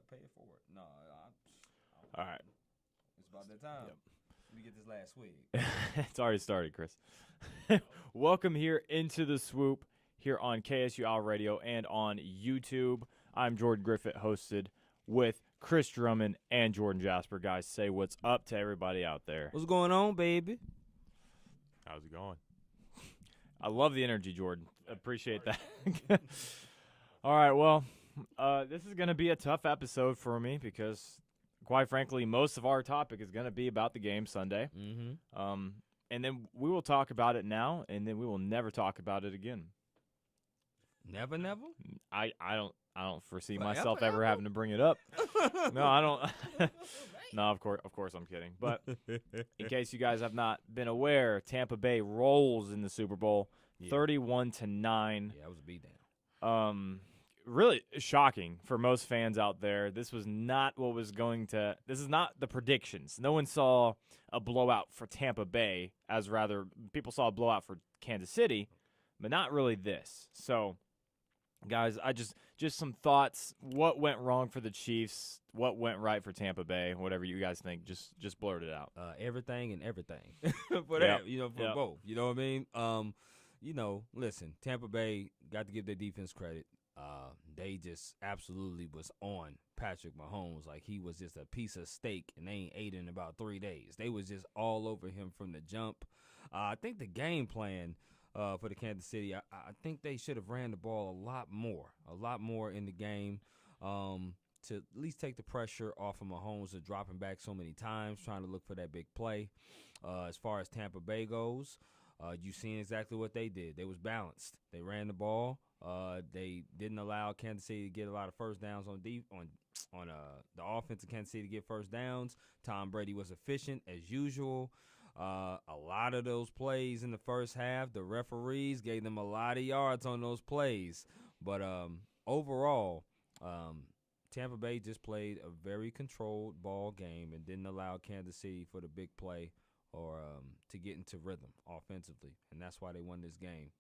pay it forward. No, All right. It's about that time. Yep. Let me get this last swig. It's already started, Chris. Welcome here into the Swoop here on KSU Owl Radio and on YouTube. I'm Jordan Griffitt, hosted with Chris Drummond and Jordan Jasper. Guys, say what's up to everybody out there. What's going on, baby? How's it going? I love the energy, Jordan. Appreciate that. All right, well, this is going to be a tough episode for me because, quite frankly, most of our topic is going to be about the game Sunday. Mm-hmm. And then we will talk about it now, and then we will never talk about it again. Never? I don't foresee Forever, myself ever ever? having to bring it up. No, I don't. No, of course I'm kidding. But in case you guys have not been aware, Tampa Bay rolls in the Super Bowl, 31-9. Yeah, it was a beatdown. Really shocking for most fans out there. This was not what was going to. This is not the predictions. No one saw a blowout for Tampa Bay, as rather people saw a blowout for Kansas City, but not really this. So, guys, I just some thoughts. What went wrong for the Chiefs? What went right for Tampa Bay? Whatever you guys think, just blurt it out. Everything and everything. For that, for both. You know what I mean? Listen, Tampa Bay got to give their defense credit. They just absolutely was on Patrick Mahomes like he was just a piece of steak, and they ain't ate in about 3 days. They was just all over him from the jump. I think the game plan for the Kansas City, I think they should have ran the ball a lot more in the game to at least take the pressure off of Mahomes of dropping back so many times, trying to look for that big play. As far as Tampa Bay goes, you seen exactly what they did. They was balanced. They ran the ball. They didn't allow Kansas City to get a lot of first downs on the offense of Kansas City to get first downs. Tom Brady was efficient as usual. A lot of those plays in the first half, the referees gave them a lot of yards on those plays. But overall, Tampa Bay just played a very controlled ball game and didn't allow Kansas City for the big play or to get into rhythm offensively, and that's why they won this game.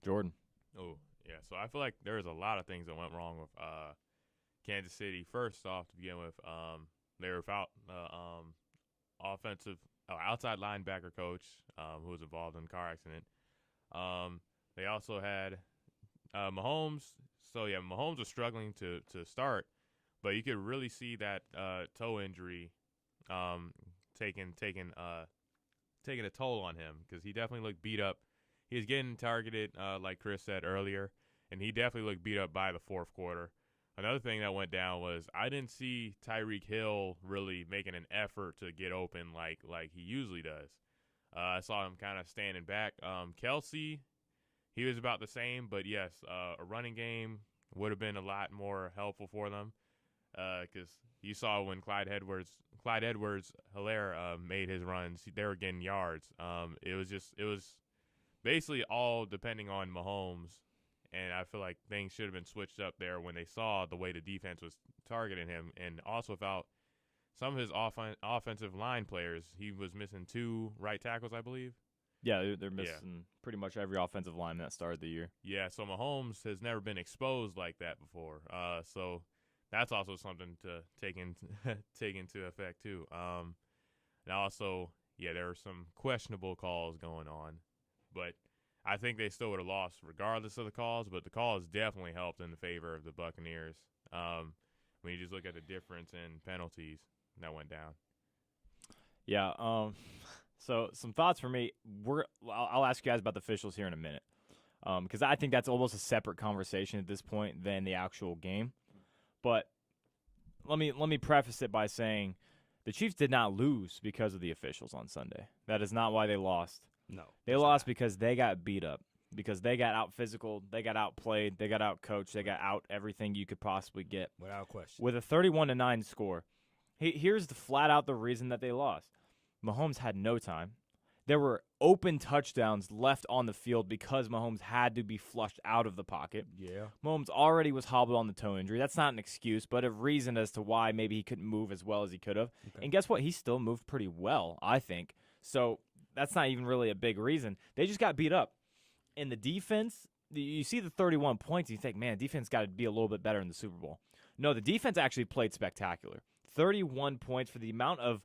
Jordan. Oh, yeah. So I feel like there's a lot of things that went wrong with Kansas City. First off, to begin with, they were without outside linebacker coach who was involved in a car accident. They also had Mahomes. So, yeah, Mahomes was struggling to start, but you could really see that toe injury taking a toll on him because he definitely looked beat up. He was getting targeted, like Chris said earlier, and he definitely looked beat up by the fourth quarter. Another thing that went down was I didn't see Tyreek Hill really making an effort to get open like he usually does. I saw him kind of standing back. Kelsey, he was about the same, but yes, a running game would have been a lot more helpful for them because you saw when Clyde Edwards-Helaire made his runs, they were getting yards. It was basically all depending on Mahomes, and I feel like things should have been switched up there when they saw the way the defense was targeting him, and also without some of his offensive line players. He was missing 2 right tackles, I believe. Yeah, they're missing pretty much every offensive line that started the year. Yeah, so Mahomes has never been exposed like that before. So that's also something to take into effect too. And also, yeah, there were some questionable calls going on. But I think they still would have lost regardless of the calls, but the calls definitely helped in the favor of the Buccaneers. When you just look at the difference in penalties that went down. Yeah, so some thoughts for me. I'll ask you guys about the officials here in a minute because I think that's almost a separate conversation at this point than the actual game. But let me preface it by saying the Chiefs did not lose because of the officials on Sunday. That is not why they lost. No. They lost because they got beat up, because they got out physical, they got outplayed, they got out coached, they got out everything you could possibly get. Without question. With a 31-9 score. Here's flat out the reason that they lost. Mahomes had no time. There were open touchdowns left on the field because Mahomes had to be flushed out of the pocket. Yeah. Mahomes already was hobbled on the toe injury. That's not an excuse, but a reason as to why maybe he couldn't move as well as he could have. Okay. And guess what? He still moved pretty well, I think. So that's not even really a big reason. They just got beat up. And the defense, you see the 31 points, and you think, man, defense got to be a little bit better in the Super Bowl. No, the defense actually played spectacular. 31 points for the amount of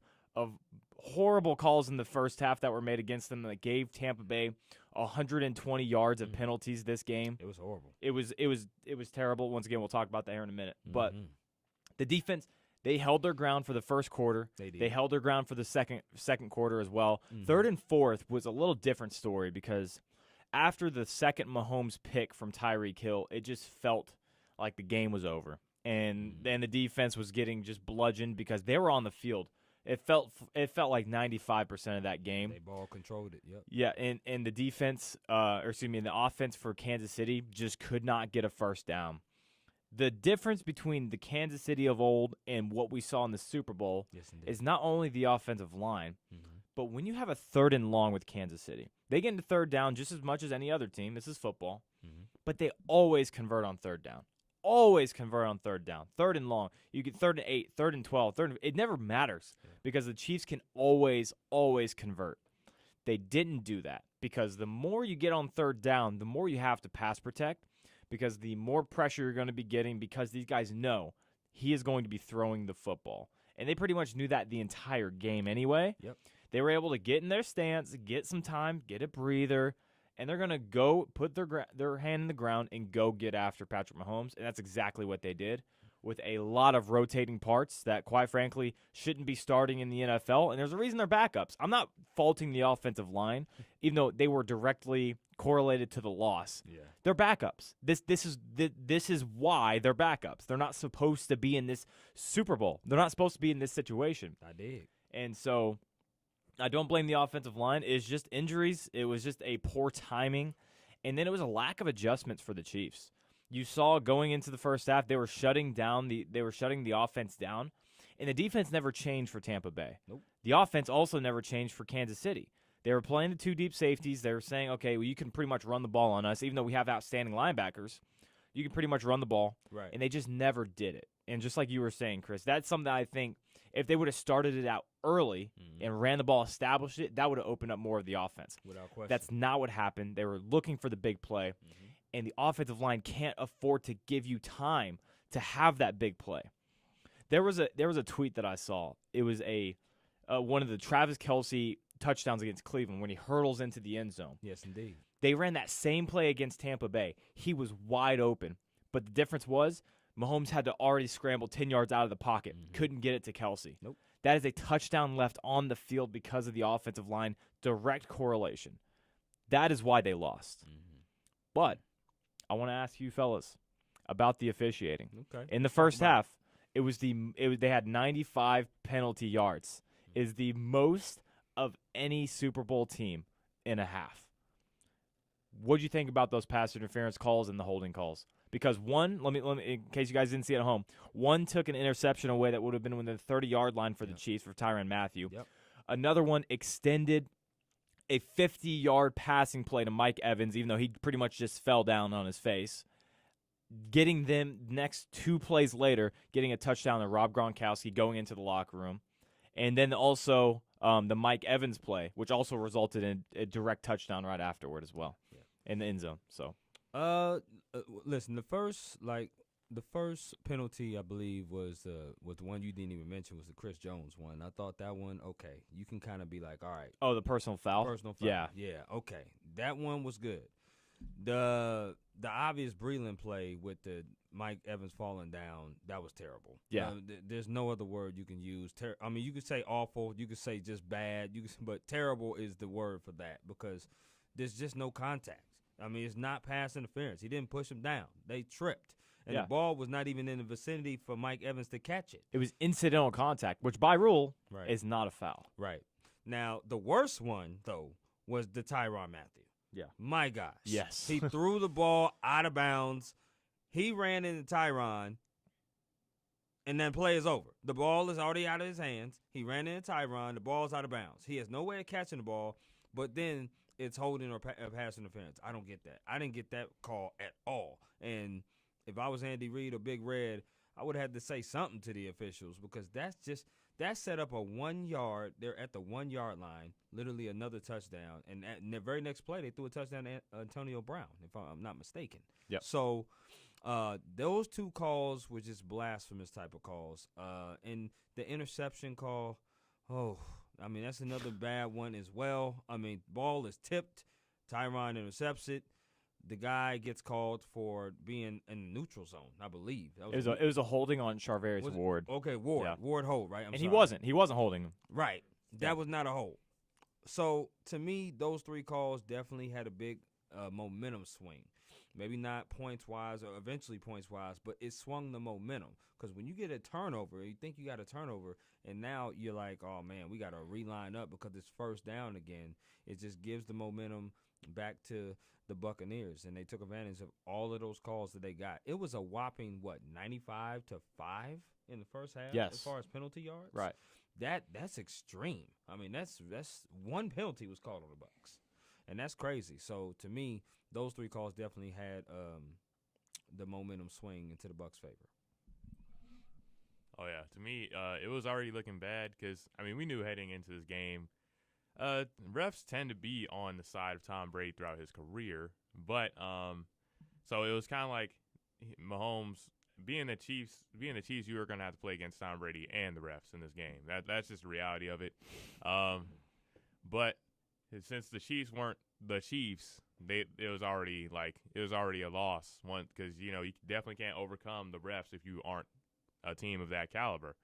horrible calls in the first half that were made against them that gave Tampa Bay 120 yards of penalties this game. It was horrible. It was terrible. Once again, we'll talk about that here in a minute. But the defense, they held their ground for the first quarter. They held their ground for the second quarter as well. Third and fourth was a little different story because after the second Mahomes pick from Tyreek Hill, it just felt like the game was over. And then the defense was getting just bludgeoned because they were on the field. It felt like 95% of that game. They ball controlled it. Yep. Yeah, and the defense, the offense for Kansas City just could not get a first down. The difference between the Kansas City of old and what we saw in the Super Bowl is not only the offensive line, but when you have a 3rd and long with Kansas City, they get into third down just as much as any other team. This is football, but they always convert on third down. Always convert on third down. 3rd and long. You get 3rd and 8, 3rd and 12, it never matters because the Chiefs can always convert. They didn't do that because the more you get on third down, the more you have to pass protect because the more pressure you're going to be getting because these guys know he is going to be throwing the football. And they pretty much knew that the entire game anyway. Yep. They were able to get in their stance, get some time, get a breather, and they're going to go put their hand in the ground and go get after Patrick Mahomes, and that's exactly what they did with a lot of rotating parts that, quite frankly, shouldn't be starting in the NFL, and there's a reason they're backups. I'm not faulting the offensive line, even though they were directly correlated to the loss. Yeah. They're backups. This is why they're backups. They're not supposed to be in this Super Bowl. They're not supposed to be in this situation. I dig. And so I don't blame the offensive line. It's just injuries. It was just a poor timing. And then it was a lack of adjustments for the Chiefs. You saw going into the first half, they were shutting the offense down. And the defense never changed for Tampa Bay. Nope. The offense also never changed for Kansas City. They were playing the 2 deep safeties. They were saying, okay, well, you can pretty much run the ball on us. Even though we have outstanding linebackers, you can pretty much run the ball. Right. And they just never did it. And just like you were saying, Chris, that's something that I think if they would have started it out early and ran the ball, established it, that would have opened up more of the offense. Without question. That's not what happened. They were looking for the big play, and the offensive line can't afford to give you time to have that big play. There was a tweet that I saw. It was one of the Travis Kelce touchdowns against Cleveland when he hurdles into the end zone. Yes, indeed. They ran that same play against Tampa Bay. He was wide open, but the difference was Mahomes had to already scramble 10 yards out of the pocket. Couldn't get it to Kelce. Nope. That is a touchdown left on the field because of the offensive line. Direct correlation. That is why they lost. But I want to ask you fellas about the officiating. Okay. In the first half, they had 95 penalty yards. Is the most of any Super Bowl team in a half. What do you think about those pass interference calls and the holding calls? Because one, let me, in case you guys didn't see it at home, one took an interception away that would have been within the 30-yard line for the Chiefs for Tyrann Mathieu. Yep. Another one extended a 50-yard passing play to Mike Evans, even though he pretty much just fell down on his face. Getting them next 2 plays later, getting a touchdown to Rob Gronkowski going into the locker room. And then also the Mike Evans play, which also resulted in a direct touchdown right afterward as well in the end zone. So, listen, the first penalty I believe was the one you didn't even mention was the Chris Jones one. I thought that one, okay, you can kind of be like, all right. Oh, the personal foul? Yeah, okay, that one was good. The obvious Breland play with the Mike Evans falling down, that was terrible. Yeah. There's no other word you can use. I mean, you could say awful, you could say just bad, but terrible is the word for that because there's just no contact. I mean, it's not pass interference. He didn't push him down. They tripped. And the ball was not even in the vicinity for Mike Evans to catch it. It was incidental contact, which by rule is not a foul. Right. Now, the worst one, though, was the Tyrann Mathieu. Yeah. My gosh. Yes. He threw the ball out of bounds. He ran into Tyrann, and then play is over. The ball is already out of his hands. He ran into Tyrann. The ball's out of bounds. He has no way of catching the ball, but then it's holding or pass interference. I don't get that. I didn't get that call at all. And if I was Andy Reid or Big Red, I would have had to say something to the officials because that set up a 1 yard. They're at the 1 yard line, literally another touchdown. And in the very next play, they threw a touchdown to Antonio Brown, if I'm not mistaken. Yep. So those two calls were just blasphemous type of calls. And the interception call, I mean, that's another bad one as well. I mean, ball is tipped. Tyron intercepts it. The guy gets called for being in the neutral zone, I believe. It was a holding on Charvarius Ward. Okay, Ward. Yeah. Ward hold, right? He wasn't holding him. Right. That Yeah. was not a hold. So, to me, those three calls definitely had a big momentum swing. Maybe not points-wise or eventually points-wise, but it swung the momentum. Because when you get a turnover, you think you got a turnover, and now you're like, oh, man, we got to reline up because it's first down again. It just gives the momentum back to the Buccaneers, and they took advantage of all of those calls that they got. It was a whopping, 95-5 in the first half Yes. as far as penalty yards? Right. That's extreme. I mean, that's one penalty was called on the Bucs, and that's crazy. So to me, those three calls definitely had the momentum swing into the Bucs' favor. Oh yeah, to me, it was already looking bad because we knew heading into this game, refs tend to be on the side of Tom Brady throughout his career, but so it was kind of like Mahomes. Being the Chiefs, you were going to have to play against Tom Brady and the refs in this game. That's just the reality of it. But since the Chiefs weren't the Chiefs, it was already a loss. One, because you definitely can't overcome the refs if you aren't a team of that caliber.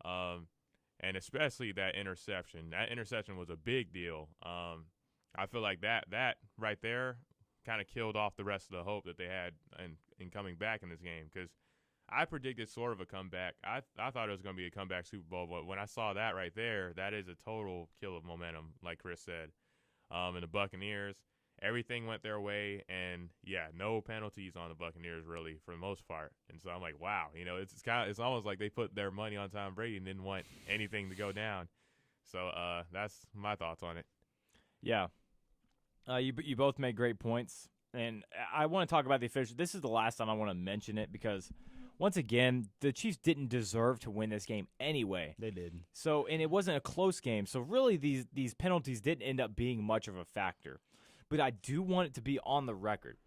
And especially that interception. That interception was a big deal. I feel like that right there kind of killed off the rest of the hope that they had in coming back in this game, because I predicted sort of a comeback. I thought it was going to be a comeback Super Bowl, but when I saw that right there, that is a total kill of momentum, like Chris said. And the Buccaneers, everything went their way, and no penalties on the Buccaneers really for the most part. And so I'm like, wow, it's almost like they put their money on Tom Brady and didn't want anything to go down. So that's my thoughts on it. Yeah. You both made great points, and I want to talk about the officials. This is the last time I want to mention it because, once again, the Chiefs didn't deserve to win this game anyway. They didn't. So, and it wasn't a close game. So, really, these penalties didn't end up being much of a factor. But I do want it to be on the record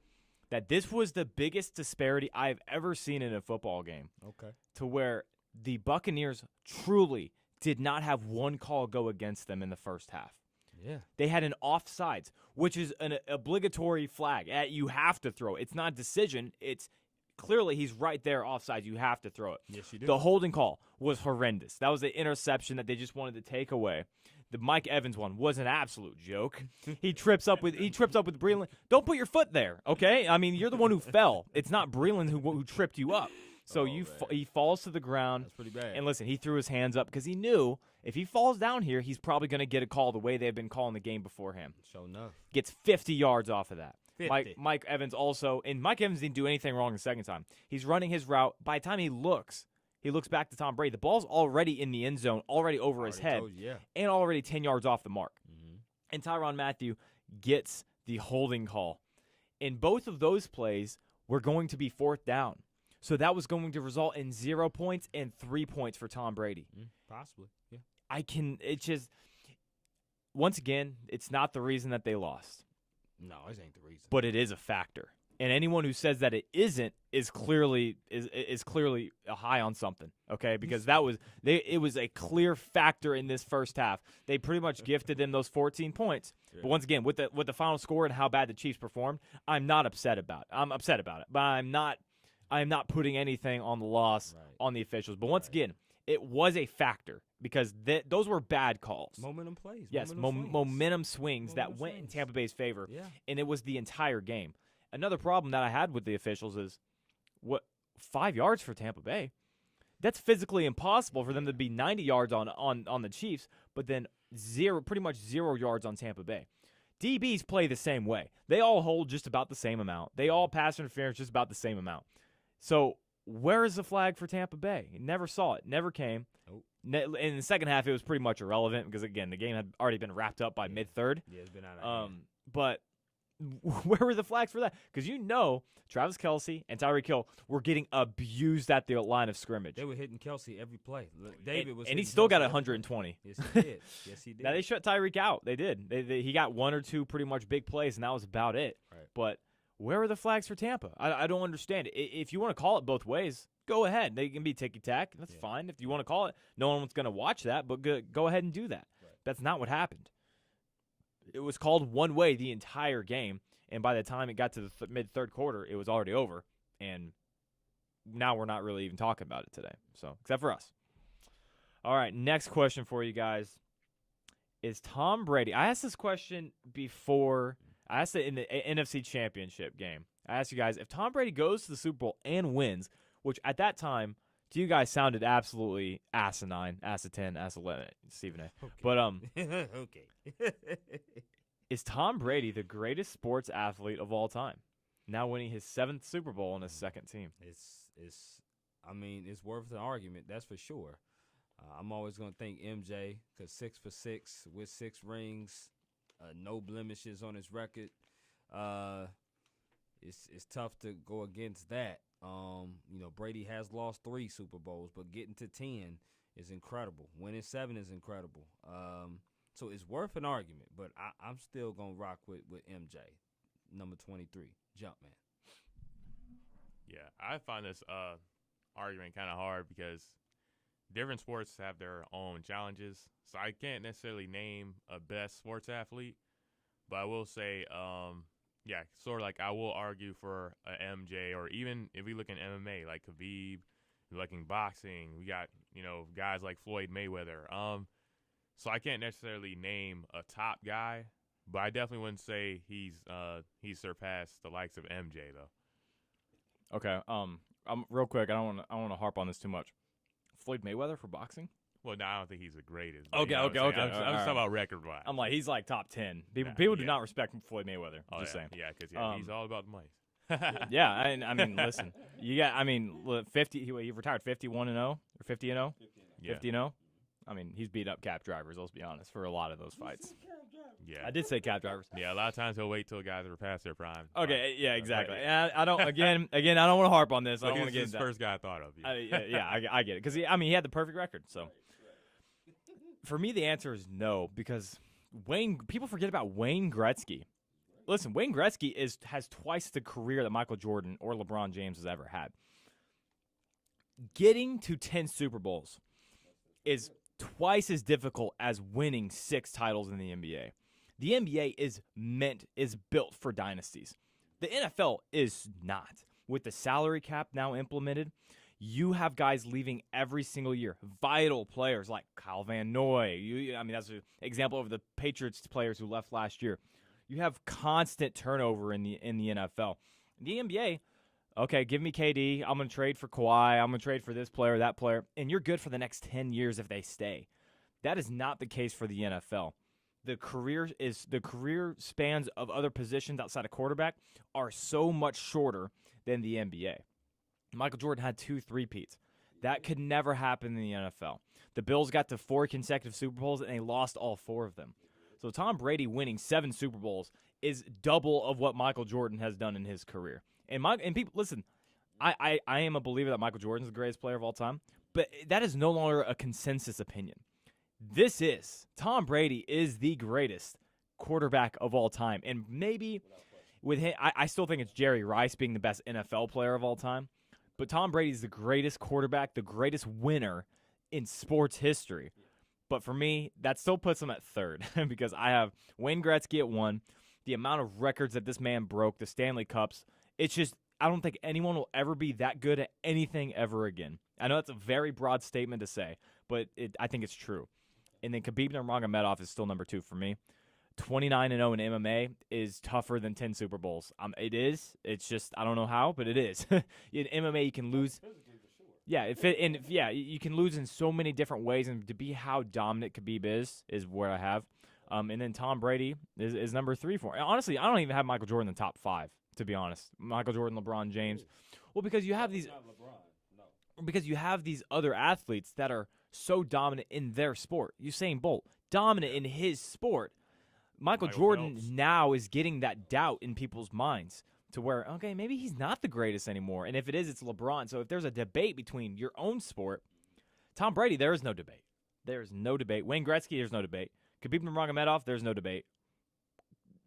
that this was the biggest disparity I've ever seen in a football game. Okay. To where the Buccaneers truly did not have one call go against them in the first half. Yeah. They had an offsides, which is an obligatory flag. You have to throw it. It's not a decision. It's clearly he's right there offsides. You have to throw it. Yes, you do. The holding call was horrendous. That was the interception that they just wanted to take away. The Mike Evans one was an absolute joke. He trips up with Breland. Don't put your foot there, okay? You're the one who fell. It's not Breland who tripped you up. So he falls to the ground. That's pretty bad. And listen, he threw his hands up because he knew if he falls down here, he's probably going to get a call the way they've been calling the game before him. Sure enough. Gets 50 yards off of that. 50. Mike Evans also, and Mike Evans didn't do anything wrong the second time. He's running his route. By the time he looks back to Tom Brady. The ball's already in the end zone, already over his head, and already 10 yards off the mark. Mm-hmm. And Tyrann Mathieu gets the holding call. And both of those plays were going to be fourth down. So that was going to result in 0 points and 3 points for Tom Brady. Possibly, yeah. Once again, it's not the reason that they lost. No, it ain't the reason. But it is a factor. And anyone who says that it isn't is clearly a high on something, okay? Because it was a clear factor in this first half. They pretty much gifted them those 14 points. Yeah. But once again, with the final score and how bad the Chiefs performed, I'm not upset about it. I'm upset about it, but I'm not putting anything on the loss on the officials. But once again, it was a factor because those were bad calls. Momentum plays. Yes, momentum swings that went in Tampa Bay's favor, and it was the entire game. Another problem that I had with the officials is 5 yards for Tampa Bay. That's physically impossible for them to be 90 yards on the Chiefs, but then pretty much 0 yards on Tampa Bay. DBs play the same way. They all hold just about the same amount. They all pass interference just about the same amount. So where is the flag for Tampa Bay? Never saw it. Never came. Nope. In the second half, it was pretty much irrelevant because, again, the game had already been wrapped up by mid-third. Yeah, it's been out of hand. But where were the flags for that? Because Travis Kelce and Tyreek Hill were getting abused at the line of scrimmage. They were hitting Kelce every play. David was, and he still got 120. Yes, he did. Yes, he did. Now they shut Tyreek out. They did. He got one or two pretty much big plays, and that was about it. Right. But where are the flags for Tampa? I don't understand it. If you want to call it both ways, go ahead. They can be ticky-tack. That's fine. If you want to call it, no one's going to watch that, but go ahead and do that. Right. That's not what happened. It was called one way the entire game, and by the time it got to the mid-third quarter, it was already over, and now we're not really even talking about it today, so except for us. All right, next question for you guys is Tom Brady. I asked this question before. I asked it in the NFC Championship game. I asked you guys, if Tom Brady goes to the Super Bowl and wins, which at that time to you guys sounded absolutely asinine, ass-a-10, ass-11, Stephen A. Okay. But okay. Is Tom Brady the greatest sports athlete of all time? Now winning his 7th Super Bowl on his second team. It's worth an argument, that's for sure. I'm always going to think MJ, because 6 for 6 with 6 rings, no blemishes on his record. It's tough to go against that. Brady has lost 3 Super Bowls, but getting to 10 is incredible. Winning 7 is incredible. So it's worth an argument, but I'm still going to rock with MJ, number 23, Jumpman. Yeah, I find this argument kind of hard because different sports have their own challenges. So I can't necessarily name a best sports athlete, but I will say, sort of like I will argue for a MJ, or even if we look in MMA, like Khabib, like in boxing, we got, guys like Floyd Mayweather. So I can't necessarily name a top guy, but I definitely wouldn't say he's surpassed the likes of MJ though. Okay. I'm real quick. I don't want to harp on this too much. Floyd Mayweather for boxing? Well, no, I don't think he's the greatest. Okay. I'm just talking about record-wise. I'm like, he's like top 10. People do not respect Floyd Mayweather. Oh, just saying. Yeah, because he's all about the money. Yeah, I mean, listen, 50. He retired 51-0 or 50-0, 50-0. I mean, he's beat up cab drivers. Let's be honest, for a lot of those fights. Yeah, I did say cab drivers. Yeah, a lot of times he'll wait till guys are past their prime. Okay, yeah, exactly. And I don't. Again, I don't want to harp on this. I don't want to get into the first guy I thought of. I get it because he had the perfect record. So for me, the answer is no, because people forget about Wayne Gretzky. Listen, Wayne Gretzky has twice the career that Michael Jordan or LeBron James has ever had. Getting to 10 Super Bowls is twice as difficult as winning 6 titles in the NBA. The NBA is built for dynasties. The NFL is not. With the salary cap now implemented, you have guys leaving every single year. Vital players like Kyle Van Noy. That's an example of the Patriots players who left last year. You have constant turnover in the NFL. The NBA, okay, give me KD. I'm going to trade for Kawhi. I'm going to trade for this player, that player. And you're good for the next 10 years if they stay. That is not the case for the NFL. The career spans of other positions outside of quarterback are so much shorter than the NBA. Michael Jordan had 2 3-peats. That could never happen in the NFL. The Bills got to 4 consecutive Super Bowls, and they lost all 4 of them. So Tom Brady winning 7 Super Bowls is double of what Michael Jordan has done in his career. And people, listen, I am a believer that Michael Jordan is the greatest player of all time, but that is no longer a consensus opinion. Tom Brady is the greatest quarterback of all time. And maybe with him, I still think it's Jerry Rice being the best NFL player of all time. But Tom Brady is the greatest quarterback, the greatest winner in sports history. But for me, that still puts him at 3rd because I have Wayne Gretzky at 1. The amount of records that this man broke, the Stanley Cups, it's just, I don't think anyone will ever be that good at anything ever again. I know that's a very broad statement to say, but I think it's true. And then Khabib Nurmagomedov is still number 2 for me. 29-0 in MMA is tougher than 10 Super Bowls. It is. It's just, I don't know how, but it is. In MMA, you can lose. Yeah, you can lose in so many different ways, and to be how dominant Khabib is where I have. And then Tom Brady is number 3 for me. Honestly, I don't even have Michael Jordan in the top 5, to be honest. Michael Jordan, LeBron James. Well, because you have these other athletes that are so dominant in their sport. Usain Bolt, dominant in his sport. Michael Jordan Phelps. now is getting that doubt in people's minds to where, okay, maybe he's not the greatest anymore. And if it is, it's LeBron. So if there's a debate between your own sport, Tom Brady, there is no debate. There's no debate. Wayne Gretzky, there's no debate. Khabib Nurmagomedov, there's no debate.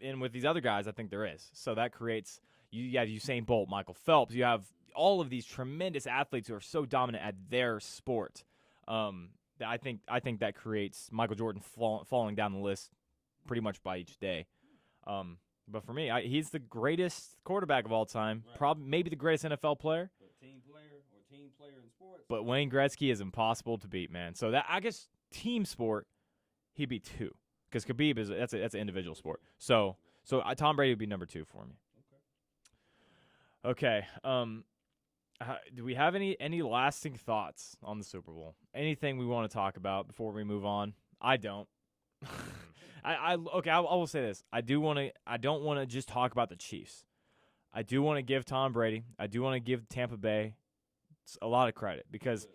And with these other guys, I think there is. So that creates, you have Usain Bolt, Michael Phelps. You have all of these tremendous athletes who are so dominant at their sport. I think that creates Michael Jordan falling down the list pretty much by each day. But for me, he's the greatest quarterback of all time. Right. Probably, maybe the greatest NFL player. Team player in sports. But Wayne Gretzky is impossible to beat, man. So that I guess team sport, he'd be 2 because Khabib that's an individual sport. So Tom Brady would be number 2 for me. Okay. Do we have any lasting thoughts on the Super Bowl? Anything we want to talk about before we move on? I don't. I will say this. I don't want to just talk about the Chiefs. I do want to give Tom Brady. I do want to give Tampa Bay a lot of credit because,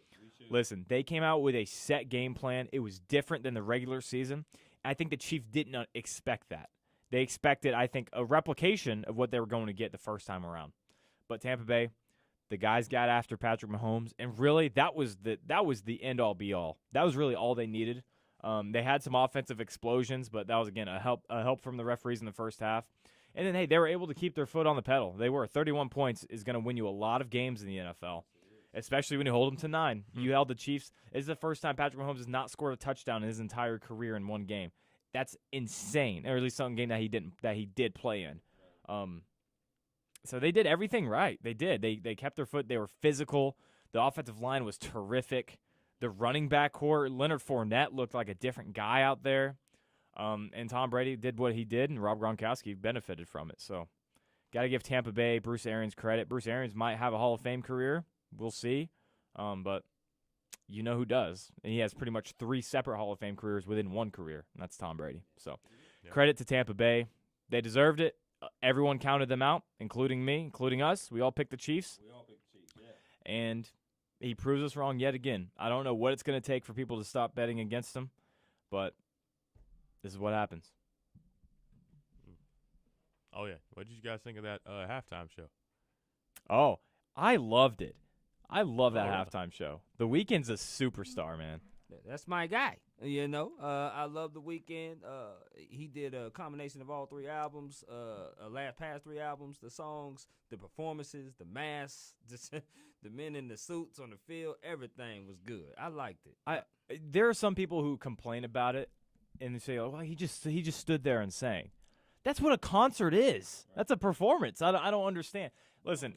listen, they came out with a set game plan. It was different than the regular season. I think the Chiefs did not expect that. They expected, I think, a replication of what they were going to get the first time around. But Tampa Bay, the guys got after Patrick Mahomes, and really that was the end-all be-all. That was really all they needed. They had some offensive explosions, but that was, again, a help from the referees in the first half. And then, hey, they were able to keep their foot on the pedal. They were. 31 points is going to win you a lot of games in the NFL, especially when you hold them to 9. You held the Chiefs. This is the first time Patrick Mahomes has not scored a touchdown in his entire career in one game. That's insane, or at least some game that he did play in. So they did everything right. They did. They kept their foot. They were physical. The offensive line was terrific. The running back core, Leonard Fournette looked like a different guy out there. And Tom Brady did what he did, and Rob Gronkowski benefited from it. So got to give Tampa Bay, Bruce Arians credit. Bruce Arians might have a Hall of Fame career. We'll see. But you know who does. And he has pretty much 3 separate Hall of Fame careers within one career, and that's Tom Brady. So credit to Tampa Bay. They deserved it. Everyone counted them out, including me, including us. We all picked the Chiefs. And he proves us wrong yet again. I don't know what it's going to take for people to stop betting against him, but this is what happens. Oh, yeah. What did you guys think of that halftime show? Oh, I loved it. I love that halftime show. The Weeknd's a superstar, man. That's my guy. You know, I love The Weeknd. He did a combination of all 3 albums, past 3 albums, the songs, the performances, the masks, the men in the suits on the field. Everything was good. I liked it. There are some people who complain about it and they say, "Oh, well, he just stood there and sang." That's what a concert is. That's a performance. I don't understand. Listen.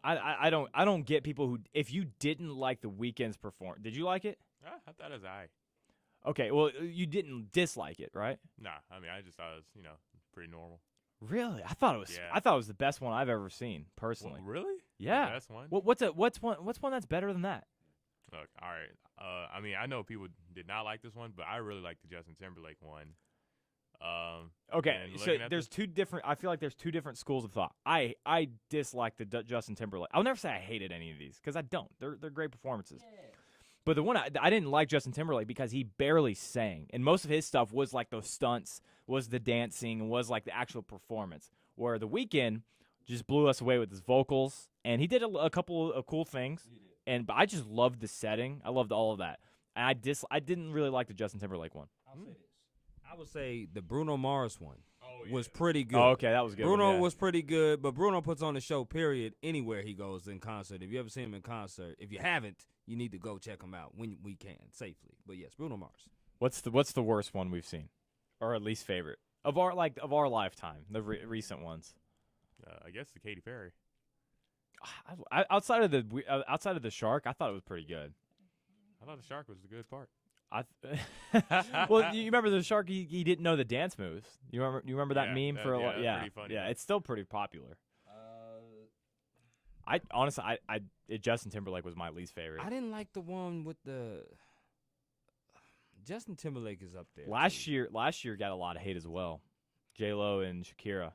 I don't get people who, if you didn't like The Weeknd's performance, did you like it? I thought it was Okay, well, you didn't dislike it, right? Nah, I mean, I just thought it was, pretty normal. Really? I thought it was. Yeah. I thought it was the best one I've ever seen, personally. Well, really? Yeah. The best one? What's one that's better than that? Look, all right. I mean, I know people did not like this one, but I really like the Justin Timberlake one. Okay, so there's 2 different. I feel like there's 2 different schools of thought. I dislike the Justin Timberlake. I'll never say I hated any of these because I don't. They're great performances. Yeah. But the one I didn't like Justin Timberlake because he barely sang, and most of his stuff was like those stunts, was the dancing, was like the actual performance. Where The Weeknd just blew us away with his vocals, and he did a couple of cool things. But I just loved the setting. I loved all of that. And I didn't really like the Justin Timberlake one. I'll say this. I would say the Bruno Mars one was pretty good. Oh, okay, that was good. Bruno was pretty good, but Bruno puts on the show, period, anywhere he goes in concert. If you ever see him in concert, if you haven't, you need to go check him out when we can, safely. But yes, Bruno Mars. What's the worst one we've seen? Or at least favorite? Of our lifetime, the recent ones. I guess the Katy Perry. Outside of the Shark, I thought it was pretty good. I thought the Shark was the good part. Well, you remember the Shark? He didn't know the dance moves. You remember that meme for a while? Yeah, pretty funny. Yeah, it's still pretty popular. I honestly, Justin Timberlake was my least favorite. I didn't like the one with the Justin Timberlake is up there. Last year got a lot of hate as well. J-Lo and Shakira.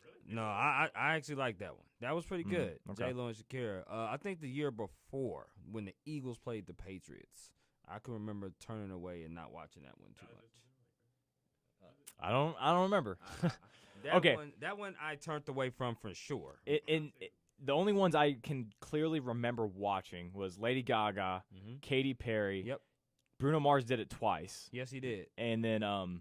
Really? No, I actually like that one. That was pretty good. Okay. J-Lo and Shakira. I think the year before when the Eagles played the Patriots. I can remember turning away and not watching that one too much. I don't remember. That one I turned away from for sure. The only ones I can clearly remember watching was Lady Gaga, Katy Perry. Yep. Bruno Mars did it twice. Yes, he did. And then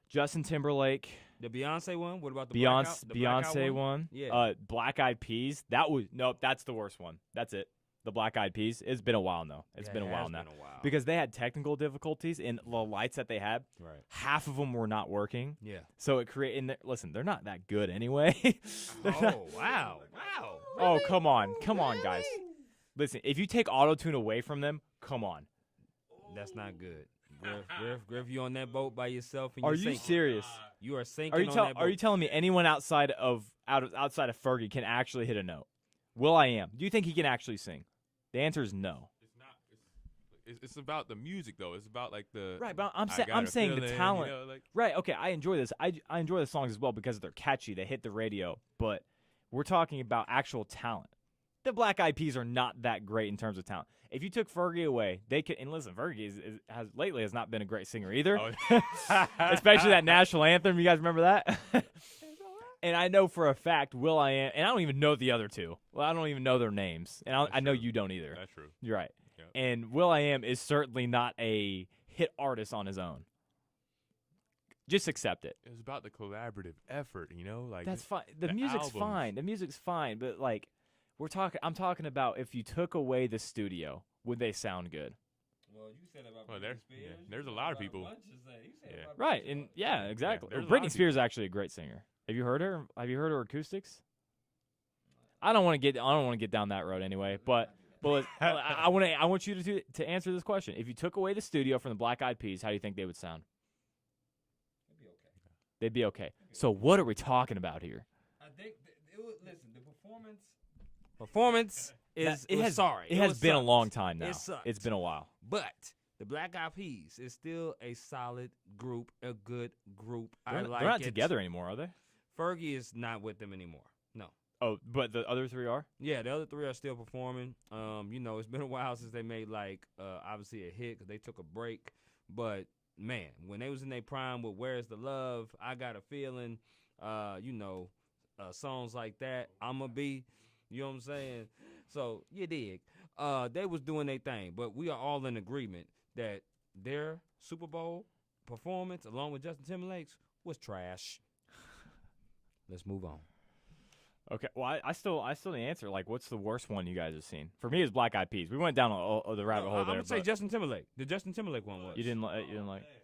Justin Timberlake. The Beyonce one? What about the Beyonce one? Yeah. Black Eyed Peas. That's the worst one. That's it. The Black Eyed Peas. It's been a while now. It's been a while now. Because they had technical difficulties and the lights that they had. Right. Half of them were not working. Yeah. So it created. Listen, they're not that good anyway. Wow. Wow. Oh, come on, guys. Listen, if you take auto-tune away from them, come on. That's not good. Griff, you on that boat by yourself? And Are you serious? You are sinking on that boat. Are you telling me anyone outside of Fergie can actually hit a note? will.i.am. Do you think he can actually sing? The answer is no. It's not. It's about the music though. It's about like the right. But I'm saying the talent. You know, like, right. Okay. I enjoy this. I enjoy the songs as well because they're catchy. They hit the radio. But we're talking about actual talent. The Black Eyed Peas are not that great in terms of talent. If you took Fergie away, they could. And listen, Fergie has not been a great singer either. Oh. Especially that national anthem. You guys remember that? And I know for a fact will.i.am, and I don't even know the other two. Well, I don't even know their names, and I know you don't either. That's true. You're right. Yep. And will.i.am is certainly not a hit artist on his own. Just accept it. It's about the collaborative effort, you know. Like that's fine. The music's albums. fine. The music's fine, but like I'm talking about if you took away the studio, would they sound good? Well, you said about Britney Spears. Yeah, there's a lot of people. Right, and exactly. Yeah, Britney Spears is actually a great singer. Have you heard her? Have you heard her acoustics? I don't want to get down that road anyway. But I want you to answer this question. If you took away the studio from the Black Eyed Peas, how do you think they would sound? They'd be okay. So what are we talking about here? I think listen. The performance has been a long time now. It's been a while. But the Black Eyed Peas is still a solid group, a good group. They're not together anymore, are they? Fergie is not with them anymore. No. Oh, but the other three are? Yeah, the other three are still performing. It's been a while since they made obviously a hit because they took a break. But man, when they was in their prime with "Where's the Love," "I Got a Feeling," songs like that, "I'ma Be," you know what I'm saying? So you dig. They was doing their thing, but we are all in agreement that their Super Bowl performance, along with Justin Timberlake's, was trash. Let's move on. Okay. Well, I still the answer. Like, what's the worst one you guys have seen? For me, it's Black Eyed Peas. We went down the rabbit hole there. I would say Justin Timberlake. The Justin Timberlake one was. You didn't like.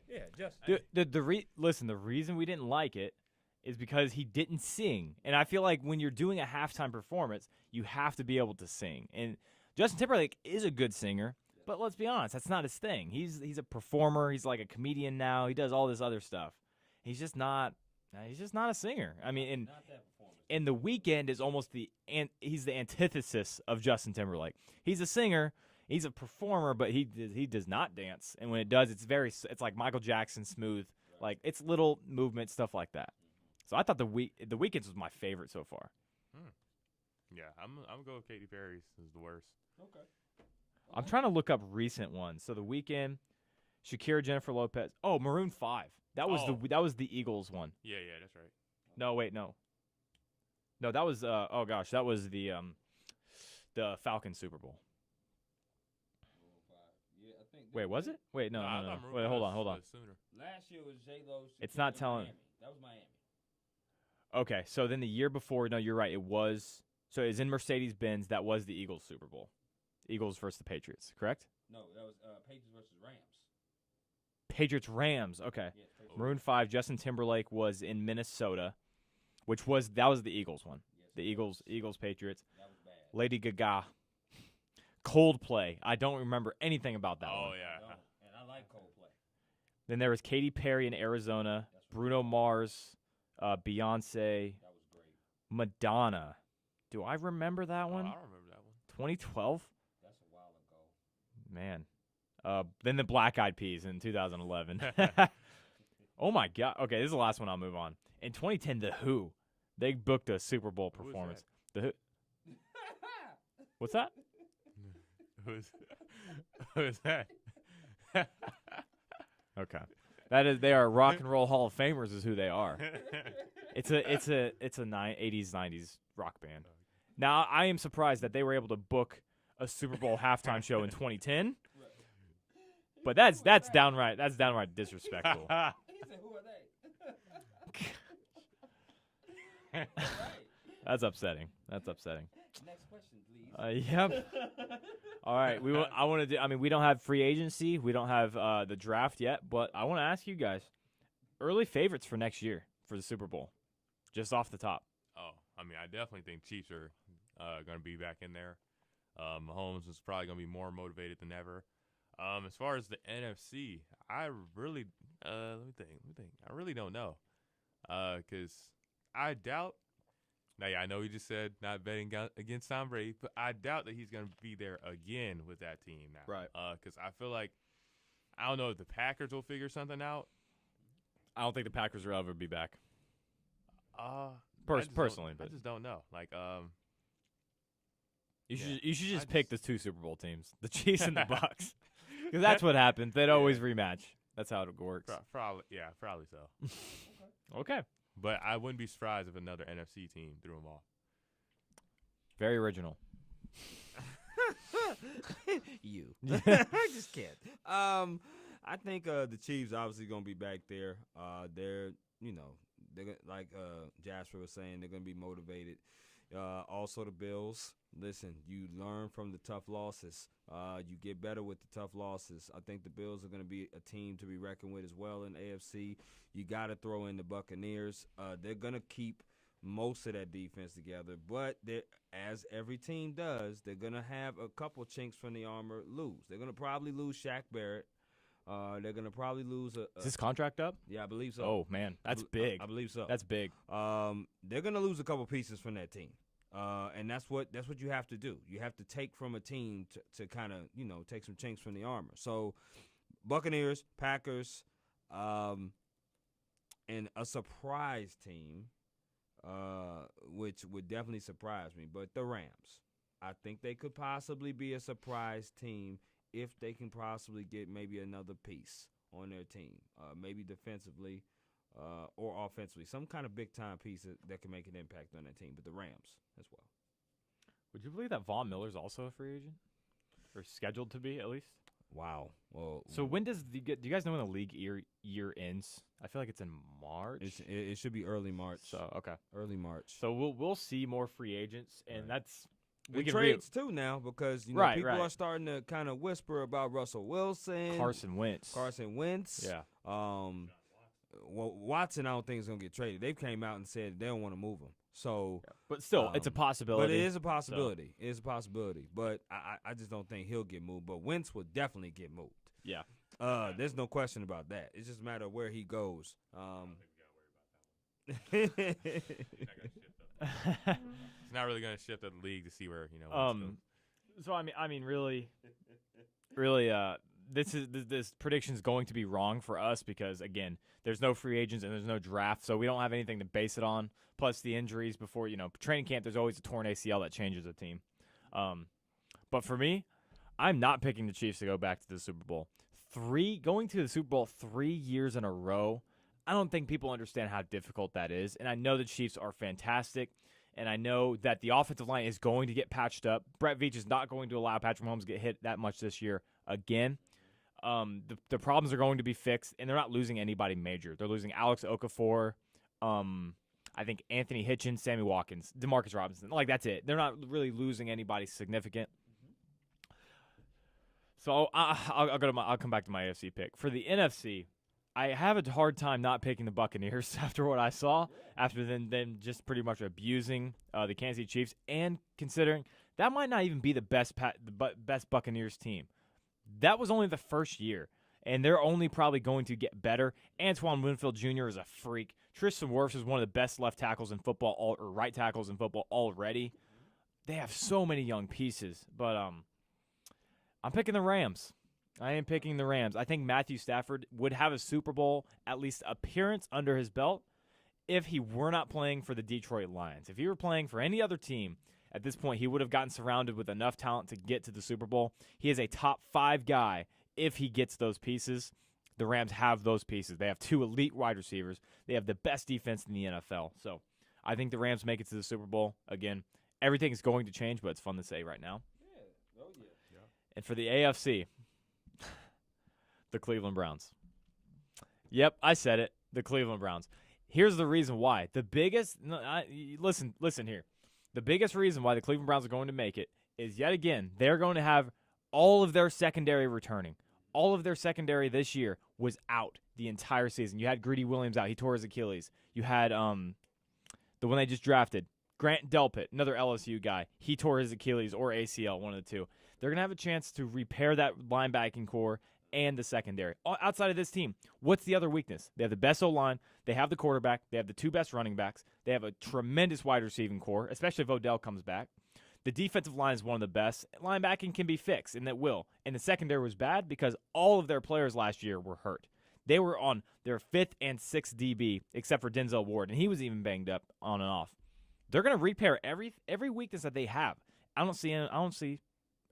Yeah, Justin. Listen. The reason we didn't like it is because he didn't sing, and I feel like when you're doing a halftime performance, you have to be able to sing. And Justin Timberlake is a good singer, but let's be honest, that's not his thing. He's a performer. He's like a comedian now. He does all this other stuff. He's just not a singer. I mean, and The Weeknd is almost he's the antithesis of Justin Timberlake. He's a singer, he's a performer, but he does not dance. And when it does, it's like Michael Jackson smooth, like it's little movement stuff like that. So I thought The Weeknd's was my favorite so far. Yeah, I'm gonna go with Katy Perry's is the worst. Okay. I'm trying to look up recent ones. So The Weeknd, Shakira, Jennifer Lopez. Oh, Maroon 5. That was the Eagles one. Yeah, that's right. No, wait, no. No, that was that was the Falcons Super Bowl. Yeah, I think. Wait, was it? Wait, no. Wait, hold on. Last year was J-Lo. It's not telling. Miami. That was Miami. Okay, so then the year before, no, you're right. It was. So it's in Mercedes-Benz. That was the Eagles Super Bowl. Eagles versus the Patriots, correct? No, that was Patriots versus Rams. Patriots-Rams. Okay. Yeah, Maroon 5. Justin Timberlake was in Minnesota, that was the Eagles one. Yes, the Eagles Patriots. That was bad. Lady Gaga. Coldplay. I don't remember anything about that one. Oh yeah. And I like Coldplay. Then there was Katy Perry in Arizona. Bruno Mars. Beyonce. That was great. Madonna. Do I remember that one? I don't remember that one. 2012? That's a while ago. Man. Then the Black Eyed Peas in 2011. Oh, my God. Okay, this is the last one I'll move on. In 2010, The Who. They booked a Super Bowl performance. The Who. What's that? Who is that? Okay. They are rock and roll Hall of Famers is who they are. It's a 80s 90s rock band. Now I am surprised that they were able to book a Super Bowl halftime show in 2010. But that's downright disrespectful. He said, "Who are they?" That's upsetting. Next question, please. Yep. All right. I want to do. I mean, we don't have free agency. We don't have the draft yet. But I want to ask you guys, early favorites for next year for the Super Bowl, just off the top. Oh, I mean, I definitely think Chiefs are going to be back in there. Mahomes is probably going to be more motivated than ever. As far as the NFC, I really let me think. I really don't know, because I doubt. Now, yeah, I know he just said not betting against Tom Brady, but I doubt that he's going to be there again with that team now. Right. Because I feel like I don't know if the Packers will figure something out. I don't think the Packers will ever be back. Personally, but I just don't know. Like, you should just pick the two Super Bowl teams, the Chiefs and the Bucs, because that's what happens. They'd always rematch. That's how it works. Probably so. Okay. But I wouldn't be surprised if another NFC team threw them off. Very original. You. I just can't. I think the Chiefs obviously going to be back there. They're like Jasper was saying, they're going to be motivated. Also the Bills. Listen, you learn from the tough losses. You get better with the tough losses. I think the Bills are going to be a team to be reckoned with as well in AFC. You got to throw in the Buccaneers. They're going to keep most of that defense together, but as every team does, they're going to have a couple chinks from the armor lose. They're going to probably lose Shaq Barrett. They're going to probably lose Is his contract up? Yeah, I believe so. Oh, man. That's big. I believe so. That's big. They're going to lose a couple pieces from that team. And that's what you have to do. You have to take from a team to kind of, take some chinks from the armor. So Buccaneers, Packers, and a surprise team, which would definitely surprise me, but the Rams. I think they could possibly be a surprise team if they can possibly get maybe another piece on their team, maybe defensively or offensively, some kind of big-time piece that can make an impact on that team, but the Rams as well. Would you believe that Von Miller's also a free agent? Or scheduled to be, at least? Wow. Well, so when do you guys know when the league year ends? I feel like it's in March. It should be early March. So okay, early March. So we'll see more free agents, and that's we can trades too now because people are starting to kind of whisper about Russell Wilson, Carson Wentz. Yeah. Well, Watson, I don't think is gonna get traded. They came out and said they don't want to move him. So, but still, it's a possibility. But it is a possibility. So. It is a possibility. But I just don't think he'll get moved. But Wentz will definitely get moved. Yeah. There's no question about that. It's just a matter of where he goes. It's not really going to shift the league to see where So I mean, really, this prediction is going to be wrong for us because again, there's no free agents and there's no draft, so we don't have anything to base it on. Plus the injuries before training camp. There's always a torn ACL that changes a team. But for me, I'm not picking the Chiefs to go back to the Super Bowl. Going to the Super Bowl 3 years in a row. I don't think people understand how difficult that is. And I know the Chiefs are fantastic. And I know that the offensive line is going to get patched up. Brett Veach is not going to allow Patrick Mahomes to get hit that much this year again. The problems are going to be fixed, and they're not losing anybody major. They're losing Alex Okafor, I think Anthony Hitchens, Sammy Watkins, Demarcus Robinson. Like, that's it. They're not really losing anybody significant. So I'll come back to my AFC pick. For the NFC, I have a hard time not picking the Buccaneers after what I saw, after them just pretty much abusing the Kansas City Chiefs, and considering that might not even be the best Buccaneers team. That was only the first year, and they're only probably going to get better. Antoine Winfield Jr. is a freak. Tristan Wirfs is one of the best left tackles in football, or right tackles in football already. They have so many young pieces, but I'm picking the Rams. I am picking the Rams. I think Matthew Stafford would have a Super Bowl at least appearance under his belt if he were not playing for the Detroit Lions. If he were playing for any other team, at this point he would have gotten surrounded with enough talent to get to the Super Bowl. He is a top 5 guy if he gets those pieces the Rams have those pieces. They have 2 elite wide receivers. They have the best defense in the NFL. So I think the Rams make it to the Super Bowl. Again, everything is going to change, but it's fun to say right now. Yeah. Oh, yeah. And for the AFC, the Cleveland Browns. Yep, I said it. The Cleveland Browns. Here's the reason why. Listen here. The biggest reason why the Cleveland Browns are going to make it is, yet again, they're going to have all of their secondary returning. All of their secondary this year was out the entire season. You had Greedy Williams out. He tore his Achilles. You had the one they just drafted, Grant Delpit, another LSU guy. He tore his Achilles or ACL, one of the two. They're going to have a chance to repair that linebacking core and the secondary. Outside of this team, what's the other weakness? They have the best O-line. They have the quarterback. They have the 2 best running backs. They have a tremendous wide receiving core, especially if Odell comes back. The defensive line is one of the best. Linebacking can be fixed, and it will. And the secondary was bad because all of their players last year were hurt. They were on their 5th and 6th DB, except for Denzel Ward, and he was even banged up on and off. They're going to repair every weakness that they have. I don't see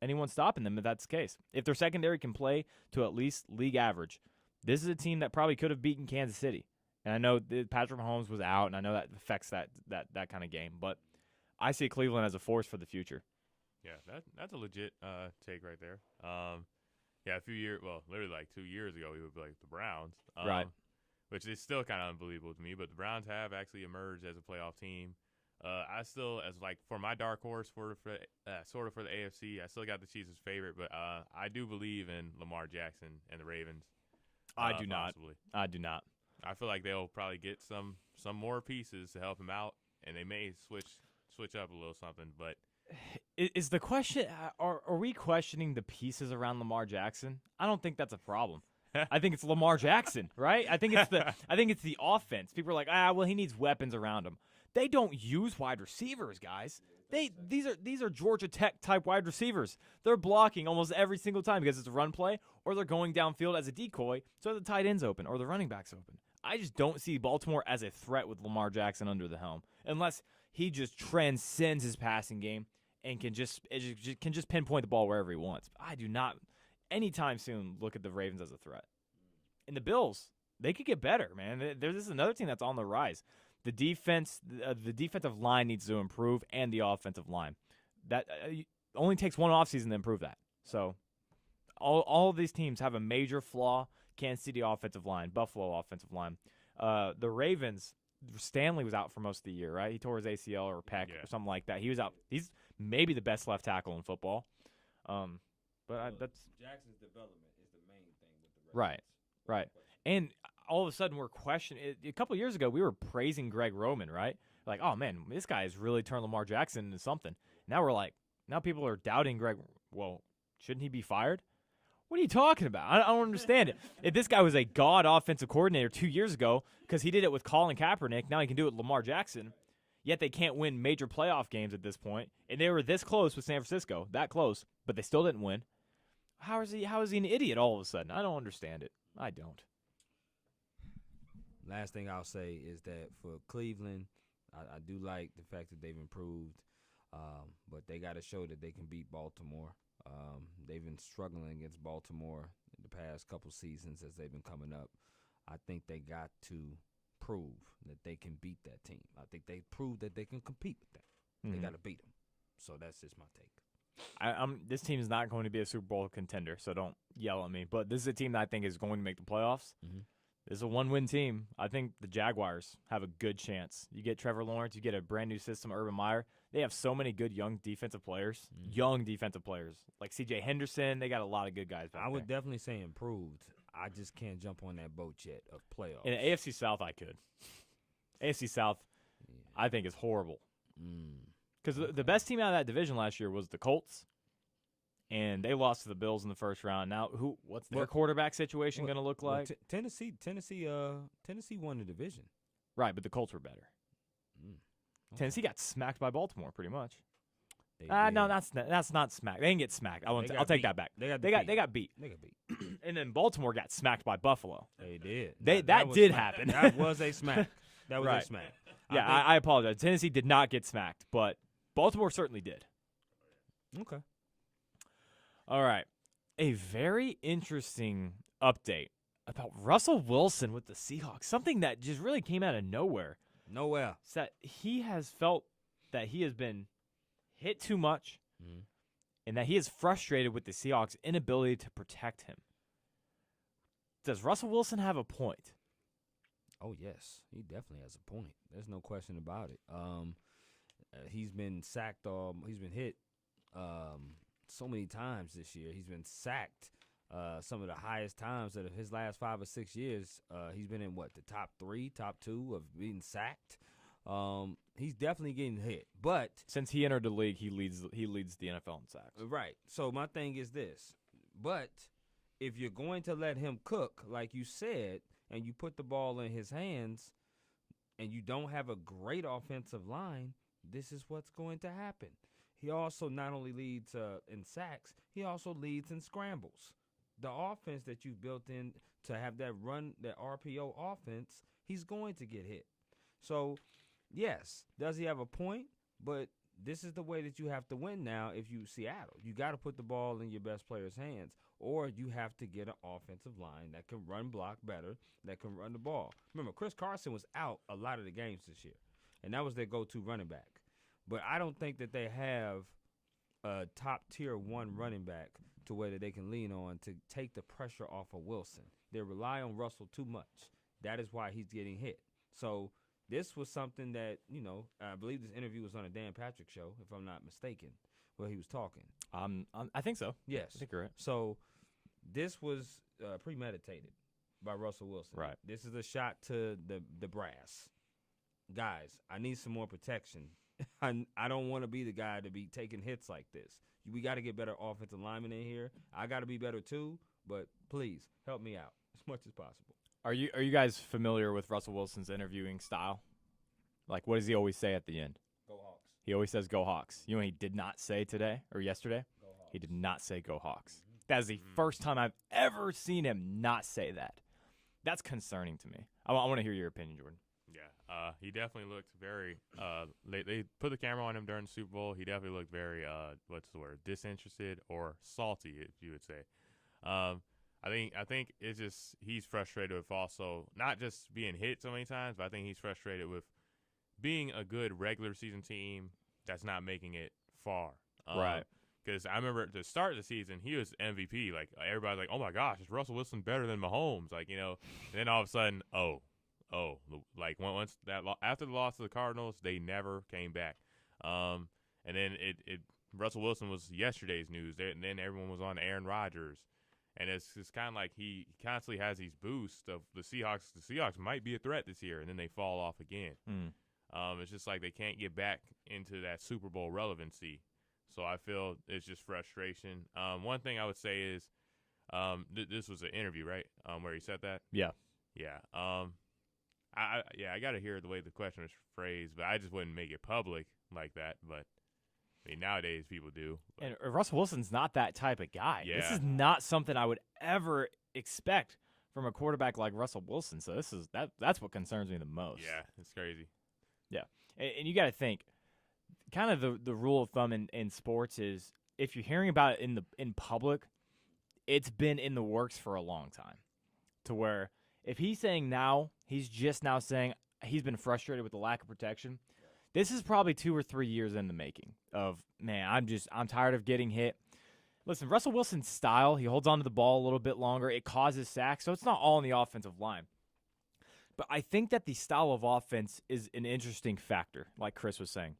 anyone stopping them if that's the case. If their secondary can play to at least league average, this is a team that probably could have beaten Kansas City. And I know that Patrick Mahomes was out, and I know that affects that kind of game, but I see Cleveland as a force for the future. Yeah, that's a legit take right there. A few years, literally like 2 years ago, we would be like the Browns, right? Which is still kind of unbelievable to me. But the Browns have actually emerged as a playoff team. I still, as like for my dark horse for the AFC, I still got the Chiefs as favorite, but I do believe in Lamar Jackson and the Ravens. I do not. Possibly. I do not. I feel like they'll probably get some more pieces to help him out, and they may switch up a little something, but. Is the question, are we questioning the pieces around Lamar Jackson? I don't think that's a problem. I think it's Lamar Jackson, right? I think it's the offense. People are like, he needs weapons around him. They don't use wide receivers, guys. These are Georgia Tech type wide receivers. They're blocking almost every single time because it's a run play, or they're going downfield as a decoy, so the tight end's open or the running back's open. I just don't see Baltimore as a threat with Lamar Jackson under the helm, unless he just transcends his passing game and can just pinpoint the ball wherever he wants. I do not anytime soon look at the Ravens as a threat. And the Bills, they could get better, man. This is another team that's on the rise. The defensive line needs to improve, and the offensive line. That only takes one offseason to improve that. So all of these teams have a major flaw. Kansas City offensive line, Buffalo offensive line. The Ravens, Stanley was out for most of the year, right? He tore his ACL or pec or something like that. He was out. He's maybe the best left tackle in football. That's Jackson's development is the main thing with the Ravens. Right. And all of a sudden we're questioning. A couple of years ago we were praising Greg Roman, right? Like, oh man, this guy has really turned Lamar Jackson into something. Now people are doubting Greg. Well, shouldn't he be fired? What are you talking about? I don't understand it. If this guy was a god offensive coordinator 2 years ago because he did it with Colin Kaepernick, now he can do it with Lamar Jackson, yet they can't win major playoff games at this point, and they were this close with San Francisco, that close, but they still didn't win. How is he an idiot all of a sudden? I don't understand it. I don't. Last thing I'll say is that for Cleveland, I do like the fact that they've improved, but they got to show that they can beat Baltimore. They've been struggling against Baltimore in the past couple seasons as they've been coming up. I think they got to prove that they can beat that team. I think they proved that they can compete with them. Mm-hmm. They got to beat them. So that's just my take. This team is not going to be a Super Bowl contender, so don't yell at me. But this is a team that I think is going to make the playoffs. Mm-hmm. This is a one-win team. I think the Jaguars have a good chance. You get Trevor Lawrence, you get a brand-new system, Urban Meyer. They have so many good young defensive players. Like C.J. Henderson. They got a lot of good guys back there. I would definitely say improved. I just can't jump on that boat yet of playoffs. In the AFC South, I could. AFC South, I think, is horrible. Because the best team out of that division last year was the Colts, and they lost to the Bills in the first round. Now, what's their quarterback situation going to look like? Tennessee won the division. Right, but the Colts were better. Okay. Tennessee got smacked by Baltimore, pretty much. No, that's not smacked. They didn't get smacked. I'll take that back. They got beat. And then Baltimore got smacked by Buffalo. They did. That did happen. That was a smack. That was a smack. Yeah, I apologize. Tennessee did not get smacked, but Baltimore certainly did. Okay. All right. A very interesting update about Russell Wilson with the Seahawks, something that just really came out of nowhere. Nowhere. Is that he has felt that he has been hit too much and that he is frustrated with the Seahawks' inability to protect him. Does Russell Wilson have a point? Oh, yes. He definitely has a point. There's no question about it. He's been sacked. He's been hit so many times this year. He's been sacked some of the highest times of his last 5 or 6 years. He's been in, the top 3, top 2 of being sacked. He's definitely getting hit. But since he entered the league, he leads the NFL in sacks. Right. So my thing is this. But if you're going to let him cook, like you said, and you put the ball in his hands and you don't have a great offensive line, this is what's going to happen. He also not only leads in sacks, he also leads in scrambles. The offense that you've built in to have that run, that RPO offense, he's going to get hit. So, yes, does he have a point? But this is the way that you have to win now if you Seattle. You got to put the ball in your best player's hands, or you have to get an offensive line that can run block better, that can run the ball. Remember, Chris Carson was out a lot of the games this year, and that was their go-to running back. But I don't think that they have a top-tier 1 running back to where that they can lean on to take the pressure off of Wilson. They rely on Russell too much. That is why he's getting hit. So this was something that, I believe this interview was on a Dan Patrick show, if I'm not mistaken, where he was talking. I think so. Yes. I think you're right. So this was premeditated by Russell Wilson. Right. This is a shot to the brass. Guys, I need some more protection. I don't want to be the guy to be taking hits like this. We got to get better offensive linemen in here. I got to be better too, but please help me out as much as possible. Are you guys familiar with Russell Wilson's interviewing style? Like, what does he always say at the end? Go Hawks. He always says, "Go Hawks." You know what he did not say today or yesterday? Go Hawks. He did not say, "Go Hawks." That is the first time I've ever seen him not say that. That's concerning to me. I want to hear your opinion, Jordan. Yeah, he definitely looked very. They put the camera on him during the Super Bowl. He definitely looked very what's the word? Disinterested or salty, if you would say. I think it's just he's frustrated with also not just being hit so many times, but I think he's frustrated with being a good regular season team that's not making it far. Right. Because I remember at the start of the season, he was MVP. Like everybody's like, "Oh my gosh, is Russell Wilson better than Mahomes?" Like and then all of a sudden, like once that after the loss to the Cardinals, they never came back. And then it Russell Wilson was yesterday's news. And then everyone was on Aaron Rodgers, and it's kind of like he constantly has these boosts of the Seahawks. The Seahawks might be a threat this year, and then they fall off again. It's just like they can't get back into that Super Bowl relevancy. So I feel it's just frustration. One thing I would say is, this was an interview, right? Where he said that. Yeah. Yeah. I got to hear the way the question was phrased, but I just wouldn't make it public like that. But I mean, nowadays people do. And Russell Wilson's not that type of guy. Yeah. This is not something I would ever expect from a quarterback like Russell Wilson. So that's what concerns me the most. Yeah, it's crazy. Yeah, and you got to think, kind of the rule of thumb in sports is if you're hearing about it in public, it's been in the works for a long time. To where if he's saying now, he's just now saying he's been frustrated with the lack of protection. This is probably 2 or 3 years in the making of, man, I'm tired of getting hit. Listen, Russell Wilson's style, he holds on to the ball a little bit longer. It causes sacks, so it's not all in the offensive line. But I think that the style of offense is an interesting factor, like Chris was saying.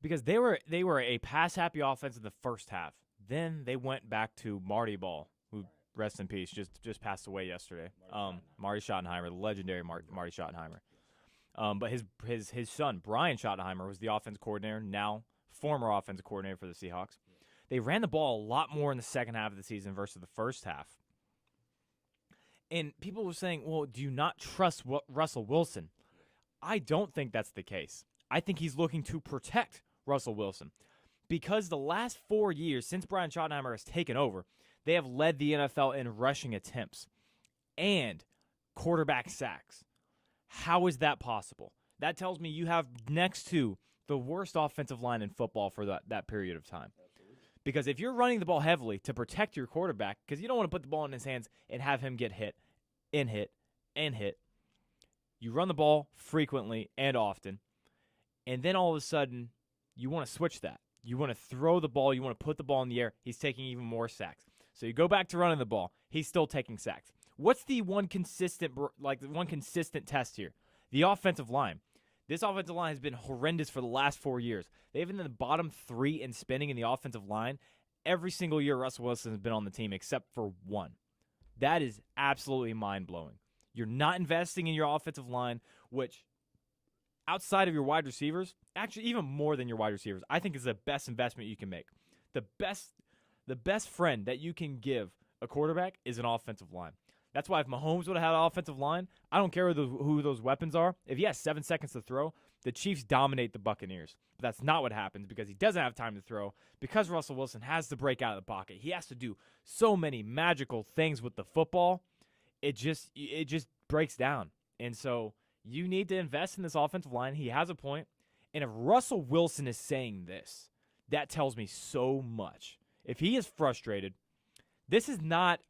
Because they were a pass-happy offense in the first half. Then they went back to Marty Ball, who, rest in peace, just passed away yesterday. Marty Schottenheimer, the legendary Marty Schottenheimer. But his son, Brian Schottenheimer, was the offense coordinator, now former offensive coordinator for the Seahawks. They ran the ball a lot more in the second half of the season versus the first half. And people were saying, well, do you not trust Russell Wilson? I don't think that's the case. I think he's looking to protect Russell Wilson. Because the last 4 years, since Brian Schottenheimer has taken over, they have led the NFL in rushing attempts and quarterback sacks. How is that possible? That tells me you have next to the worst offensive line in football for that period of time. Because if you're running the ball heavily to protect your quarterback, because you don't want to put the ball in his hands and have him get hit, you run the ball frequently and often, and then all of a sudden you want to switch that. You want to throw the ball. You want to put the ball in the air. He's taking even more sacks. So you go back to running the ball. He's still taking sacks. What's the one consistent test here? The offensive line. This offensive line has been horrendous for the last 4 years. They've been in the bottom 3 in spending in the offensive line every single year Russell Wilson has been on the team except for one. That is absolutely mind-blowing. You're not investing in your offensive line, which outside of your wide receivers, actually even more than your wide receivers, I think is the best investment you can make. The best friend that you can give a quarterback is an offensive line. That's why if Mahomes would have had an offensive line, I don't care who those weapons are. If he has 7 seconds to throw, the Chiefs dominate the Buccaneers. But that's not what happens because he doesn't have time to throw. Because Russell Wilson has to break out of the pocket. He has to do so many magical things with the football. It just breaks down. And so you need to invest in this offensive line. He has a point. And if Russell Wilson is saying this, that tells me so much. If he is frustrated, this is not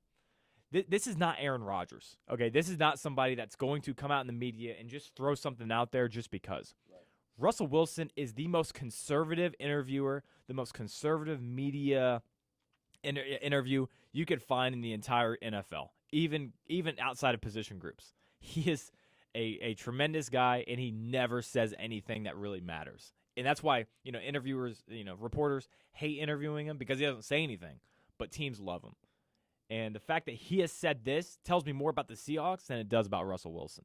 Aaron Rodgers. Okay, this is not somebody that's going to come out in the media and just throw something out there just because. Right. Russell Wilson is the most conservative interviewer, the most conservative media interview you could find in the entire NFL, even outside of position groups. He is a tremendous guy, and he never says anything that really matters. And that's why, interviewers, reporters hate interviewing him because he doesn't say anything, but teams love him. And the fact that he has said this tells me more about the Seahawks than it does about Russell Wilson.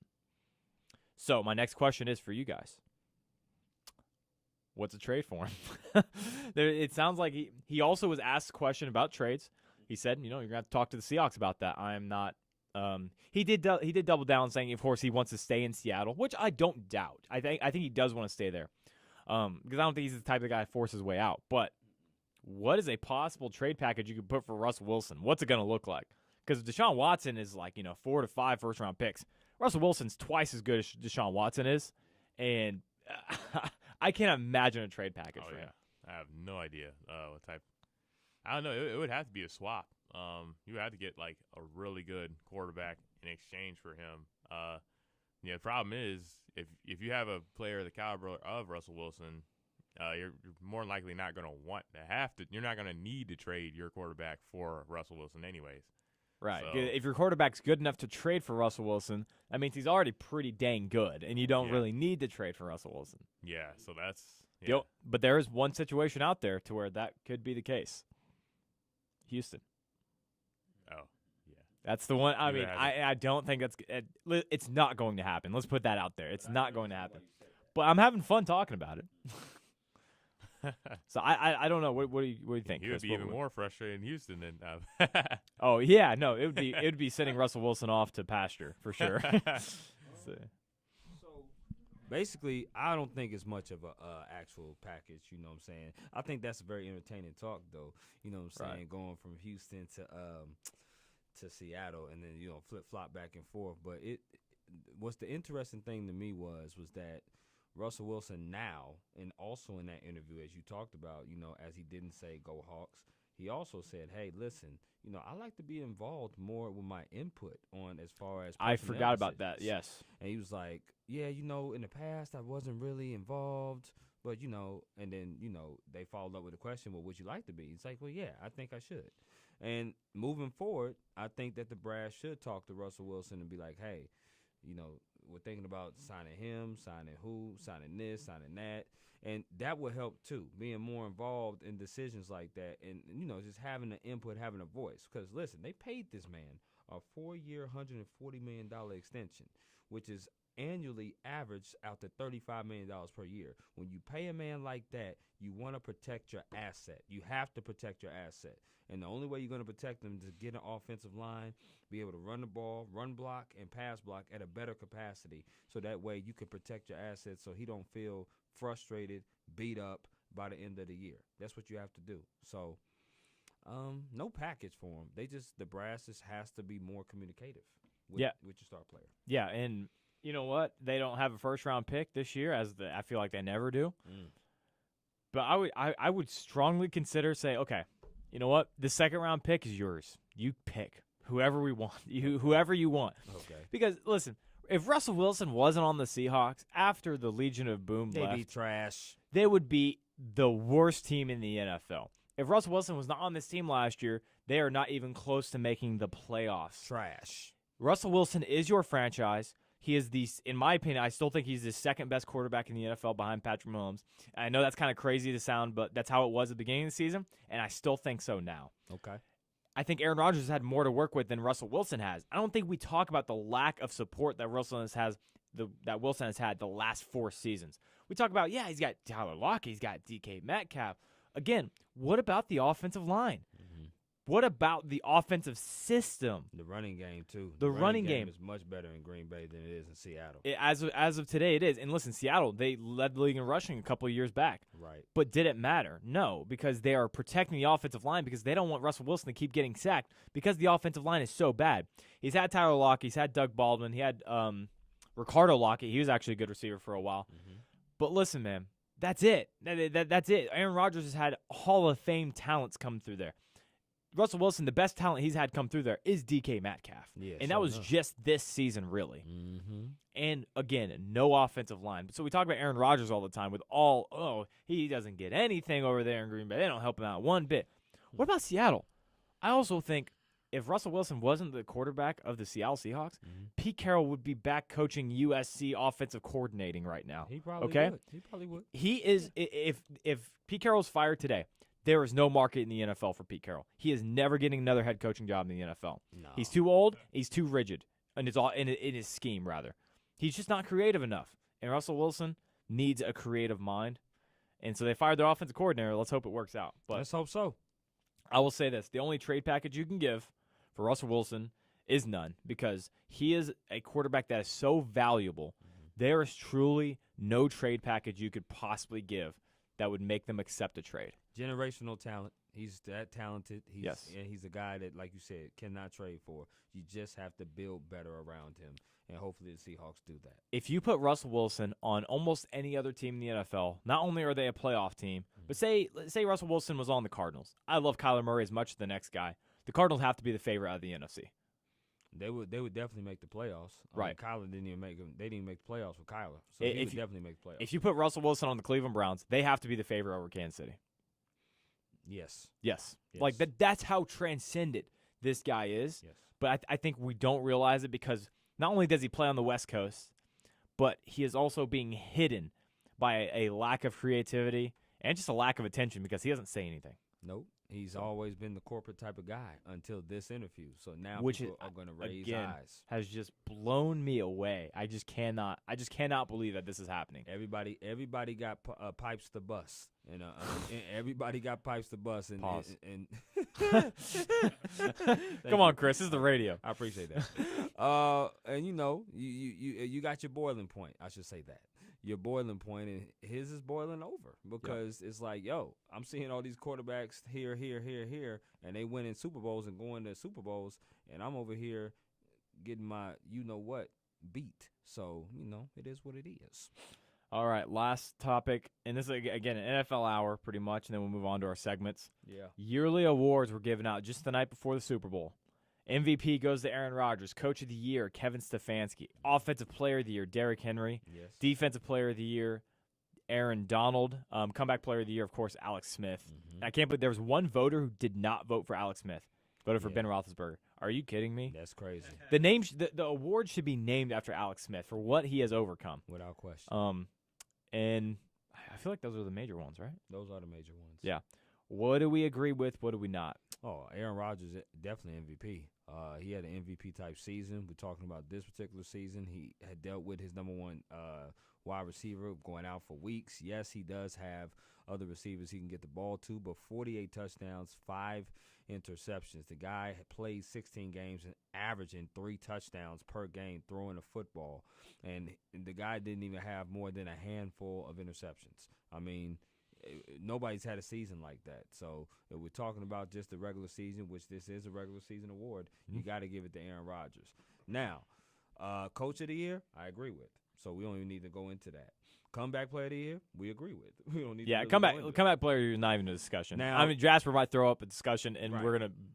So my next question is for you guys. What's a trade for him? It sounds like he also was asked a question about trades. He said, you're going to have to talk to the Seahawks about that. I am not. He did double down saying, of course, he wants to stay in Seattle, which I don't doubt. I think he does want to stay there because I don't think he's the type of guy to force his way out. But what is a possible trade package you could put for Russell Wilson? What's it going to look like? Because Deshaun Watson is 4 to 5 first-round picks. Russell Wilson's twice as good as Deshaun Watson is, and I can't imagine a trade package for him. I have no idea what type. I don't know. It would have to be a swap. You would have to get a really good quarterback in exchange for him. The problem is if you have a player the caliber of Russell Wilson, you're more than likely not going to want to have to. You're not going to need to trade your quarterback for Russell Wilson anyways. Right. So, if your quarterback's good enough to trade for Russell Wilson, that means he's already pretty dang good, and you don't really need to trade for Russell Wilson. Yeah, so that's – yeah. But there is one situation out there to where that could be the case. Houston. Oh, yeah. That's the one. I mean, I don't think it's not going to happen. Let's put that out there. It's not going to happen. But I'm having fun talking about it. So I don't know. What do you think? He would Chris? be even more frustrated in Houston than. Oh yeah, no, it would be sending Russell Wilson off to pasture for sure. So basically, I don't think it's much of a actual package. You know what I'm saying? I think that's a very entertaining talk, though. You know what I'm saying? Right. Going from Houston to Seattle, and then flip flop back and forth. But what's the interesting thing to me was that Russell Wilson now, and also in that interview, as you talked about, as he didn't say go Hawks, he also said, hey, listen, I like to be involved more with my input on as far as I forgot about that, yes. And he was like, yeah, in the past I wasn't really involved, but, and then, they followed up with a question, well, would you like to be? He's like, well, yeah, I think I should. And moving forward, I think that the brass should talk to Russell Wilson and be like, hey, we're thinking about signing him, signing who, signing this, signing that. And that would help, too, being more involved in decisions like that and, just having an input, having a voice. Because, listen, they paid this man a 4-year, $140 million extension, which is annually averaged out to $35 million per year. When you pay a man like that, you want to protect your asset. You have to protect your asset. And the only way you're going to protect them is to get an offensive line, be able to run the ball, run block, and pass block at a better capacity. So that way you can protect your assets so he don't feel frustrated, beat up by the end of the year. That's what you have to do. So no package for him. The brass just has to be more communicative with your star player. Yeah, and you know what? They don't have a first-round pick this year, I feel like they never do. But I would strongly consider okay, you know what? The second-round pick is yours. You pick whoever we want. Whoever you want. Okay. Because, listen, if Russell Wilson wasn't on the Seahawks after the Legion of Boom They'd left, be trash. they would be the worst team in the NFL. If Russell Wilson was not on this team last year, they are not even close to making the playoffs. Trash. Russell Wilson is your franchise. He is in my opinion, I still think he's the second best quarterback in the NFL behind Patrick Mahomes. I know that's kind of crazy to sound, but that's how it was at the beginning of the season, and I still think so now. Okay. I think Aaron Rodgers has had more to work with than Russell Wilson has. I don't think we talk about the lack of support that Wilson has had the last 4 seasons. We talk about, he's got Tyler Lockett, he's got DK Metcalf. Again, what about the offensive line? What about the offensive system? The running game, too. The running game is much better in Green Bay than it is in Seattle. As of today, it is. And listen, Seattle, they led the league in rushing a couple of years back. Right. But did it matter? No, because they are protecting the offensive line because they don't want Russell Wilson to keep getting sacked because the offensive line is so bad. He's had Tyler Lockett. He's had Doug Baldwin. He had Ricardo Lockett. He was actually a good receiver for a while. Mm-hmm. But listen, man, that's it. That's it. Aaron Rodgers has had Hall of Fame talents come through there. Russell Wilson, the best talent he's had come through there is DK Metcalf. Yeah, and that was just this season, really. Mm-hmm. And, again, no offensive line. So we talk about Aaron Rodgers all the time with he doesn't get anything over there in Green Bay. They don't help him out one bit. What about Seattle? I also think if Russell Wilson wasn't the quarterback of the Seattle Seahawks, Pete Carroll would be back coaching USC offensive coordinating right now. He probably would. He is – if Pete Carroll's fired today – there is no market in the NFL for Pete Carroll. He is never getting another head coaching job in the NFL. No. He's too old. He's too rigid, and it's all in his scheme. Rather, he's just not creative enough. And Russell Wilson needs a creative mind, and so they fired their offensive coordinator. Let's hope it works out. But let's hope so. I will say this: the only trade package you can give for Russell Wilson is none, because he is a quarterback that is so valuable. There is truly no trade package you could possibly give that would make them accept a trade. Generational talent. He's that talented. Yes. And he's a guy that, like you said, cannot trade for. You just have to build better around him, and hopefully the Seahawks do that. If you put Russell Wilson on almost any other team in the NFL, not only are they a playoff team, but say Russell Wilson was on the Cardinals. I love Kyler Murray as much as the next guy. The Cardinals have to be the favorite out of the NFC. They would definitely make the playoffs. Right. Kyler didn't even make them. They didn't make the playoffs with Kyler, so he would definitely make the playoffs. If you put Russell Wilson on the Cleveland Browns, they have to be the favorite over Kansas City. Yes. Like that's how transcendent this guy is. Yes. But I think we don't realize it because not only does he play on the West Coast, but he is also being hidden by a lack of creativity and just a lack of attention because he doesn't say anything. Nope. He's always been the corporate type of guy until this interview. So now people are going to raise eyes. Has just blown me away. I just cannot believe that this is happening. Everybody got pipes to bust. And everybody got pipes to bust. And, Pause. And come on, Chris. This is the radio. I appreciate that. And you got your boiling point. I should say that. Your boiling point, and his is boiling over because it's like, I'm seeing all these quarterbacks here, and they winning Super Bowls and going to Super Bowls, and I'm over here getting my beat. So, it is what it is. All right, last topic, and this is, again, an NFL hour pretty much, and then we'll move on to our segments. Yeah. Yearly awards were given out just the night before the Super Bowl. MVP goes to Aaron Rodgers. Coach of the Year, Kevin Stefanski. Offensive Player of the Year, Derrick Henry. Yes. Defensive Player of the Year, Aaron Donald. Comeback Player of the Year, of course, Alex Smith. Mm-hmm. I can't believe there was one voter who did not vote for Alex Smith. Voted for Ben Roethlisberger. Are you kidding me? That's crazy. The award should be named after Alex Smith for what he has overcome. Without question. And I feel like those are the major ones, right? Those are the major ones. Yeah. What do we agree with? What do we not? Oh, Aaron Rodgers, definitely MVP. He had an MVP-type season. We're talking about this particular season. He had dealt with his number one wide receiver going out for weeks. Yes, he does have other receivers he can get the ball to, but 48 touchdowns, 5 interceptions. The guy had played 16 games and averaging 3 touchdowns per game throwing a football. And the guy didn't even have more than a handful of interceptions. I mean, nobody's had a season like that. So if we're talking about just the regular season, which this is a regular season award, you got to give it to Aaron Rodgers. Now, Coach of the Year, I agree with. so we don't even need to go into that. Comeback player of the year, we agree with. We don't need to really comeback go into player of the year is not even a discussion. Now, I mean, Jasper might throw up a discussion, and right.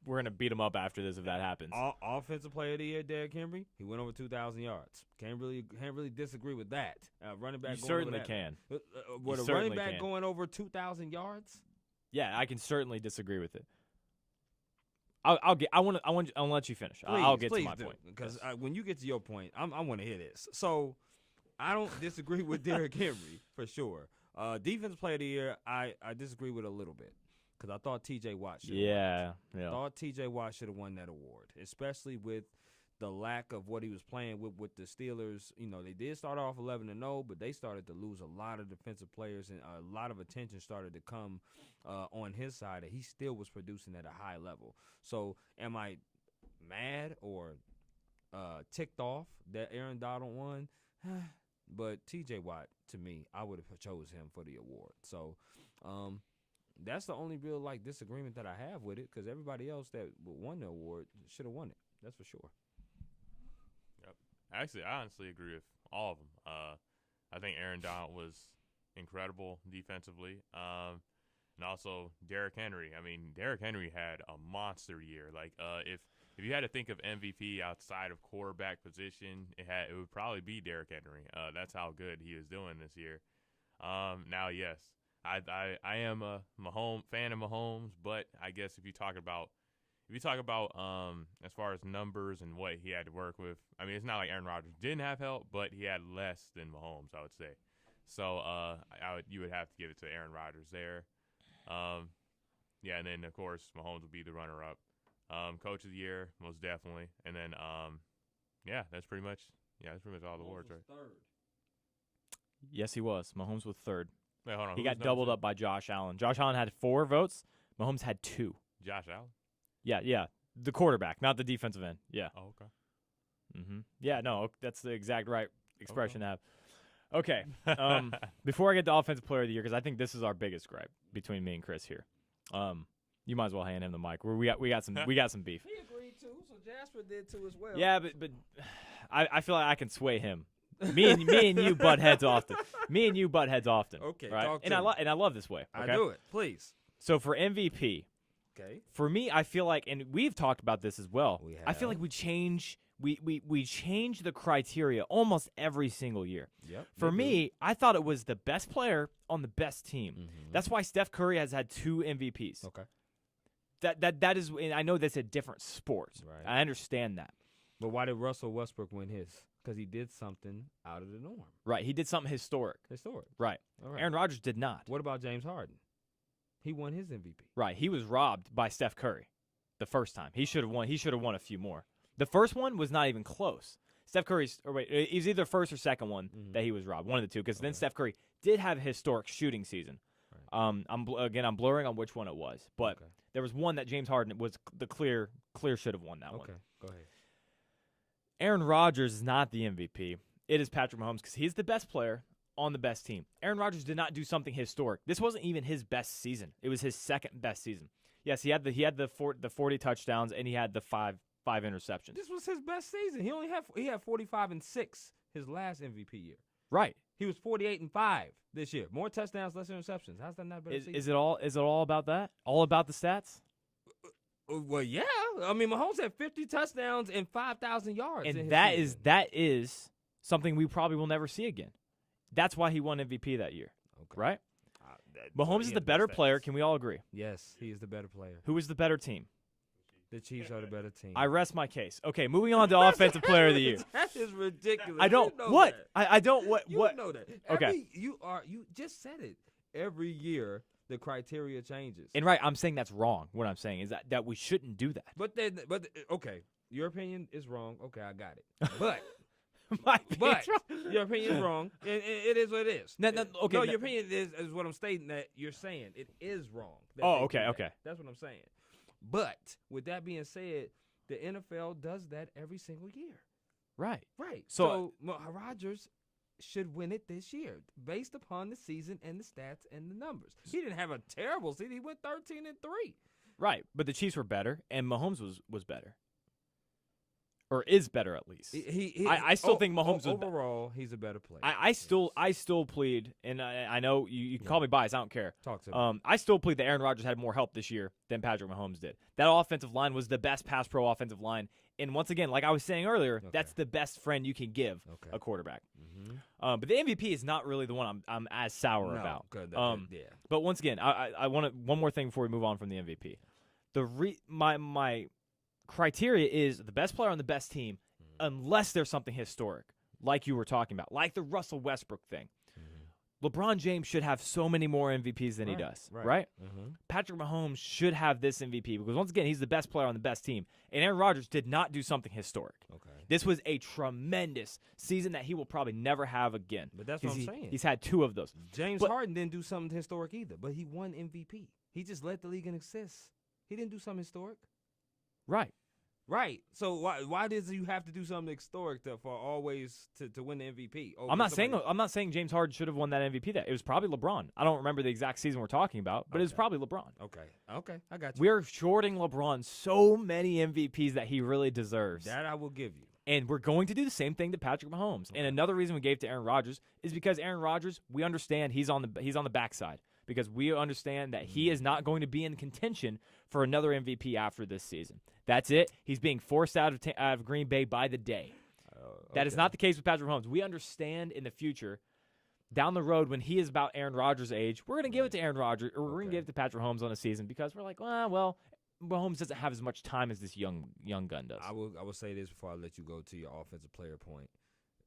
we're gonna beat him up after this if that happens. Offensive player of the year, Derrick Henry. He went over 2,000 yards. Can't really disagree with that. Running back. You certainly can. With a running back going over 2,000 yards. Yeah, I can certainly disagree with it. I'll let you finish. I'll get to my point because when you get to your point, I want to hear this. So I don't disagree with Derrick Henry for sure. Defensive player of the year, I disagree with a little bit because I thought T.J. Watt should. Yeah. Thought T.J. Watt should have won that award, especially with the lack of what he was playing with the Steelers. You know, they did start off 11-0, but they started to lose a lot of defensive players, and a lot of attention started to come on his side, and he still was producing at a high level. So am I mad or ticked off that Aaron Donald won? But T.J. Watt, to me, I would have chose him for the award. So that's the only real disagreement that I have with it, because everybody else that won the award should have won it. That's for sure. Yep. Actually, I honestly agree with all of them. I think Aaron Donald was incredible defensively. And also Derrick Henry. I mean, Derrick Henry had a monster year. If you had to think of MVP outside of quarterback position, it would probably be Derrick Henry. That's how good he was doing this year. Now, yes, I am a fan of Mahomes, but I guess if you talk about as far as numbers and what he had to work with, I mean, it's not like Aaron Rodgers didn't have help, but he had less than Mahomes, I would say. So you would have to give it to Aaron Rodgers there. Yeah, and then of course Mahomes would be the runner-up. Coach of the year, most definitely, and then that's pretty much all the awards, right? Third. Yes, he was. Mahomes was third. Wait, hold on. He got doubled up by Josh Allen. Josh Allen had 4 votes. Mahomes had 2. Josh Allen? Yeah. The quarterback, not the defensive end. Yeah. Oh, okay. Mm-hmm. Yeah, no, that's the exact right expression to have. Okay. Before I get to offensive player of the year, because I think this is our biggest gripe between me and Chris here. You might as well hand him the mic. We got some beef. He agreed too, so Jasper did too as well. Yeah, but I feel like I can sway him. Me and you butt heads often. Okay, right? talk to and me. I love this way. Okay? I do it, please. So for MVP, okay. For me, I feel like, and we've talked about this as well. We have. I feel like we change the criteria almost every single year. Yep. For me, I thought it was the best player on the best team. Mm-hmm. That's why Steph Curry has had 2 MVPs. Okay. That is, and I know that's a different sport. Right. I understand that. But why did Russell Westbrook win his? Because he did something out of the norm. Right. He did something historic. Right. All right. Aaron Rodgers did not. What about James Harden? He won his MVP. Right. He was robbed by Steph Curry the first time. He should have won. He should have won a few more. The first one was not even close. Steph Curry's, it was either first or second one that he was robbed. One of the two, because then Steph Curry did have a historic shooting season. Right. I'm blurring on which one it was, but there was one that James Harden was the clear should have won that one. Okay, go ahead. Aaron Rodgers is not the MVP. It is Patrick Mahomes because he's the best player on the best team. Aaron Rodgers did not do something historic. This wasn't even his best season. It was his second best season. Yes, he had the 40 touchdowns and he had the five interceptions. This was his best season. He had 45-6 his last MVP year. Right. He was 48-5 this year. More touchdowns, less interceptions. How's that not better season? Is it all about that? All about the stats? Well, yeah. I mean, Mahomes had 50 touchdowns and 5,000 yards. And that is something we probably will never see again. That's why he won MVP that year. Okay. Right? Mahomes is the better player. Can we all agree? Yes, he is the better player. Who is the better team? The Chiefs are the better team. I rest my case. Okay, moving on to offensive player of the year. That is ridiculous. I don't. You know What? That. I don't. What? You what? know that. Okay. You just said it. Every year the criteria changes. And right, I'm saying that's wrong. What I'm saying is that we shouldn't do that. But okay, your opinion is wrong. Okay, I got it. But your opinion is wrong. It is what it is. Your opinion is what I'm stating that you're saying. It is wrong. Okay. That's what I'm saying. But with that being said, the NFL does that every single year. Right. So Rodgers should win it this year based upon the season and the stats and the numbers. He didn't have a terrible season. He went 13-3. Right. But the Chiefs were better, and Mahomes was better. or is better at least. I still think Mahomes overall he's a better player. I still plead, and I know you can call me biased. I don't care. Talk to me. I still plead that Aaron Rodgers had more help this year than Patrick Mahomes did. That offensive line was the best pass pro offensive line, and once again, like I was saying earlier, that's the best friend you can give a quarterback. Mm-hmm. But the MVP is not really the one I'm as sour about. Good. But once again, I want one more thing before we move on from the MVP. My criteria is the best player on the best team, unless there's something historic, like you were talking about, like the Russell Westbrook thing. LeBron James should have so many more MVPs than he does, right? Mm-hmm. Patrick Mahomes should have this MVP because, once again, he's the best player on the best team. And Aaron Rodgers did not do something historic. Okay. This was a tremendous season that he will probably never have again. But that's what I'm saying. He's had 2 of those. James Harden didn't do something historic either, but he won MVP. He just let the league in excess. He didn't do something historic. Right. So why does you have to do something historic for always to win the MVP? I'm not saying James Harden should have won that MVP. It was probably LeBron. I don't remember the exact season we're talking about, but it was probably LeBron. Okay, I got you. We're shorting LeBron so many MVPs that he really deserves. That I will give you. And we're going to do the same thing to Patrick Mahomes. And another reason we gave to Aaron Rodgers is because Aaron Rodgers, we understand he's on the backside. Because we understand that he is not going to be in contention for another MVP after this season. That's it. He's being forced out of Green Bay by the day. That is not the case with Patrick Mahomes. We understand in the future, down the road, when he is about Aaron Rodgers' age, we're going to give it to Aaron Rodgers, or we're going to give it to Patrick Mahomes on a season because we're like, well, Mahomes doesn't have as much time as this young gun does. I will say this before I let you go to your offensive player point.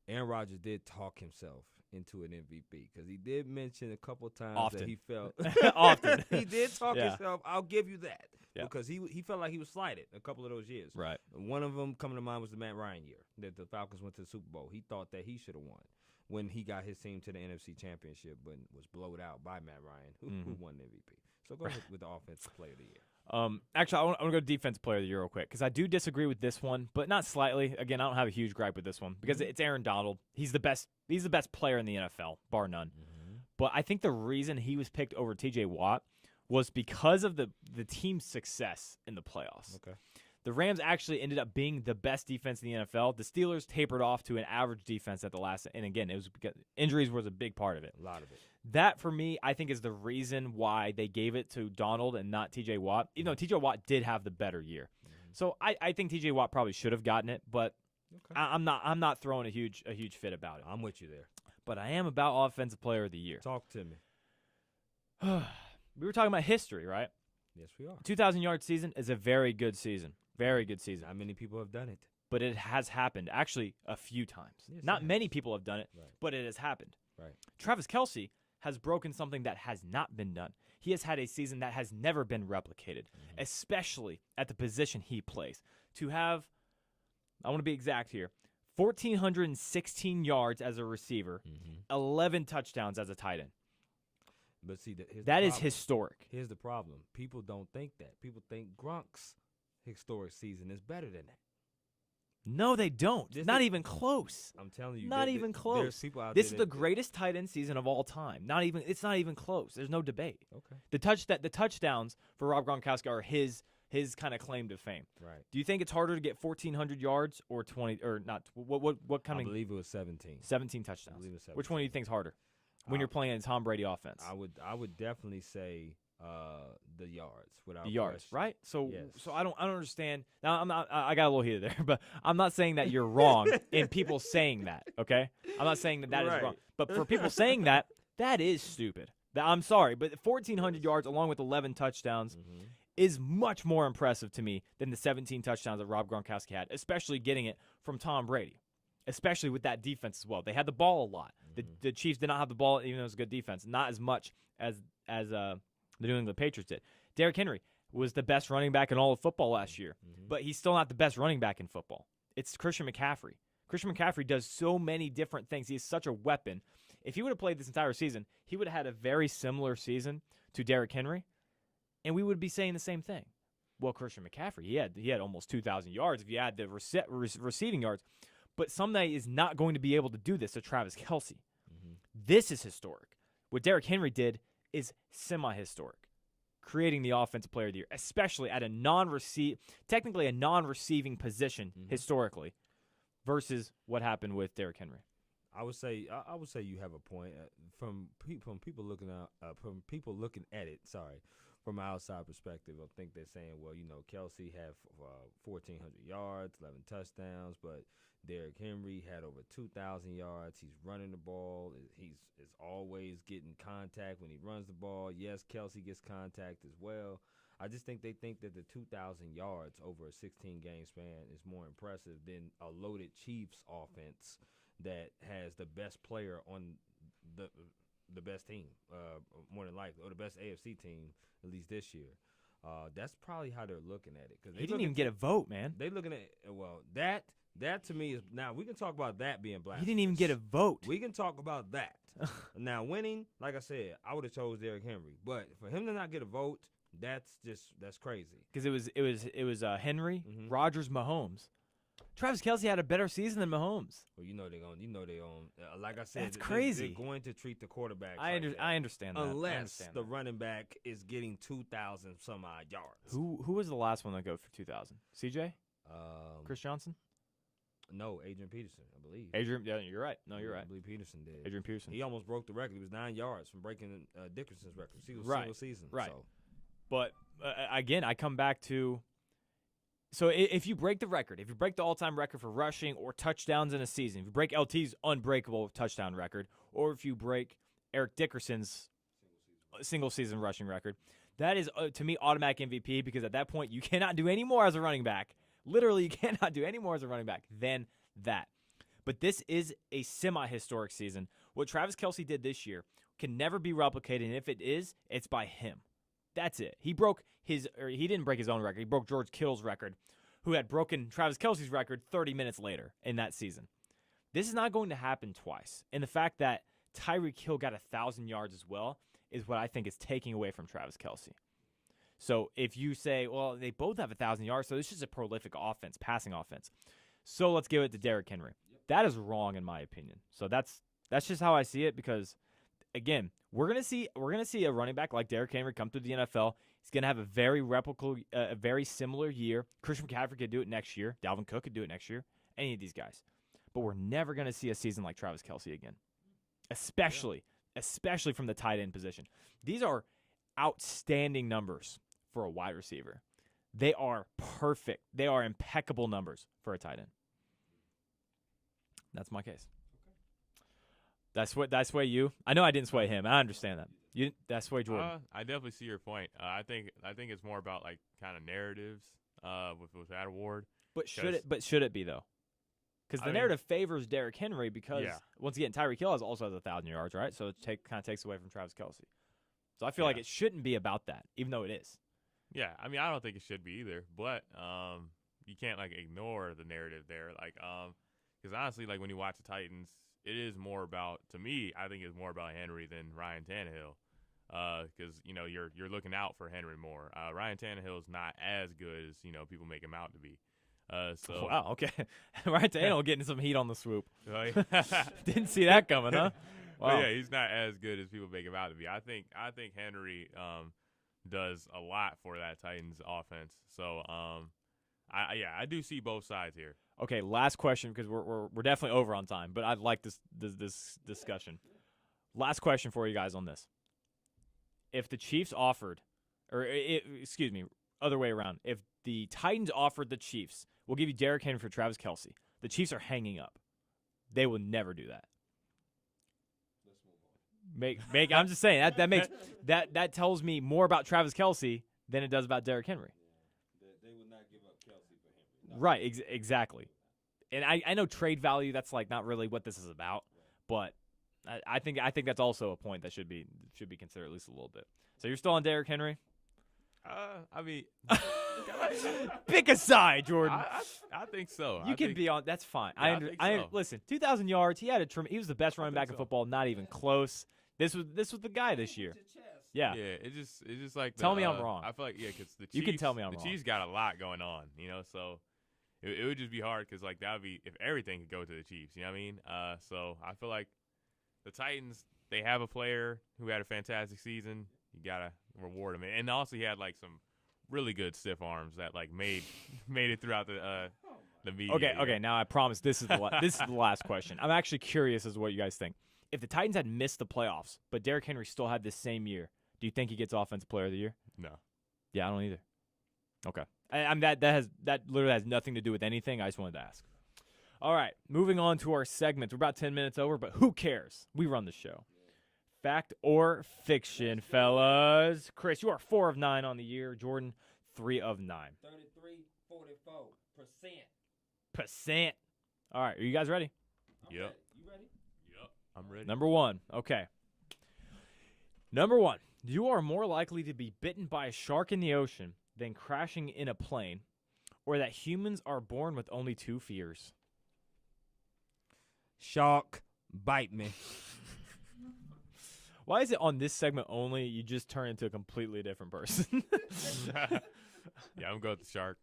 Aaron Rodgers did talk himself into an MVP because he did mention a couple times that he felt often he did talk himself. I'll give you that because he felt like he was slighted a couple of those years. Right. One of them coming to mind was the Matt Ryan year that the Falcons went to the Super Bowl. He thought that he should have won when he got his team to the NFC Championship, but was blowed out by Matt Ryan, who won the MVP. So go ahead with the offensive player of the year. Actually, I want to go to defensive player of the year real quick because I do disagree with this one, but not slightly. Again, I don't have a huge gripe with this one because it's Aaron Donald. He's the best. He's the best player in the NFL, bar none. But I think the reason he was picked over T.J. Watt was because of the team's success in the playoffs. Okay. The Rams actually ended up being the best defense in the NFL. The Steelers tapered off to an average defense at the last. And again, it was because injuries was a big part of it. A lot of it. That, for me, I think is the reason why they gave it to Donald and not T.J. Watt, even though T.J. Watt did have the better year. So I think T.J. Watt probably should have gotten it, but I'm not throwing a huge fit about it. I'm with you there. But I am about Offensive Player of the Year. Talk to me. We were talking about history, right? Yes, we are. 2,000-yard season is a very good season. Very good season. Not many people have done it. But it has happened, actually, a few times. Yes, not many people have done it, but it has happened. Right. Travis Kelce has broken something that has not been done. He has had a season that has never been replicated, especially at the position he plays. To have, I want to be exact here, 1,416 yards as a receiver, 11 touchdowns as a tight end. But see, that is historic. Here's the problem. People don't think that. People think Gronk's historic season is better than that. No, they don't. Not even close. I'm telling you. Not even close. There's people out this is the greatest tight end season of all time. It's not even close. There's no debate. Okay. The touchdowns for Rob Gronkowski are his kind of claim to fame. Right. Do you think it's harder to get 1,400 yards or 20 or not? What kind of? I believe it was 17. 17 touchdowns. I believe it was 17. Which one do you think is harder when you're playing a Tom Brady offense? I would definitely say the yards without the yards, question. right? So yes. so I don't understand. Now I got a little heated there, but I'm not saying that you're wrong in people saying that. Okay, I'm not saying that is wrong, but for people saying that is stupid. I'm sorry, but 1,400 yards along with 11 touchdowns is much more impressive to me than the 17 touchdowns that Rob Gronkowski had, especially getting it from Tom Brady, especially with that defense as well. They had the ball a lot. The Chiefs did not have the ball, even though it was a good defense, not as much as the New England Patriots did. Derrick Henry was the best running back in all of football last year, but he's still not the best running back in football. It's Christian McCaffrey. Christian McCaffrey does so many different things. He is such a weapon. If he would have played this entire season, he would have had a very similar season to Derrick Henry, and we would be saying the same thing. Well, Christian McCaffrey, he had almost 2,000 yards if you add the receiving yards, but somebody is not going to be able to do this to Travis Kelce. This is historic. What Derrick Henry did is semi-historic. creating the Offensive Player of the Year, especially at technically a non-receiving position historically, versus what happened with Derrick Henry. I would say you have a point from people looking at it. Sorry, from an outside perspective, I think they're saying, well, Kelsey had 1,400 yards, 11 touchdowns, but Derrick Henry had over 2,000 yards. He's running the ball. He's always getting contact when he runs the ball. Yes, Kelsey gets contact as well. I just think they think that the 2,000 yards over a 16-game span is more impressive than a loaded Chiefs offense that has the best player on the best team, more than likely, or the best AFC team, at least this year. That's probably how they're looking at it. He didn't even get a vote, man. They looking at that to me is now we can talk about that being blasphemous. He didn't even get a vote. We can talk about that. Now winning, like I said, I would have chose Derrick Henry, but for him to not get a vote, that's crazy. Because it was Henry, Rodgers, Mahomes. Travis Kelce had a better season than Mahomes. Well, they're on. Like I said, that's crazy. They're going to treat the quarterback. I understand that. Unless the running back is getting 2,000 some odd yards. Who was the last one that go for 2,000? CJ? Chris Johnson? No, Adrian Peterson, I believe. Yeah, you're right. No, you're right. I believe Peterson did. Adrian Peterson. He almost broke the record. He was 9 yards from breaking Dickerson's record. Single season. Right. So. But again, I come back to. So if you break the record, if you break the all-time record for rushing or touchdowns in a season, if you break LT's unbreakable touchdown record, or if you break Eric Dickerson's single-season rushing record, that is, to me, automatic MVP, because at that point, you cannot do any more as a running back. Literally, you cannot do any more as a running back than that. But this is a semi-historic season. What Travis Kelce did this year can never be replicated, and if it is, it's by him. That's it. He didn't break his own record. He broke George Kittle's record, who had broken Travis Kelce's record 30 minutes later in that season. This is not going to happen twice. And the fact that Tyreek Hill got 1,000 yards as well is what I think is taking away from Travis Kelce. So if you say, well, they both have 1,000 yards, so it's just a prolific offense, passing offense. So let's give it to Derrick Henry. That is wrong in my opinion. So that's just how I see it, because again, we're gonna see a running back like Derrick Henry come through the NFL. He's gonna have a very similar year. Christian McCaffrey could do it next year. Dalvin Cook could do it next year. Any of these guys, but we're never gonna see a season like Travis Kelce again, especially from the tight end position. These are outstanding numbers for a wide receiver. They are perfect. They are impeccable numbers for a tight end. That's my case. That's sway you. I know I didn't sway him. I understand that. That sway Jordan. I definitely see your point. I think it's more about like kind of narratives with that award. But should it be though? Because the narrative favors Derrick Henry because once again Tyreek Hill also has 1,000 yards, right? So it kind of takes away from Travis Kelce. So I feel like it shouldn't be about that, even though it is. Yeah, I mean I don't think it should be either, but you can't like ignore the narrative there, like because honestly, like when you watch the Titans, it is more about, to me, I think it's more about Henry than Ryan Tannehill, because you're looking out for Henry more. Ryan Tannehill is not as good as people make him out to be. So wow, okay, Ryan Tannehill getting some heat on the Swoop. Didn't see that coming, huh? Wow. But yeah, he's not as good as people make him out to be. I think Henry does a lot for that Titans offense. So I do see both sides here. Okay, last question, because we're definitely over on time, but I'd like this discussion. Last question for you guys on this. If the Chiefs offered, other way around, if the Titans offered the Chiefs, we'll give you Derrick Henry for Travis Kelce, the Chiefs are hanging up. They will never do that. I'm just saying that makes that tells me more about Travis Kelce than it does about Derrick Henry. They would not give up Kelce for Henry. No. Right, exactly. And I know trade value, that's like not really what this is about, but I think that's also a point that should be considered at least a little bit. So you're still on Derrick Henry? I mean, pick a side, Jordan. I think so. You can be on. That's fine. Yeah, I think so. Listen, 2,000 yards. He was the best running back in football. Not even close. This was the guy this year. Yeah. Yeah. It's just like. Tell me I'm wrong. I feel like because the Chiefs. You can tell me I'm wrong. The Chiefs got a lot going on, so it would just be hard because like that would be if everything could go to the Chiefs. You know what I mean? So I feel like the Titans, they have a player who had a fantastic season. You reward him. And also he had like some really good stiff arms that like made it throughout the media. Okay. Now I promise this is the last question. I'm actually curious as to what you guys think. If the Titans had missed the playoffs, but Derrick Henry still had this same year, do you think he gets Offensive Player of the Year? No. Yeah, I don't either. Okay. That literally has nothing to do with anything. I just wanted to ask. All right, moving on to our segments. We're about 10 minutes over, but who cares? We run the show. Fact or fiction, fellas? Chris, you are 4 of 9 on the year. Jordan, 3 of 9. 33.44%. All right, are you guys ready? Yep. You ready? Yep. I'm ready. Number 1. Okay. Number 1. You are more likely to be bitten by a shark in the ocean than crashing in a plane, or that humans are born with only 2 fears. Shark, bite me. Why is it on this segment only you just turn into a completely different person? Yeah, I'm going with the shark.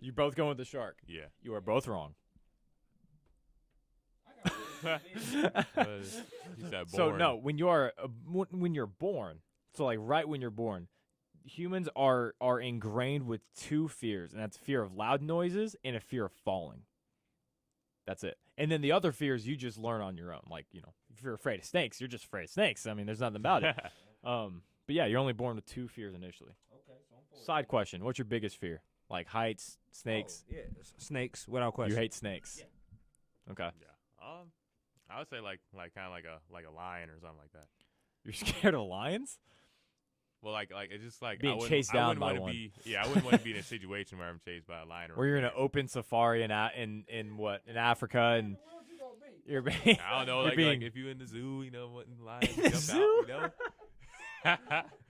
You both going with the shark. Yeah. You are both wrong. So no, when you're born, so like right when you're born, humans are ingrained with 2 fears, and that's fear of loud noises and a fear of falling. That's it. And then the other fears you just learn on your own. Like, if you're afraid of snakes, you're just afraid of snakes. I mean, there's nothing about it. But yeah, you're only born with 2 fears initially. Okay. So side question: what's your biggest fear? Like heights, snakes? Oh, yeah, snakes. Without question. You hate snakes. Yeah. Okay. Yeah. I would say like kind of like a lion or something like that. You're scared of lions? Well, like it's just like being chased down by one. I wouldn't want to be in a situation where I'm chased by a lion. Where you're in an open safari in Africa, and you're being. I don't know, like if you're in the zoo, what lions jump out,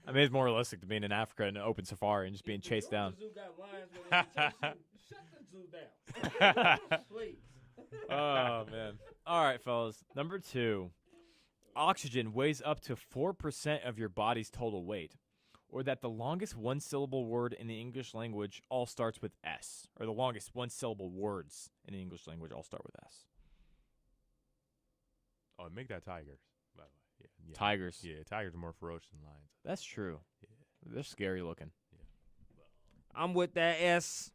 I mean, it's more realistic to being in Africa in an open safari and just being chased down. Shut the zoo down. Please. Oh man! All right, fellas. Number 2. Oxygen weighs up to 4% of your body's total weight, or that the longest one-syllable word in the English language all starts with S, or the longest one-syllable words in the English language all start with S. Oh, make that tigers, by the way. Yeah. Tigers. Yeah, tigers are more ferocious than lions. That's true. Yeah. They're scary looking. Yeah. I'm with that S.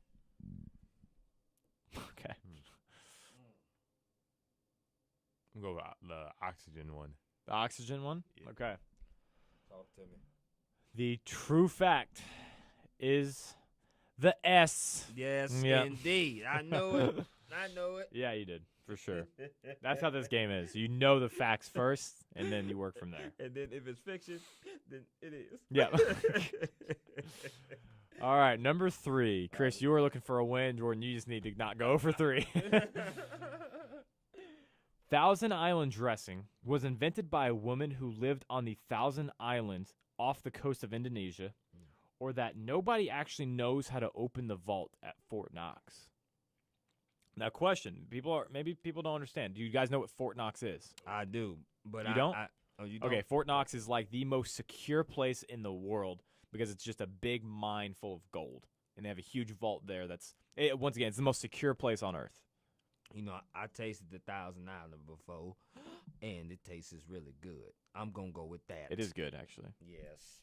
Okay. I'm going to go with the oxygen one. The oxygen one? Yeah. Okay. Talk to me. The true fact is the S. Yes, Yep. indeed. I know it. Yeah, you did, for sure. That's how this game is. You know the facts first, and then you work from there. And then if it's fiction, then it is. Yeah. All right, number 3. Chris, you were looking for a win. Jordan, you just need to not go for 3. Thousand Island dressing was invented by a woman who lived on the Thousand Islands off the coast of Indonesia, or that nobody actually knows how to open the vault at Fort Knox. Now, question: maybe people don't understand. Do you guys know what Fort Knox is? I do, but you don't. You don't? Okay, Fort Knox is like the most secure place in the world because it's just a big mine full of gold, and they have a huge vault there. Once again, it's the most secure place on Earth. I tasted the Thousand Island before, and it tastes really good. I'm going to go with that. It is good, actually. Yes.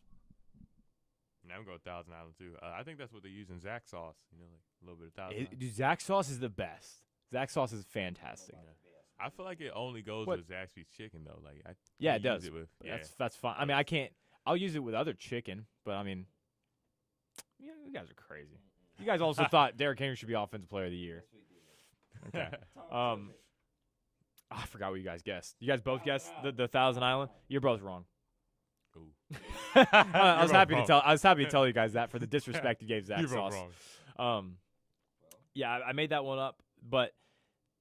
Now I'm going with Thousand Island, too. I think that's what they use in Zach sauce, like a little bit of Thousand Island. Dude, Zach sauce is the best. Zach sauce is fantastic. I feel like it only goes with Zaxby's chicken, though. It does. Yeah. That's fine. I mean, I'll use it with other chicken, but I mean, you guys are crazy. You guys also thought Derrick Henry should be Offensive Player of the Year. Okay. I forgot what you guys guessed. You guys both guessed the Thousand Island. You're both wrong. Ooh. I was happy to tell you guys that for the disrespect you gave Zach You're sauce. wrong. Yeah, I made that one up, but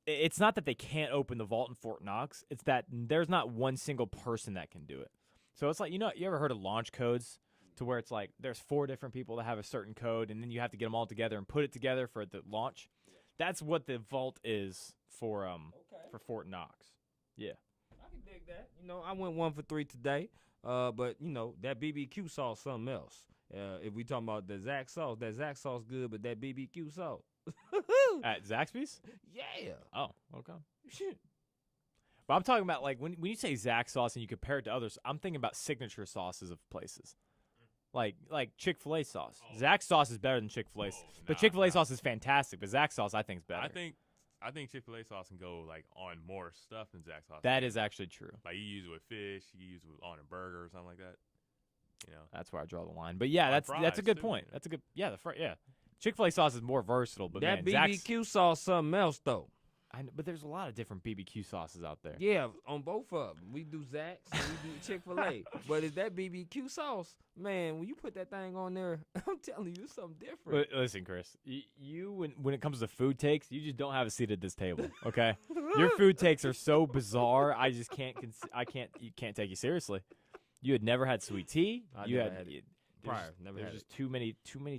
it's not that they can't open the vault in Fort Knox. It's that there's not one single person that can do it. So it's like, you ever heard of launch codes, to where it's like there's 4 different people that have a certain code, and then you have to get them all together and put it together for the launch. That's what the vault is for Fort Knox. Yeah. I can dig that. I went 1 for 3 today. But that BBQ sauce something else. If we talking about the Zach sauce good, but that BBQ sauce. At Zaxby's? Yeah. Oh, okay. But I'm talking about, like, when you say Zach sauce and you compare it to others, I'm thinking about signature sauces of places. like Chick-fil-A sauce. Zach's sauce is better than Chick-fil-A, but nah, Chick-fil-A nah. sauce is fantastic. But Zach's sauce I think is better. I think Chick-fil-A sauce can go like on more stuff than Zach's sauce. That is actually true. Like you use it with fish, you use it on a burger or something like that. You know, That's where I draw the line. But yeah, that's a fries, good too, point. yeah. That's a good Chick-fil-A sauce is more versatile, but That man, Zach's, BBQ sauce something else though. but there's a lot of different BBQ sauces out there. Yeah, on both of them. We do Zach's and we do Chick-fil-A. But is that BBQ sauce, man, when you put that thing on there, I'm telling you, it's something different. But listen, Chris, you when it comes to food takes, you just don't have a seat at this table, okay? Your food takes are so bizarre. I just can't you can't take you seriously. You had never had sweet tea. I never had it. Prior, never there's had just too many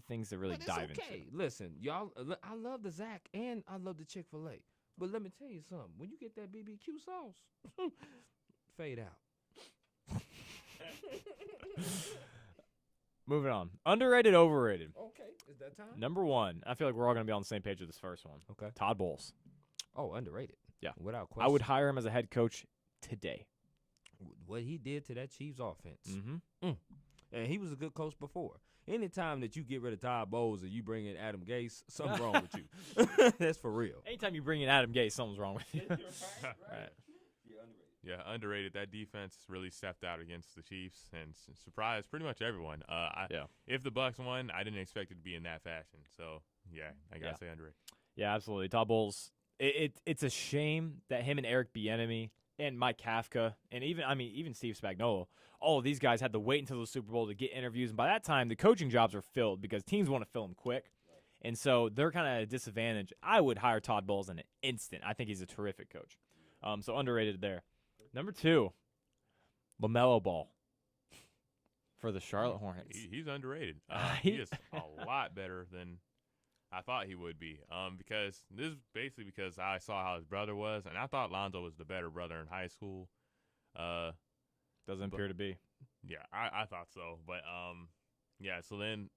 things to really But dive it's okay. into. Listen, y'all, I love the Zach and I love the Chick-fil-A. But let me tell you something. When you get that BBQ sauce, fade out. Moving on. Underrated, overrated. Okay, is that time? Number one. I feel like we're all going to be on the same page with this first one. Okay. Todd Bowles. Oh, underrated. Yeah. Without question. I would hire him as a head coach today. What he did to that Chiefs offense. Mm-hmm. And he was a good coach before. Anytime that you get rid of Todd Bowles and you bring in Adam Gase, something's wrong with you. That's for real. Anytime you bring in Adam Gase, something's wrong with you. Right. yeah, underrated. That defense really stepped out against the Chiefs and surprised pretty much everyone. If the Bucs won, I didn't expect it to be in that fashion. So yeah, I gotta say underrated. Yeah, absolutely. Todd Bowles. It's a shame that him and Eric Bieniemy and Mike Kafka and even Steve Spagnuolo, all of these guys had to wait until the Super Bowl to get interviews. And by that time, the coaching jobs are filled because teams want to fill them quick. And so they're kind of at a disadvantage. I would hire Todd Bowles in an instant. I think he's a terrific coach. So underrated there. Number two, LaMelo Ball for the Charlotte Hornets. He's underrated. He is a lot better than I thought he would be. Because this is basically because I saw how his brother was, and I thought Lonzo was the better brother in high school. Doesn't appear to be. Yeah, I thought so. But, so then,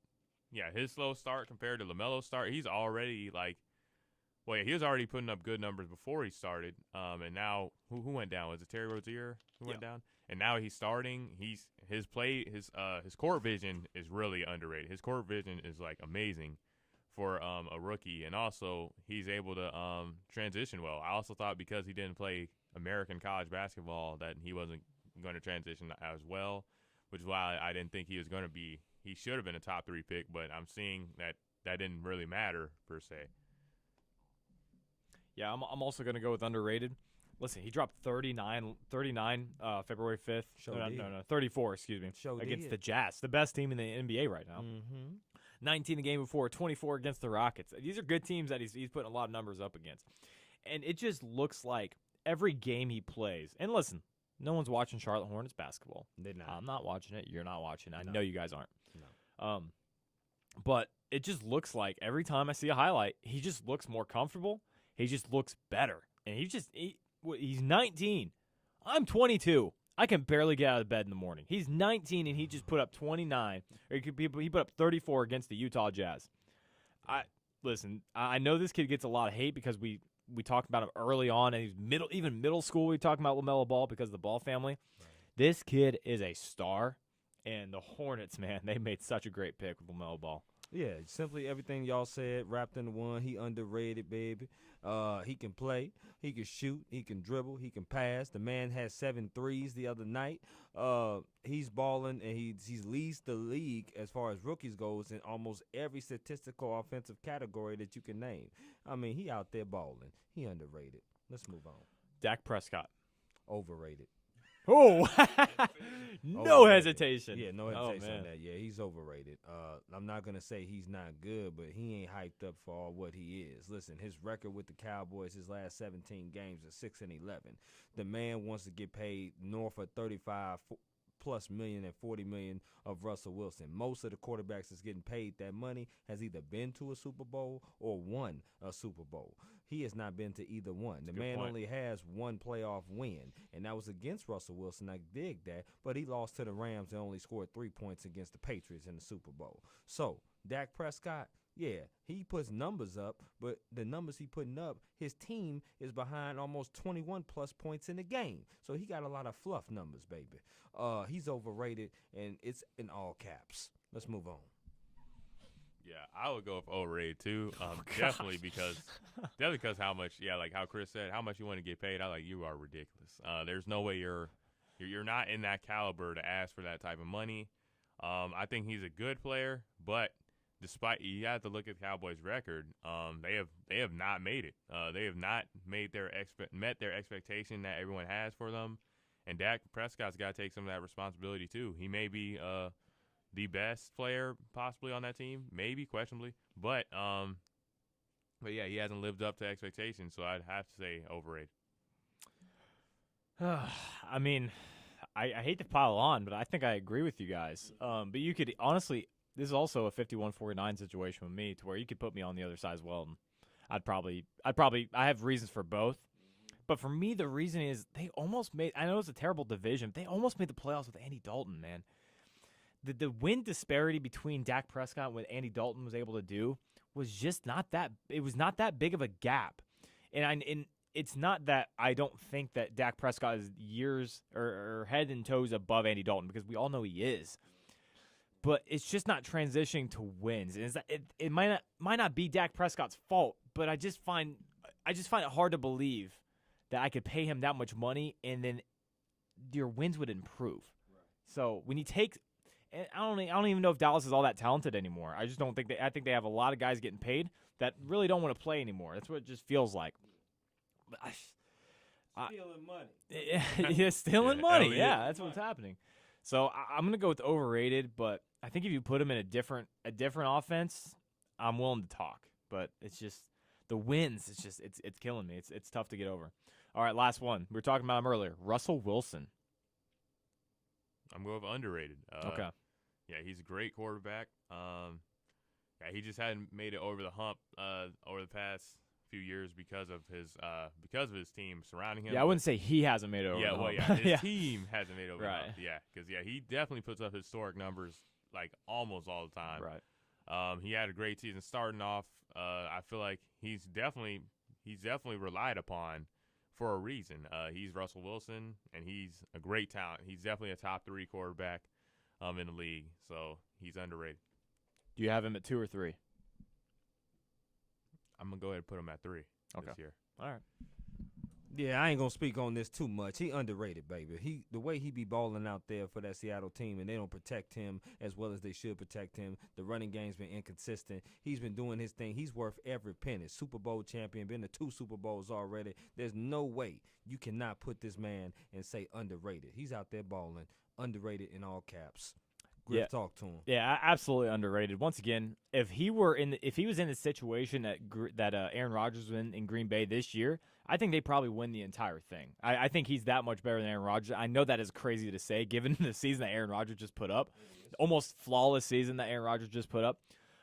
his slow start compared to LaMelo's start, he's already, he was already putting up good numbers before he started. And now, who went down? Was it Terry Rozier who went down? And now he's starting. His court vision is really underrated. His court vision is, amazing for a rookie. And also, he's able to transition well. I also thought because he didn't play American college basketball that he wasn't going to transition as well, which is why I didn't think he was going to be – he should have been a top 3 pick, but I'm seeing that didn't really matter per se. Yeah, I'm also going to go with underrated. Listen, he dropped 39 February 5th. 34, excuse me, against the Jazz, the best team in the NBA right now. Mm-hmm. 19 the game before, 24 against the Rockets. These are good teams that he's putting a lot of numbers up against. And it just looks like every game he plays, and listen, no one's watching Charlotte Hornets basketball. They're not. I'm not watching it. You're not watching it. I No. know you guys aren't. No. But it just looks like every time I see a highlight, he just looks more comfortable. He just looks better. And he's 19. I'm 22. I can barely get out of bed in the morning. He's 19, and he just put up 29. Or he put up 34 against the Utah Jazz. I know this kid gets a lot of hate because we talked about him early on, and he's middle school. We talked about LaMelo Ball because of the Ball family. Right. This kid is a star, and the Hornets, man, they made such a great pick with LaMelo Ball. Yeah, simply everything y'all said wrapped into one. He underrated, baby. He can play. He can shoot. He can dribble. He can pass. The man had 7 threes the other night. He's balling, and he leads the league as far as rookies goes in almost every statistical offensive category that you can name. I mean, he out there balling. He underrated. Let's move on. Dak Prescott. Overrated. Oh, no hesitation. Yeah, no hesitation on that. Yeah, he's overrated. I'm not going to say he's not good, but he ain't hyped up for all what he is. Listen, his record with the Cowboys, his last 17 games is 6-11. The man wants to get paid north of 35 plus million and 40 million of Russell Wilson. Most of the quarterbacks that's getting paid that money has either been to a Super Bowl or won a Super Bowl. He has not been to either one. The man only has one playoff win, and that was against Russell Wilson. I dig that, but he lost to the Rams and only scored 3 points against the Patriots in the Super Bowl. So, Dak Prescott, yeah, he puts numbers up, but the numbers he putting up, his team is behind almost 21-plus points in the game. So he got a lot of fluff numbers, baby. He's overrated, and it's in all caps. Let's move on. Yeah, I would go with overrated too. Definitely because how much, like how Chris said, how much you want to get paid. You are ridiculous. There's no way you're not in that caliber to ask for that type of money. I think he's a good player, but despite you have to look at the Cowboys' record, they have not made it. They have not made met their expectation that everyone has for them. And Dak Prescott's got to take some of that responsibility too. He may be the best player possibly on that team, maybe questionably, but yeah, he hasn't lived up to expectations, so I'd have to say overrated. I mean, I hate to pile on, but I think I agree with you guys. But you could honestly, this is also a 51-49 situation with me, to where you could put me on the other side as well. And I have reasons for both. But for me, the reason is they almost made, I know it's a terrible division, but they almost made the playoffs with Andy Dalton, man. The win disparity between Dak Prescott and what Andy Dalton was able to do was just not that, it was not that big of a gap. And it's not that I don't think that Dak Prescott is years or head and toes above Andy Dalton, because we all know he is. But it's just not transitioning to wins. And it might not be Dak Prescott's fault, but I just find it hard to believe that I could pay him that much money and then your wins would improve. Right. So when you take, and I don't even know if Dallas is all that talented anymore. I just don't think I think they have a lot of guys getting paid that really don't want to play anymore. That's what it just feels like. Stealing money. Yeah, stealing money. Yeah, that's what's happening. So I'm gonna go with overrated, but I think if you put him in a different offense, I'm willing to talk. But it's just the wins. It's killing me. It's tough to get over. All right, last one. We were talking about him earlier. Russell Wilson. I'm going with underrated. Okay. Yeah, he's a great quarterback. Yeah, he just hadn't made it over the hump over the past few years because of his team surrounding him. Yeah, I wouldn't say he hasn't made it over the hump. His team hasn't made it over the hump. Yeah, because he definitely puts up historic numbers like almost all the time. Right. He had a great season starting off. I feel like he's definitely relied upon for a reason. He's Russell Wilson, and he's a great talent. He's definitely a top 3 quarterback in the league, so he's underrated. Do you have him at 2 or 3? I'm going to go ahead and put him at 3 this year. All right. Yeah, I ain't going to speak on this too much. He underrated, baby. The way he be balling out there for that Seattle team, and they don't protect him as well as they should protect him. The running game's been inconsistent. He's been doing his thing. He's worth every penny. Super Bowl champion, been to 2 Super Bowls already. There's no way you cannot put this man and say underrated. He's out there balling. Underrated in all caps. Griff, talk to him. Yeah, absolutely underrated. Once again, if he was in the situation that Aaron Rodgers was in Green Bay this year, I think they probably win the entire thing. I think he's that much better than Aaron Rodgers. I know that is crazy to say, given the season that Aaron Rodgers just put up, almost flawless season that Aaron Rodgers just put up.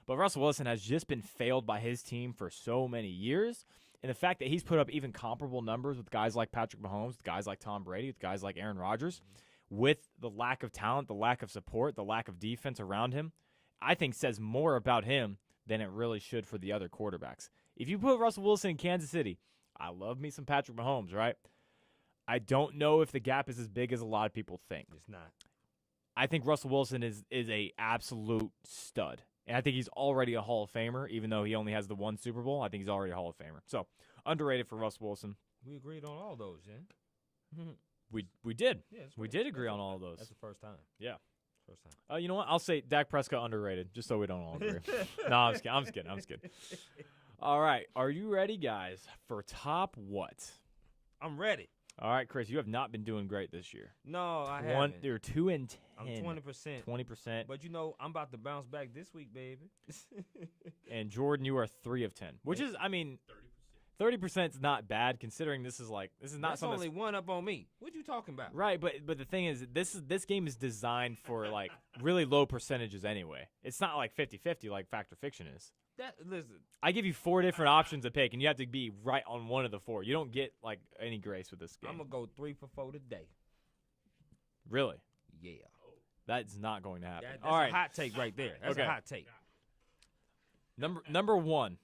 But Russell Wilson has just been failed by his team for so many years, and the fact that he's put up even comparable numbers with guys like Patrick Mahomes, with guys like Tom Brady, with guys like Aaron Rodgers, with the lack of talent, the lack of support, the lack of defense around him, I think says more about him than it really should for the other quarterbacks. If you put Russell Wilson in Kansas City, I love me some Patrick Mahomes, right? I don't know if the gap is as big as a lot of people think. It's not. I think Russell Wilson is a absolute stud. And I think he's already a Hall of Famer, even though he only has the 1 Super Bowl. I think he's already a Hall of Famer. So, underrated for Russell Wilson. We agreed on all those, yeah? We did. Yeah, we did agree on all of those. That's the first time. Yeah. First time. You know what? I'll say Dak Prescott underrated, just so we don't all agree. No, I'm just kidding. All right. Are you ready, guys, for top what? I'm ready. All right, Chris, you have not been doing great this year. No, I haven't. You're 2-10. I'm 20%. 20%. But, I'm about to bounce back this week, baby. And, Jordan, you are 3 of 10, which is, 30% is not bad, considering this is not that's something. Only one up on me. What you talking about? Right, but the thing is, this game is designed for really low percentages anyway. It's not like 50-50 like Fact or Fiction is. Listen, I give you 4 different options to pick, and you have to be right on one of the 4. You don't get any grace with this game. I'm gonna go 3 for 4 today. Really? Yeah. That's not going to happen. That's all right, a hot take right there. That's a hot take. Number 1.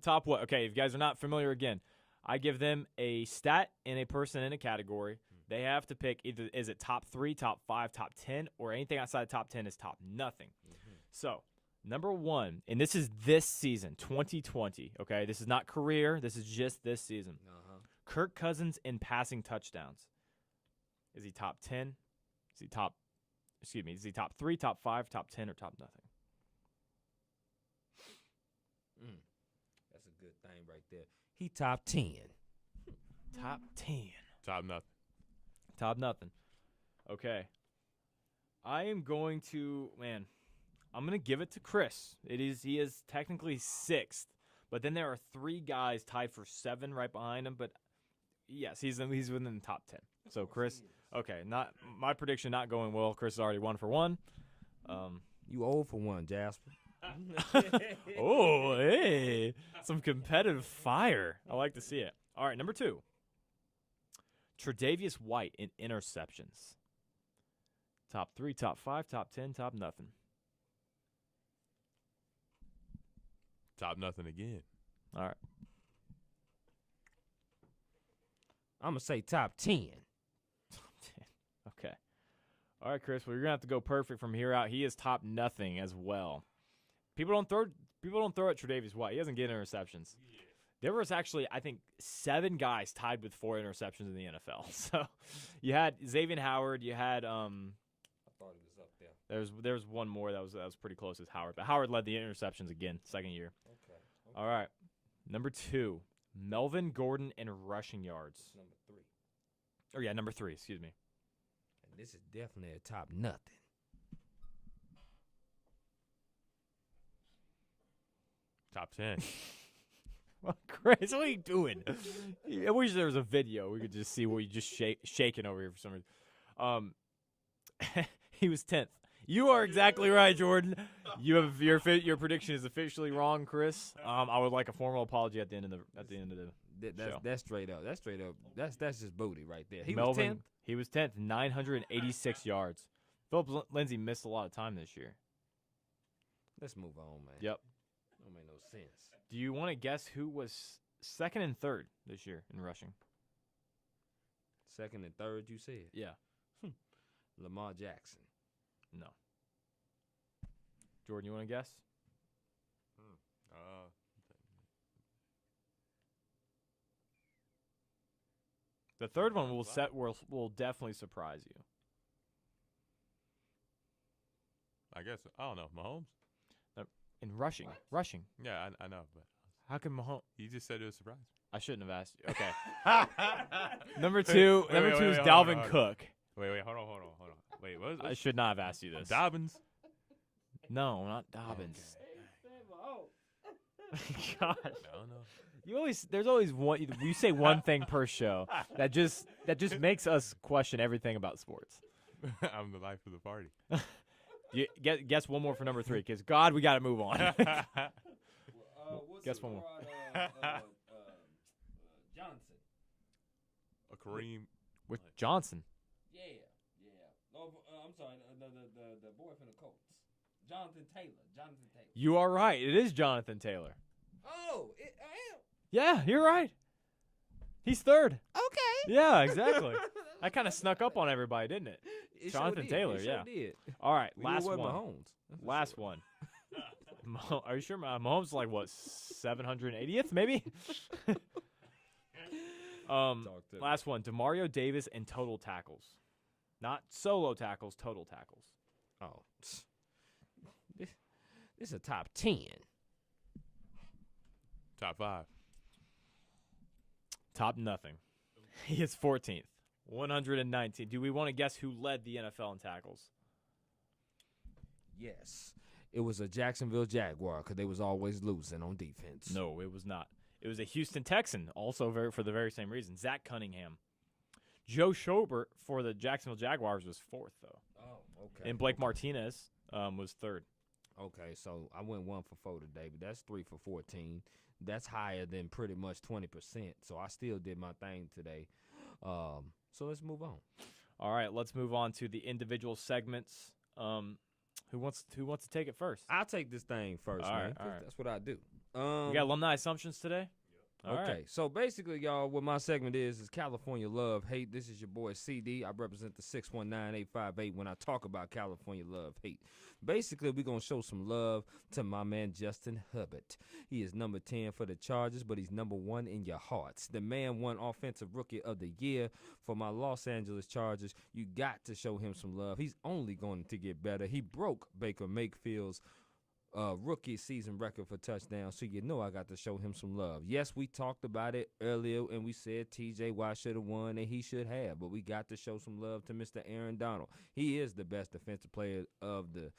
Top what? Okay, if you guys are not familiar again, I give them a stat and a person in a category They have to pick either is it top 3, top 5, top 10, or anything outside the top 10 is top nothing. Mm-hmm. So, number 1, and this is this season, 2020, okay? This is not career. This is just this season. Kirk Cousins in passing touchdowns. Is he top 10? Is he top 3, top 5, top 10, or top nothing? That's a good thing right there. He top 10. Top 10. Top nothing. Top nothing. Okay. I'm going to give it to Chris. He is technically 6th, but then there are 3 guys tied for 7 right behind him, but yes, he's within the top 10. So Chris, okay, not my prediction not going well. Chris is already 1 for 1. You 0 for 1, Jasper. Oh, hey. Some competitive fire. I like to see it. All right, number 2. Tre'Davious White in interceptions. Top 3, top 5, top 10, top nothing. Top nothing again. All right. I'm going to say top 10. Top 10. Okay. All right, Chris. Well, you're going to have to go perfect from here out. He is top nothing as well. People don't throw at Tre'Davious White. He doesn't get interceptions. Yeah. There was actually, I think, 7 guys tied with 4 interceptions in the NFL. So you had Xavier Howard. You had I thought he was up there. There's one more that was pretty close as Howard, but Howard led the interceptions again, second year. Okay. All right. Number 2, Melvin Gordon in rushing yards. Number 3. Oh yeah, number 3. Excuse me. And this is definitely a top nothing. Top 10. Well, Chris, what are you doing? I wish there was a video. We could just see what you just shaking over here for some reason. He was 10th. You are exactly right, Jordan. You have your prediction is officially wrong, Chris. I would like a formal apology at the end of the show. That's straight up. That's straight up. That's just booty right there. Melvin, was 10th. He was 10th, 986 yards. Philip Lindsay missed a lot of time this year. Let's move on, man. Yep. Don't make no sense. Do you want to guess who was 2nd and 3rd this year in rushing? 2nd and 3rd, you said? Yeah. Lamar Jackson. No. Jordan, you want to guess? The 3rd one will definitely surprise you. I guess I don't know. Mahomes. In rushing. What? Rushing. Yeah, I know, but how can Mahomes? You just said it was a surprise. I shouldn't have asked you. Okay. Number 2 is Dalvin Cook. Wait, hold on. Wait, what? I should not have asked you this. Dobbins? No, not Dobbins. Okay. God. No. There's always one. You say one thing per show that just makes us question everything about sports. I'm the life of the party. You guess one more for number 3, because God, we got to move on. Guess one more. Johnson. A Kareem. With Johnson. Yeah. No, I'm sorry. The boy from the Colts. Jonathan Taylor. You are right. It is Jonathan Taylor. Oh, I am. Yeah, you're right. He's 3rd. Okay. Yeah, exactly. I kind of snuck up on everybody, didn't it? Jonathan Taylor, it yeah. Sure did. All right, We last one. Mahomes. Last one. Are you sure Mahomes is like what 780th maybe? Last one. DeMario Davis in total tackles, not solo tackles, total tackles. Oh, this is a top 10. Top 5. Top nothing. He is 14th. 119. Do we want to guess who led the NFL in tackles? Yes. It was a Jacksonville Jaguar because they was always losing on defense. No, it was not. It was a Houston Texan, also for the very same reason. Zach Cunningham. Joe Schobert for the Jacksonville Jaguars was 4th, though. Oh, okay. And Blake Martinez was 3rd. Okay, so I went 1 for 4 today, but that's 3 for 14. That's higher than pretty much 20%. So I still did my thing today. So let's move on. All right, let's move on to the individual segments. Who wants to take it first? I'll take this thing first, man. All right. That's what I do. We got alumni assumptions today? All okay, right. so basically, y'all, what my segment is California Love Hate. This is your boy CD. I represent the 619-858 when I talk about California Love Hate. Basically, we're going to show some love to my man Justin Herbert. He is number 10 for the Chargers, but he's number 1 in your hearts. The man won Offensive Rookie of the Year for my Los Angeles Chargers. You got to show him some love. He's only going to get better. He broke Baker Mayfield's rookie season record for touchdowns, so you know I got to show him some love. Yes, we talked about it earlier, and we said T.J. Watt should have won, and he should have, but we got to show some love to Mr. Aaron Donald. He is the best defensive player of the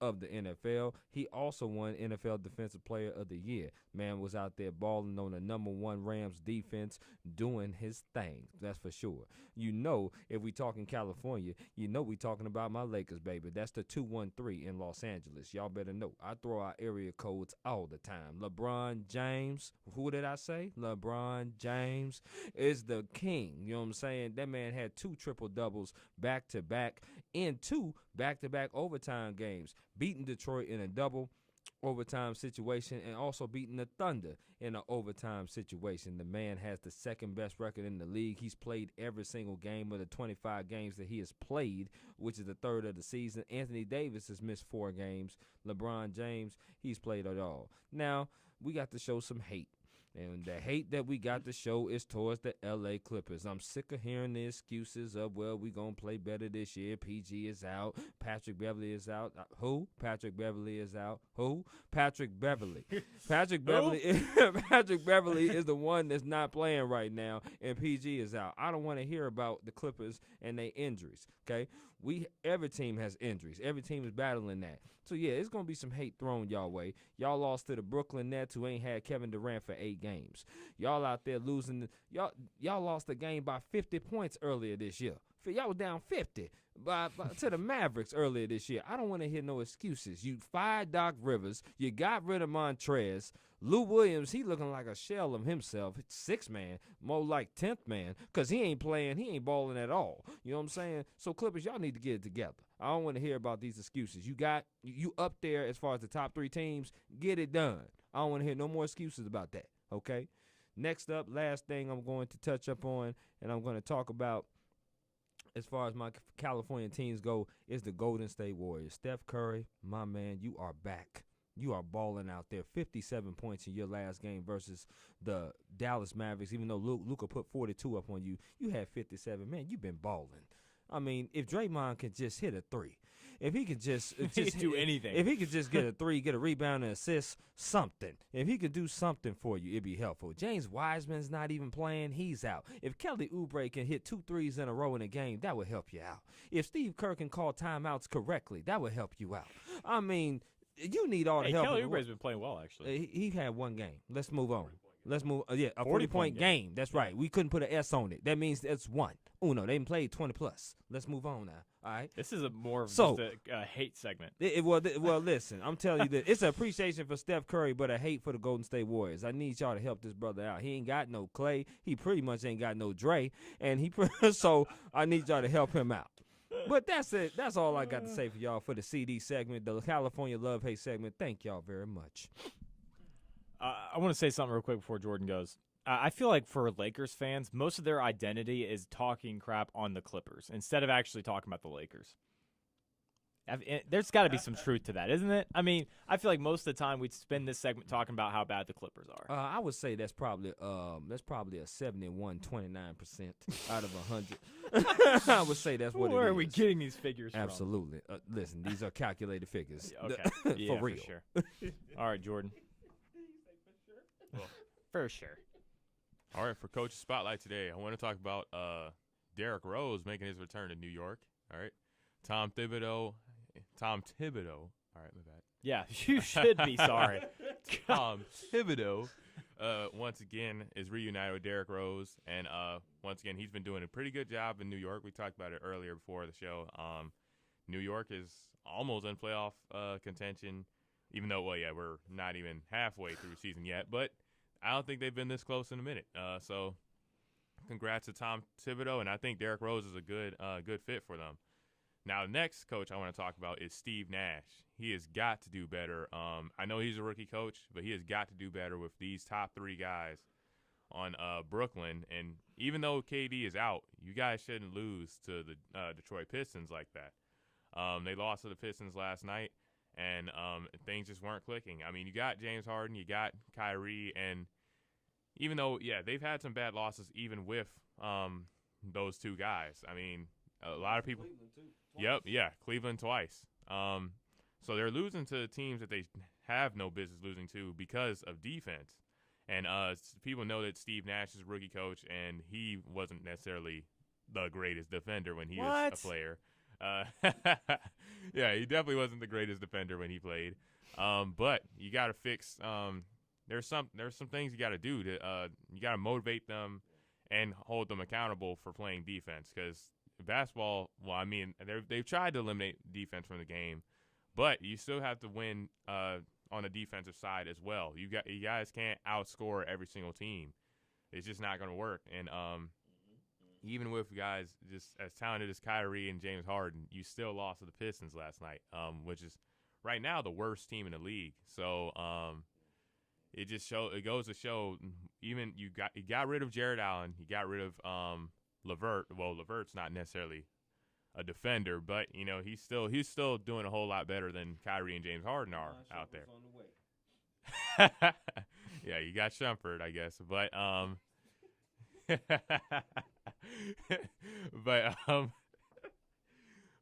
NFL. He also won NFL Defensive Player of the Year. Man was out there balling on the number 1 Rams defense, doing his thing. That's for sure. You know, if we talking California, you know we talking about my Lakers, baby. That's the 213 in Los Angeles. Y'all better know. I throw out area codes all the time. LeBron James, who did I say? LeBron James is the king. You know what I'm saying? That man had 2 triple-doubles back-to-back in 2 back-to-back overtime games, beating Detroit in a double overtime situation and also beating the Thunder in an overtime situation. The man has the second best record in the league. He's played every single game of the 25 games that he has played, which is the third of the season. Anthony Davis has missed 4 games. LeBron James, he's played it all. Now, we got to show some hate. And the hate that we got to show is towards the L.A. Clippers. I'm sick of hearing the excuses of, well, we going to play better this year. PG is out. Patrick Beverly is out. Who? Patrick Beverly is out. Who? Patrick Beverly. Patrick Beverly is the one that's not playing right now, and PG is out. I don't want to hear about the Clippers and their injuries, okay? Every team has injuries. Every team is battling that. So, yeah, it's going to be some hate thrown y'all way. Y'all lost to the Brooklyn Nets, who ain't had Kevin Durant for 8 games. Y'all out there losing. Y'all lost the game by 50 points earlier this year. Y'all was down 50 to the Mavericks earlier this year. I don't want to hear no excuses. You fired Doc Rivers. You got rid of Montrez. Lou Williams, he looking like a shell of himself. 6th man, more like 10th man, because he ain't playing. He ain't balling at all. You know what I'm saying? So, Clippers, y'all need to get it together. I don't want to hear about these excuses. You up there as far as the top 3 teams. Get it done. I don't want to hear no more excuses about that, okay? Next up, last thing I'm going to touch up on, and I'm going to talk about as far as my California teams go, is the Golden State Warriors. Steph Curry, my man, you are back. You are balling out there. 57 points in your last game versus the Dallas Mavericks. Even though Luka put 42 up on you, you had 57. Man, you've been balling. I mean, if Draymond could just hit a 3, if he could just do anything, if he could just get a 3, get a rebound and assist, something. If he could do something for you, it'd be helpful. James Wiseman's not even playing. He's out. If Kelly Oubre can hit 2 threes in a row in a game, that would help you out. If Steve Kerr can call timeouts correctly, that would help you out. I mean, you need all the help. Kelly Oubre's been playing well, actually. He had 1 game. Let's move on. Let's move. Yeah, a 40-point game. That's right. We couldn't put an S on it. That means it's 1. Uno. They played 20+. Let's move on now. All right. This is more of just a hate segment. Well, listen. I'm telling you that it's an appreciation for Steph Curry, but a hate for the Golden State Warriors. I need y'all to help this brother out. He ain't got no Clay. He pretty much ain't got no Dre, and so I need y'all to help him out. But that's it. That's all I got to say for y'all for the CD segment, the California Love Hate segment. Thank y'all very much. I want to say something real quick before Jordan goes. I feel like for Lakers fans, most of their identity is talking crap on the Clippers instead of actually talking about the Lakers. There's got to be some truth to that, isn't it? I mean, I feel like most of the time we'd spend this segment talking about how bad the Clippers are. I would say that's probably a 71-29% out of 100. I would say that's what it is. Where are we getting these figures from? Absolutely. Listen, these are calculated figures. Okay. For real. For sure. All right, Jordan. For sure. All right, for Coach Spotlight today, I want to talk about Derrick Rose making his return to New York. All right. Tom Thibodeau. All right, my bad. Yeah, you should be sorry. Tom Thibodeau, once again, is reunited with Derrick Rose. And once again, he's been doing a pretty good job in New York. We talked about it earlier before the show. New York is almost in playoff contention, even though, we're not even halfway through the season yet. But I don't think they've been this close in a minute. So congrats to Tom Thibodeau, and I think Derrick Rose is a good fit for them. Now, the next coach I want to talk about is Steve Nash. He has got to do better. I know he's a rookie coach, but he has got to do better with these top 3 guys on Brooklyn. And even though KD is out, you guys shouldn't lose to the Detroit Pistons like that. They lost to the Pistons last night, and things just weren't clicking. I mean, you got James Harden, you got Kyrie, and even though, they've had some bad losses even with those two guys. I mean, a lot of people. Cleveland too, twice. Cleveland twice. So they're losing to teams that they have no business losing to because of defense. And people know that Steve Nash is a rookie coach, and he wasn't necessarily the greatest defender when he was a player. He definitely wasn't the greatest defender when he played. But you got to fix. There's some things you got to do to. You got to motivate them and hold them accountable for playing defense, because basketball. Well, I mean, they've tried to eliminate defense from the game, but you still have to win on the defensive side as well. You guys can't outscore every single team. It's just not going to work. And even with guys just as talented as Kyrie and James Harden, you still lost to the Pistons last night, which is right now the worst team in the league. So it goes to show. Even you got rid of Jared Allen, you got rid of LeVert. Well, LeVert's not necessarily a defender, but he's still doing a whole lot better than Kyrie and James Harden are out there. On the way. Yeah, you got Shumpert, I guess, but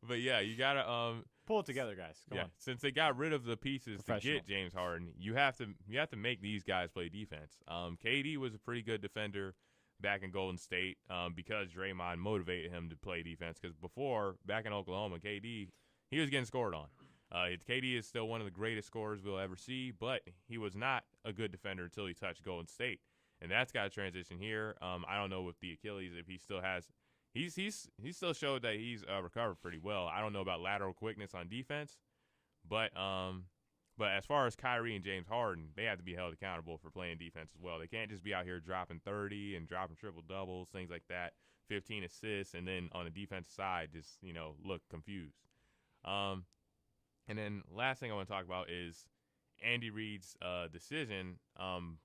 but yeah, you gotta pull it together, guys. Come on. Since they got rid of the pieces to get James Harden, you have to make these guys play defense. KD was a pretty good defender back in Golden State because Draymond motivated him to play defense. Because before, back in Oklahoma, KD, he was getting scored on. KD is still one of the greatest scorers we'll ever see, but he was not a good defender until he touched Golden State. And that's got to transition here. I don't know with the Achilles if he still has. He still showed that he's recovered pretty well. I don't know about lateral quickness on defense, but as far as Kyrie and James Harden, they have to be held accountable for playing defense as well. They can't just be out here dropping 30 and dropping triple doubles, things like that, 15 assists, and then on the defensive side just look confused. And then last thing I want to talk about is Andy Reid's decision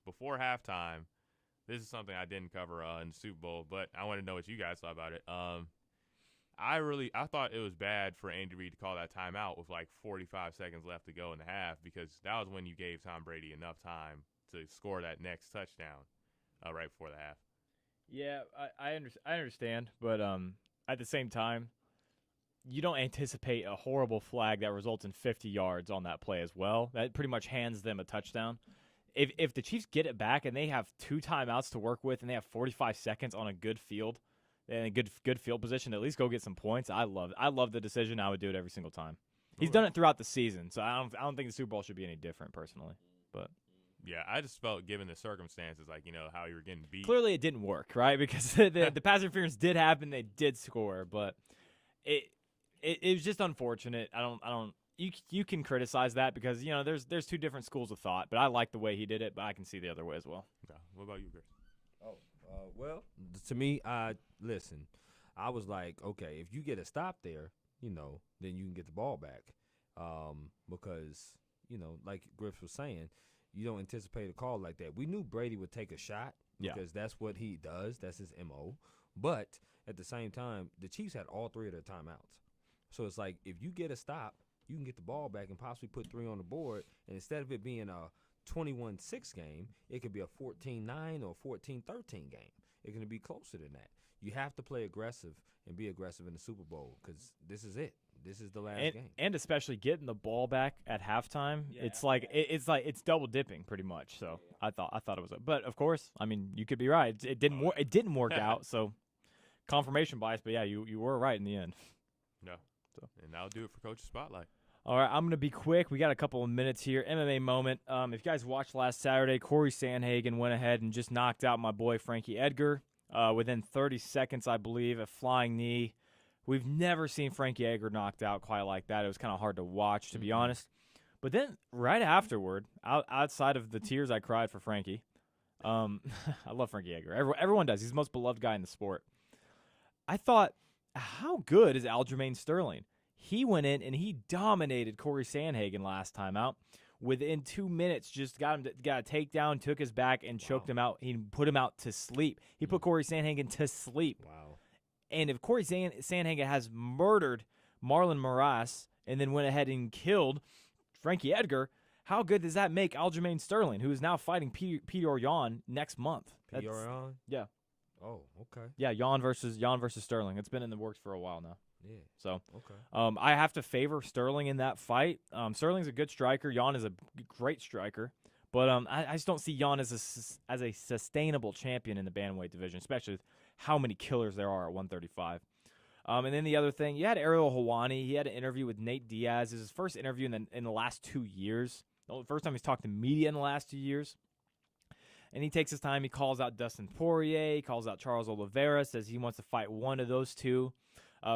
before halftime. This is something I didn't cover in the Super Bowl, but I want to know what you guys thought about it. I thought it was bad for Andy Reid to call that timeout with like 45 seconds left to go in the half, because that was when you gave Tom Brady enough time to score that next touchdown right before the half. Yeah, I understand, but at the same time, you don't anticipate a horrible flag that results in 50 yards on that play as well. That pretty much hands them a touchdown. If the Chiefs get it back and they have 2 timeouts to work with and they have 45 seconds on a good field and a good field position, at least go get some points. I love the decision. I would do it every single time. He's done it throughout the season, so I don't think the Super Bowl should be any different personally. But yeah, I just felt, given the circumstances, like how you were getting beat. Clearly, it didn't work, right? Because the pass interference did happen, they did score, but it was just unfortunate. You can criticize that because there's 2 different schools of thought, but I like the way he did it, but I can see the other way as well. Okay. What about you, Chris? Well, to me, I was like, okay, if you get a stop there, then you can get the ball back, because like Griff was saying, you don't anticipate a call like that. We knew Brady would take a shot because that's what he does. That's his MO. But at the same time, the Chiefs had all 3 of their timeouts, so it's like if you get a stop, you can get the ball back and possibly put 3 on the board. And instead of it being a 21-6 game, it could be a 14-9 or 14-13 game. It can be closer than that. You have to play aggressive and be aggressive in the Super Bowl, because this is it. This is the last game. And especially getting the ball back at halftime, it's like it's double dipping pretty much. So I thought it was, but of course, I mean, you could be right. It didn't work out. So confirmation bias, but yeah, you were right in the end. No. So. And that'll do it for Coach's Spotlight. All right, I'm going to be quick. We got a couple of minutes here. MMA moment. If you guys watched last Saturday, Corey Sandhagen went ahead and just knocked out my boy Frankie Edgar within 30 seconds, I believe, a flying knee. We've never seen Frankie Edgar knocked out quite like that. It was kind of hard to watch, to be honest. But then right afterward, outside of the tears I cried for Frankie, I love Frankie Edgar. Everyone does. He's the most beloved guy in the sport. I thought, how good is Aljamain Sterling? He went in and he dominated Corey Sandhagen last time out. within 2 minutes, just got a takedown, took his back, and choked him out. He put him out to sleep. He put Corey Sandhagen to sleep. Wow. And if Corey Sandhagen has murdered Marlon Moraes and then went ahead and killed Frankie Edgar, how good does that make Aljamain Sterling, who is now fighting Peter Yan next month? Peter Yan? Yeah. Oh, okay. Yeah, Yan versus Sterling. It's been in the works for a while now. Yeah. So, okay. I have to favor Sterling in that fight. Sterling's a good striker. Yan is a great striker. But I just don't see Yan as a sustainable champion in the bantamweight division, especially with how many killers there are at 135. And then the other thing, you had Ariel Helwani. He had an interview with Nate Diaz. It was his first interview in the last 2 years. The first time he's talked to media in the last 2 years. And he takes his time. He calls out Dustin Poirier. He calls out Charles Oliveira, says he wants to fight one of those two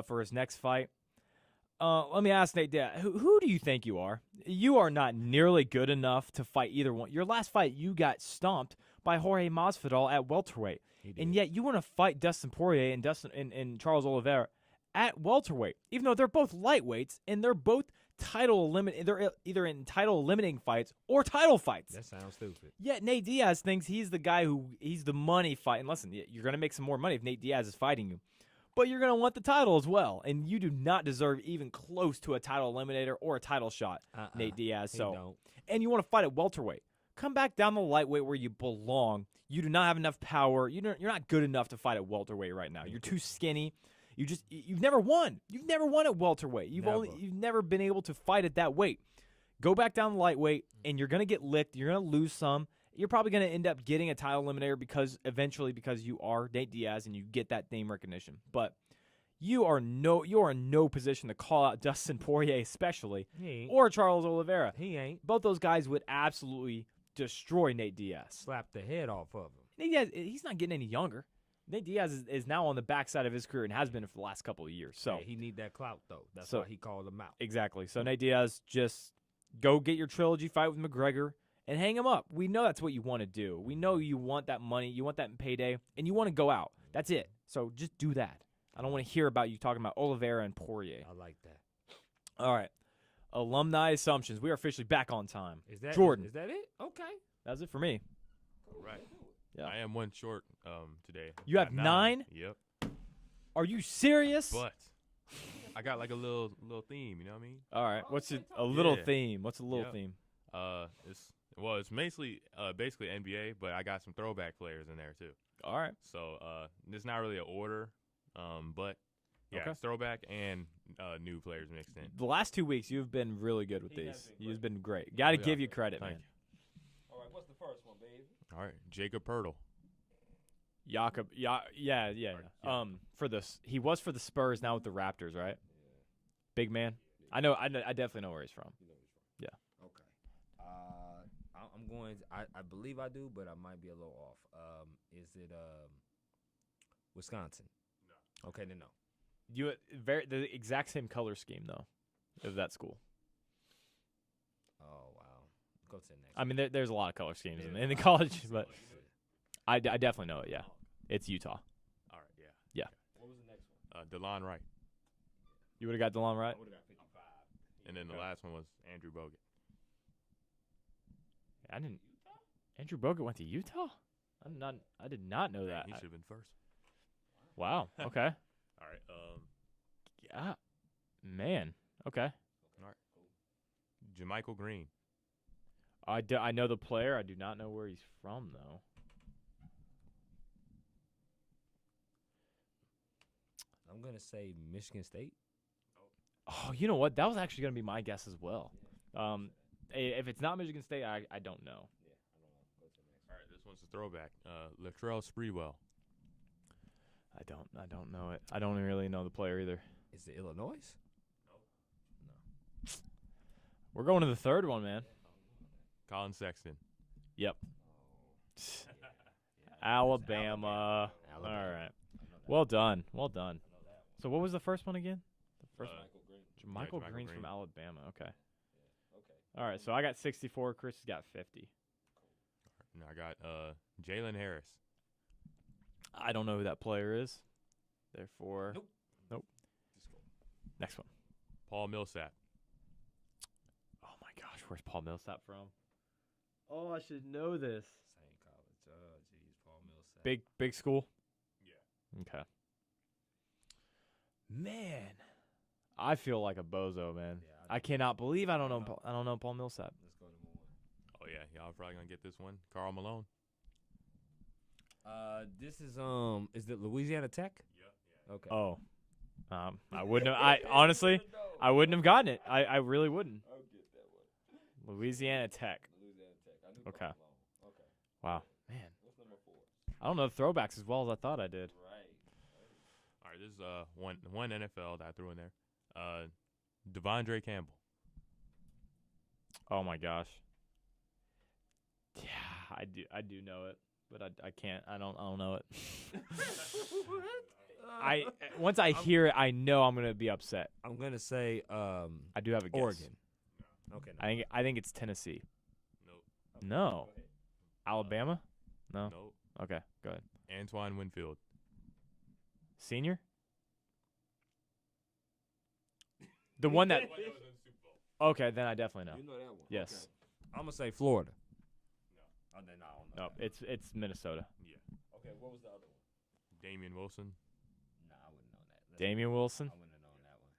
for his next fight. Let me ask Nate Diaz, who do you think you are? You are not nearly good enough to fight either one. Your last fight, you got stomped by Jorge Masvidal at welterweight. And yet you want to fight Dustin Poirier and Charles Oliveira at welterweight, even though they're both lightweights and they're both they're either in title limiting fights or title fights. That sounds stupid. Yet Nate Diaz thinks he's the guy he's the money fight. And listen, you're going to make some more money if Nate Diaz is fighting you. But you're going to want the title as well. And you do not deserve even close to a title eliminator or a title shot, Nate Diaz. And you want to fight at welterweight. Come back down the lightweight where you belong. You do not have enough power. You're not good enough to fight at welterweight right now. You're too skinny. You've never won. You've never won at welterweight. You've never been able to fight at that weight. Go back down the lightweight, and you're gonna get licked. You're gonna lose some. You're probably gonna end up getting a title eliminator because you are Nate Diaz and you get that name recognition. But you are in no position to call out Dustin Poirier, especially, or Charles Oliveira. He ain't. Both those guys would absolutely destroy Nate Diaz. Slap the head off of him. Nate Diaz, he's not getting any younger. Nate Diaz is now on the backside of his career and has been for the last couple of years. So he need that clout, though. That's why he called him out. Exactly. So Nate Diaz, just go get your trilogy fight with McGregor and hang him up. We know that's what you want to do. We know you want that money, you want that payday, and you want to go out. That's it. So just do that. I don't want to hear about you talking about Oliveira and Poirier. I like that. All right. Alumni assumptions. We are officially back on time. Jordan. Is that it? Okay. That's it for me. All right. Yeah. I am one short today. You have 9? Yep. Are you serious? But I got like a little theme, you know what I mean? All right. What's a little theme? What's a little theme? It's basically NBA, but I got some throwback players in there too. All right. So it's not really an order, but yeah, it's throwback and new players mixed in. The last 2 weeks, you've been really good with these. You've been great. Got to give you credit, man. All right, what's the first one, baby? All right, Jacob Pertl. Yeah. He was for the Spurs, now with the Raptors, right? Yeah. Big man. I know. I definitely know where he's from. You know where he's from. Yeah. Okay. I'm going. I believe I do, but I might be a little off. Is it Wisconsin? No. Okay, then no. The exact same color scheme though, of that school. Oh wow. Go to the next. I mean, there's a lot of color schemes in the college, but I definitely know it. Yeah, it's Utah. All right. Yeah. Yeah. Okay. What was the next one? DeLon Wright. You would have got DeLon Wright. I would have got 55. And then the last one was Andrew Bogut. I didn't. Andrew Bogut went to Utah. I did not know that. He should have been first. Wow. Okay. All right. Yeah. Man. Okay. All right. JaMychal Green. I know the player. I do not know where he's from though. I'm gonna say Michigan State. Oh, you know what? That was actually gonna be my guess as well. If it's not Michigan State, I don't know. Yeah, I don't know. Go to the next. All right, this one's a throwback. Latrell Sprewell. I don't know it. I don't really know the player either. Is it Illinois? No. We're going to the third one, man. Colin Sexton. Yep. Alabama. All right. Well done. So what was the first one again? The first one. JaMychal Green from Alabama. Okay. Okay. All right. So I got 64. Chris has got 50. And I got Jalen Harris. I don't know who that player is. Therefore, nope. Next one. Paul Millsap. Oh my gosh, Where's Paul Millsap from? Oh, I should know this. Same college. Oh, jeez, Paul Millsap. Big school? Yeah. Okay. Man, I feel like a bozo, man. Yeah, I cannot believe I don't know Paul Millsap. Let's go to more. Oh yeah, y'all probably gonna get this one. Karl Malone. This is it Louisiana Tech? Yeah. Okay. Oh. I wouldn't have honestly I wouldn't have gotten it. I really wouldn't. I'll get that one. Louisiana Tech. Louisiana Tech. I knew Okay. Karl Malone. Okay. Wow. Man. What's number 4? I don't know throwbacks as well as I thought I did. Right. All right, this is one NFL that I threw in there. Devondre Campbell. Oh my gosh. Yeah, I do know it, but I can't. I don't know it. Once I hear it, I know I'm gonna be upset. I'm gonna say I do have a guess. Oregon. Okay. No. I think it's Tennessee. Nope. No. Alabama? No. Nope. Okay, go ahead. Antoine Winfield. Senior? The one that. Okay, then I definitely know. You know that one. Yes. Okay. I'm gonna say Florida. No. Then I don't know. No, it's Minnesota. Yeah. Okay. What was the other one? Damian Wilson. Nah, I wouldn't know that. Damian Wilson I wouldn't have known that one.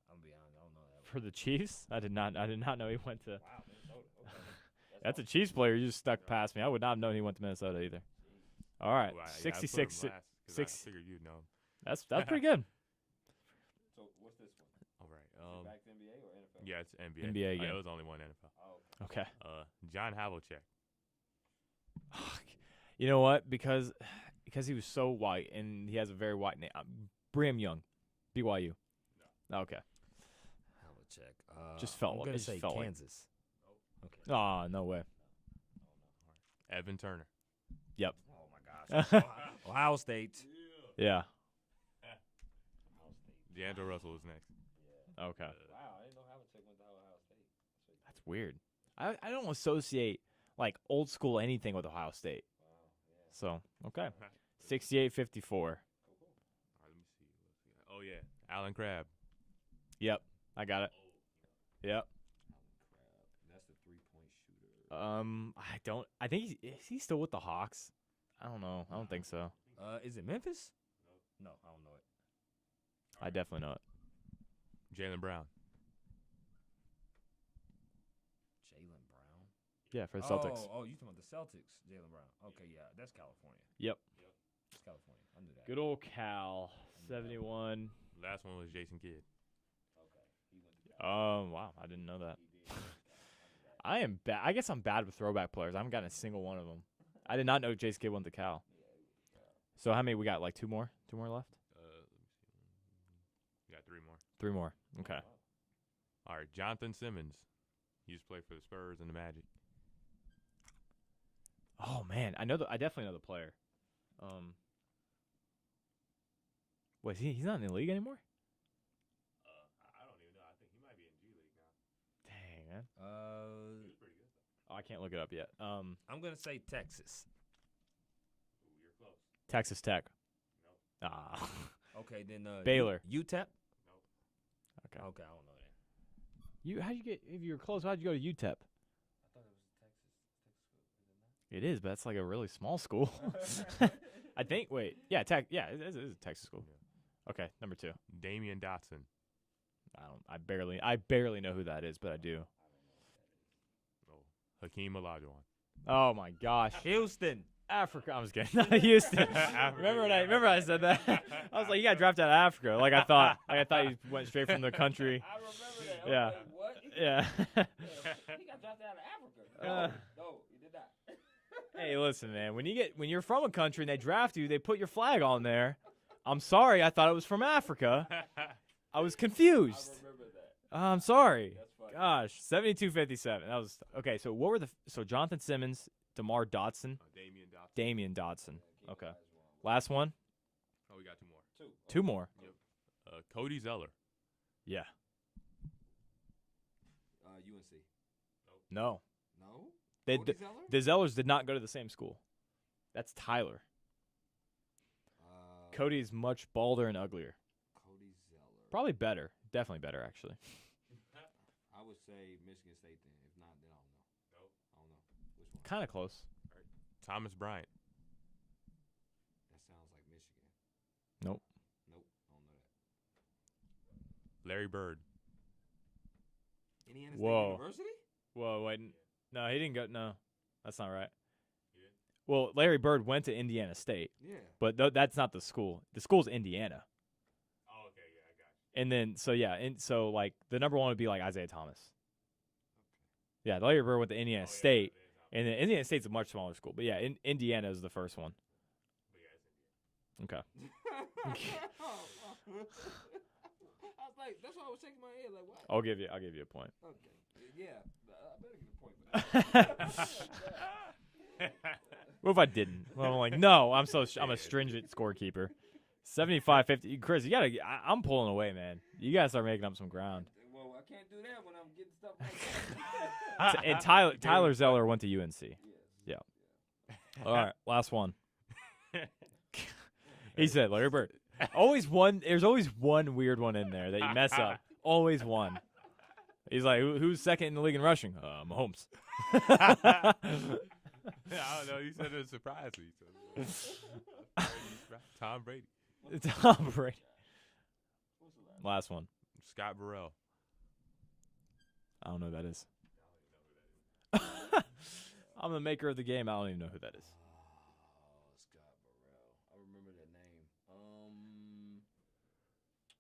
I'm gonna be honest. I don't know that one. for the Chiefs. I did not know he went to. Wow, Minnesota. Okay. That's a Chiefs player. You just stuck past me. I would not have known he went to Minnesota either. All right, Well, I put him 66. last 'cause I six- figured you'd know. That's pretty good. So what's this one? All right. Is it back to NBA or NFL? Yeah, it's NBA. NBA It again. was only one NFL. Oh, okay. Okay. John Havlicek. You know what? Because he was so white and he has a very white name. Brigham Young, BYU. No. Okay. Havlicek. Just felt I'm like- gonna it just say felt like- Kansas. Okay. Oh, no way. Evan Turner. Yep. Oh my gosh. Ohio State. Yeah. D'Angelo Russell was next. Okay. Wow, I didn't know Havlicek went to Ohio State. That's weird. I don't associate like old school anything with Ohio State. Wow. Yeah. So okay. All 68-54. right, let me see. Oh yeah, Alan Crabb. Yep. I got it. Yep. That's the 3-point shooter. I think is he still with the Hawks? I don't know. I don't think so. Is it Memphis? No, I don't know it. I definitely know it. Jaylen Brown. Jaylen Brown. Yeah, for the Celtics. Oh, you talking about the Celtics? Jaylen Brown. Okay, yeah, that's California. Yep. It's California. I knew that. Good old Cal. 71. Last one was Jason Kidd. Okay, he went to Cal. Wow, I didn't know that. He did. I am bad. I guess I'm bad with throwback players. I haven't gotten a single one of them. I did not know Jace Kidd went to Cal. So how many we got? Like two more? Two more left? Let me see. We got 3 more. 3 more. Okay. All right, Jonathan Simmons. He used to play for the Spurs and the Magic. Oh man, I definitely know the player. Wait, he's not in the league anymore? I don't even know. I think he might be in G League now. Dang, man. He was pretty good though. Oh, I can't look it up yet. I'm gonna say Texas. Ooh, you're close. Texas Tech. Nope. Ah. Okay, then Baylor. UTEP. Nope. Okay. Okay, I don't know that. How'd you get? If you were close, how'd you go to UTEP? I thought it was Texas. It is, but that's like a really small school. I think. Wait. Yeah. Yeah. It is a Texas school. Okay. Number 2. Damian Dotson. I barely know who that is, but I do. Oh, Hakeem Olajuwon. Oh my gosh. Houston. Africa. I was kidding. Houston. Remember I said that? I was like, you got drafted out of Africa. Like I thought you went straight from the country. I remember that. Yeah. Like, what? Yeah. He got drafted out of Africa. No, he did not. Hey, listen, man. When you're from a country and they draft you, they put your flag on there. I'm sorry. I thought it was from Africa. I was confused. I remember that. I'm sorry. That's funny. Gosh, 72-57. That was okay. So what were so Jonathan Simmons, DeMar Dotson, Damian Dotson. Damian Dotson. Okay. Last one. Oh, we got 2 more. 2 more. Yep. Cody Zeller. Yeah. UNC. No. No. They, Cody the Zellers did not go to the same school. That's Tyler. Cody's much balder and uglier. Cody Zeller. Probably better. Definitely better, actually. I would say Michigan State then. If not, then I don't know. Nope. I don't know. Which one? Kind of close. Thomas Bryant. That sounds like Michigan. Nope. Nope. I don't know that. Larry Bird. Indiana State Whoa. University? Whoa, wait. No, he didn't go. No, that's not right. He did? Well, Larry Bird went to Indiana State, Yeah. but that's not the school. The school's Indiana. Oh, okay, yeah, I got you. And then, so like the number one would be like Isaiah Thomas. Yeah, Larry Bird went to Indiana State, and then Indiana State's a much smaller school. But yeah, Indiana is the first one. Okay. I was like, that's why I was shaking my head. Like, what? I'll give you a point. Okay. Yeah. I better get a point for that. What if I didn't? Well, I'm like, no, I'm a stringent scorekeeper. 75-50. Chris, you gotta. I'm pulling away, man. You gotta start making up some ground. Well, I can't do that when I'm getting stuff like that. And Tyler Zeller went to UNC. Yeah. All right, last one. He said Larry Bird. There's always one weird one in there that you mess up. Always one. He's like, who's second in the league in rushing? Mahomes. I don't know. You said it surprised me. Tom Brady. Tom Brady. Last one. Scott Burrell. I don't know who that is. I'm the maker of the game. I don't even know who that is. Scott Burrell. I remember that name.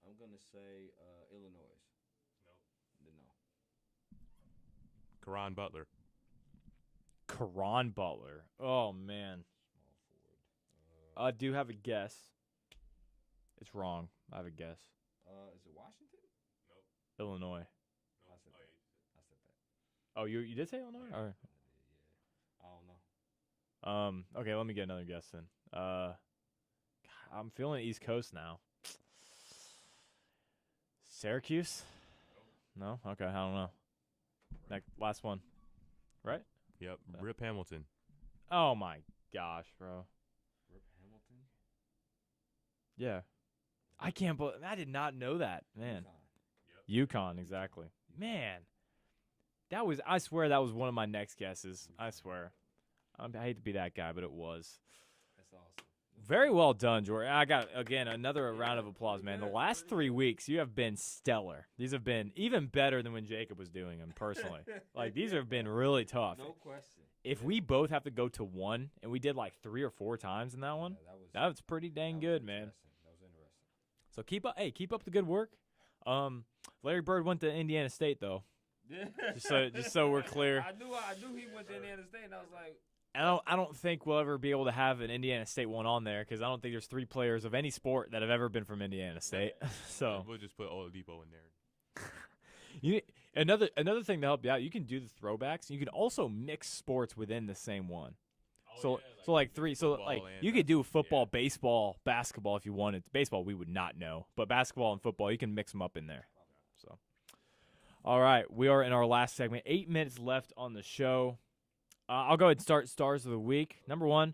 I'm gonna say Illinois. No. Karan Butler. Karan Butler. Oh, man. I do have a guess. It's wrong. I have a guess. Is it Washington? Illinois. I said that. Oh, you did say Illinois? All right. I don't know. Okay, let me get another guess then. I'm feeling East Coast now. Syracuse? No? Okay, I don't know. Last one. Right? Yep. Rip Hamilton. Oh my gosh, bro. Rip Hamilton? Yeah. I can't believe I did not know that, man. UConn, exactly. Man. I swear that was one of my next guesses. I swear. I hate to be that guy, but it was. That's awesome. Very well done, Jordan. I got, again, another round of applause, man. The last 3 weeks, you have been stellar. These have been even better than when Jacob was doing them, personally. Like, these have been really tough. No question. If we both have to go to one, and we did like 3 or 4 times in that one, that was pretty dang good, man. That was interesting. So keep up the good work. Larry Bird went to Indiana State, though. Just so we're clear. I knew he went to Indiana State, and I was like, I don't think we'll ever be able to have an Indiana State one on there because I don't think there's 3 players of any sport that have ever been from Indiana State. So we'll just put Oladipo in there. Another thing to help you out, you can do the throwbacks. You can also mix sports within the same one. So like 3. So like you could do football, baseball, basketball if you wanted. Baseball we would not know, but basketball and football you can mix them up in there. So, all right, we are in our last segment. 8 minutes left on the show. I'll go ahead and start stars of the week. Number 1,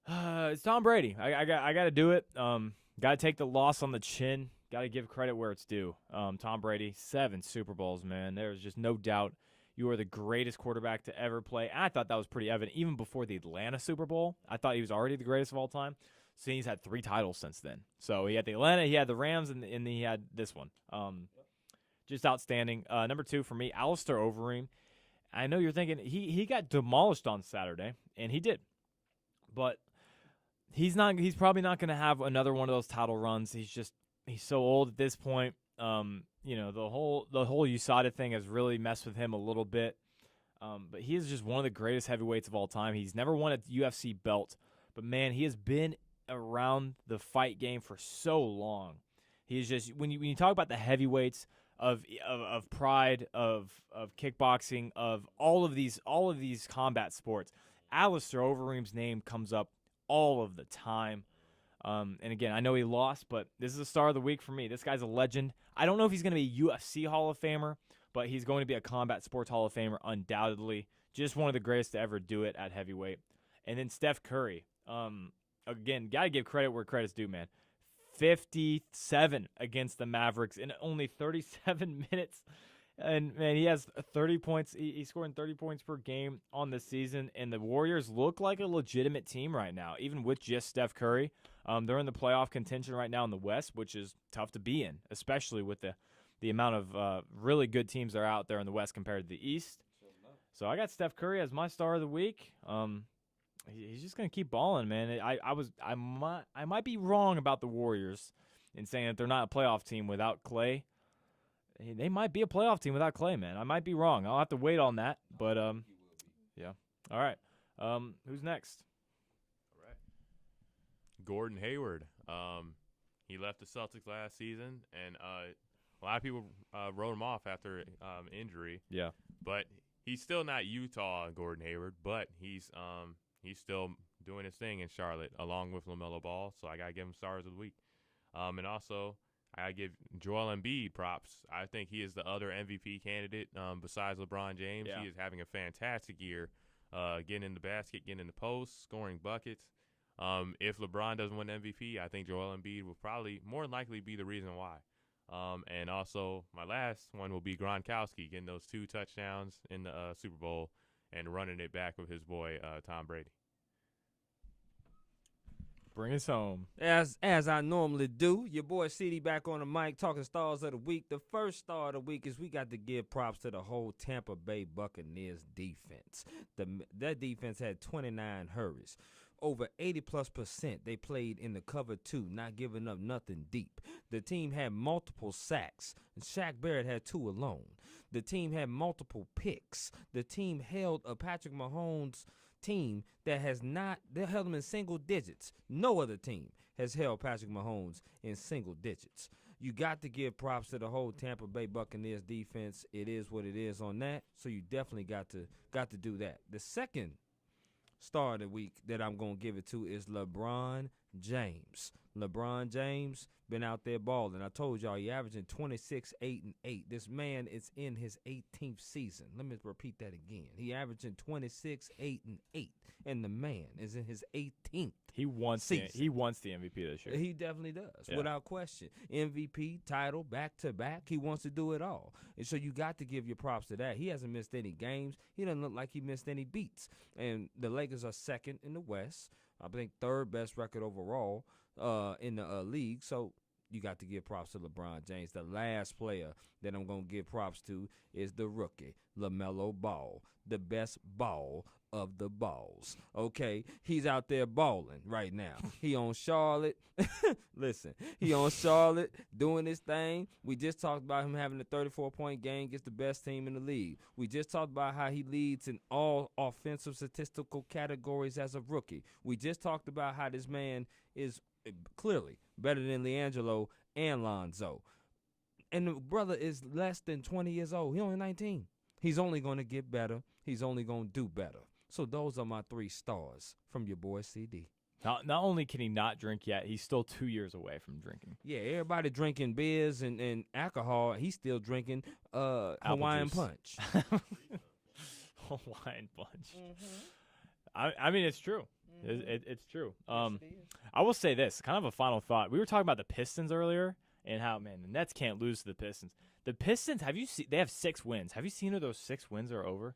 it's Tom Brady. I got to do it. Got to take the loss on the chin. Got to give credit where it's due. Tom Brady, 7 Super Bowls, man. There's just no doubt you are the greatest quarterback to ever play. And I thought that was pretty evident even before the Atlanta Super Bowl. I thought he was already the greatest of all time. So he's had 3 titles since then. So he had the Atlanta, he had the Rams, and he had this one. Just outstanding. Number 2 for me, Alistair Overeem. I know you're thinking he got demolished on Saturday, and he did. But he's probably not going to have another one of those title runs. He's so old at this point. The whole USADA thing has really messed with him a little bit. But he is just one of the greatest heavyweights of all time. He's never won a UFC belt, but man, he has been around the fight game for so long. He's just when you talk about the heavyweights of pride, of kickboxing, of all of these combat sports, Alistair Overeem's name comes up all of the time. And again, I know he lost, but this is a star of the week for me. This guy's a legend. I don't know if he's going to be a UFC Hall of Famer, but he's going to be a combat sports Hall of Famer undoubtedly. Just one of the greatest to ever do it at heavyweight. And then Steph Curry. Again, got to give credit where credit's due, man. 57 against the Mavericks in only 37 minutes. And, man, he has 30 points. He's scoring 30 points per game on this season, and the Warriors look like a legitimate team right now, even with just Steph Curry. They're in the playoff contention right now in the West, which is tough to be in, especially with the amount of really good teams that are out there in the West compared to the East. So I got Steph Curry as my star of the week. He's just gonna keep balling, man. I might be wrong about the Warriors in saying that they're not a playoff team without Klay. They might be a playoff team without Klay, man. I might be wrong. I'll have to wait on that. But yeah. All right. Who's next? All right. Gordon Hayward. He left the Celtics last season, and a lot of people wrote him off after injury. Yeah. But he's still not Utah Gordon Hayward, but he's still doing his thing in Charlotte along with LaMelo Ball. So I gotta give him stars of the week. And also I give Joel Embiid props. I think he is the other MVP candidate besides LeBron James. Yeah. He is having a fantastic year, getting in the basket, getting in the post, scoring buckets. If LeBron doesn't win MVP, I think Joel Embiid will probably more likely be the reason why. And also my last one will be Gronkowski getting those 2 touchdowns in the Super Bowl and running it back with his boy Tom Brady. Bring us home. As I normally do, your boy CD back on the mic talking stars of the week. The first star of the week is we got to give props to the whole Tampa Bay Buccaneers defense. That defense had 29 hurries. Over 80+% they played in the cover 2, not giving up nothing deep. The team had multiple sacks. Shaq Barrett had 2 alone. The team had multiple picks. The team held a Patrick Mahomes team that they held him in single digits. No other team has held Patrick Mahomes in single digits. You got to give props to the whole Tampa Bay Buccaneers defense. It is what it is on that. So you definitely got to do that. The second star of the week that I'm going to give it to is LeBron James. LeBron James been out there balling. I told y'all he averaging 26, 8, and 8. This man is in his 18th season. Let me repeat that again. He averaging 26, 8, and 8. And the man is in his 18th He wants season. he wants the MVP this year. He definitely does, Yeah. without question. MVP, title, back-to-back. He wants to do it all. And so you got to give your props to that. He hasn't missed any games. He doesn't look like he missed any beats. And the Lakers are second in the West. I think third best record overall in the league. So you got to give props to LeBron James. The last player that I'm going to give props to is the rookie, LaMelo Ball, the best ball of the balls. Okay, he's out there balling right now. He on Charlotte. Listen, he on Charlotte doing his thing. We just talked about him having a 34-point game against the best team in the league. We just talked about how he leads in all offensive statistical categories as a rookie. We just talked about how this man is clearly better than LiAngelo and Lonzo. And the brother is less than 20 years old. He only 19. He's only going to get better. He's only going to do better. So those are my 3 stars from your boy CD. Not only can he not drink yet, he's still 2 years away from drinking. Yeah, everybody drinking beers and alcohol. He's still drinking Hawaiian juice. Punch. Hawaiian Punch. Mm-hmm. I mean, it's true. Mm-hmm. It's true. Yes, it is. I will say this, kind of a final thought. We were talking about the Pistons earlier and how, man, the Nets can't lose to the Pistons. The Pistons, they have 6 wins. Have you seen who those 6 wins are over?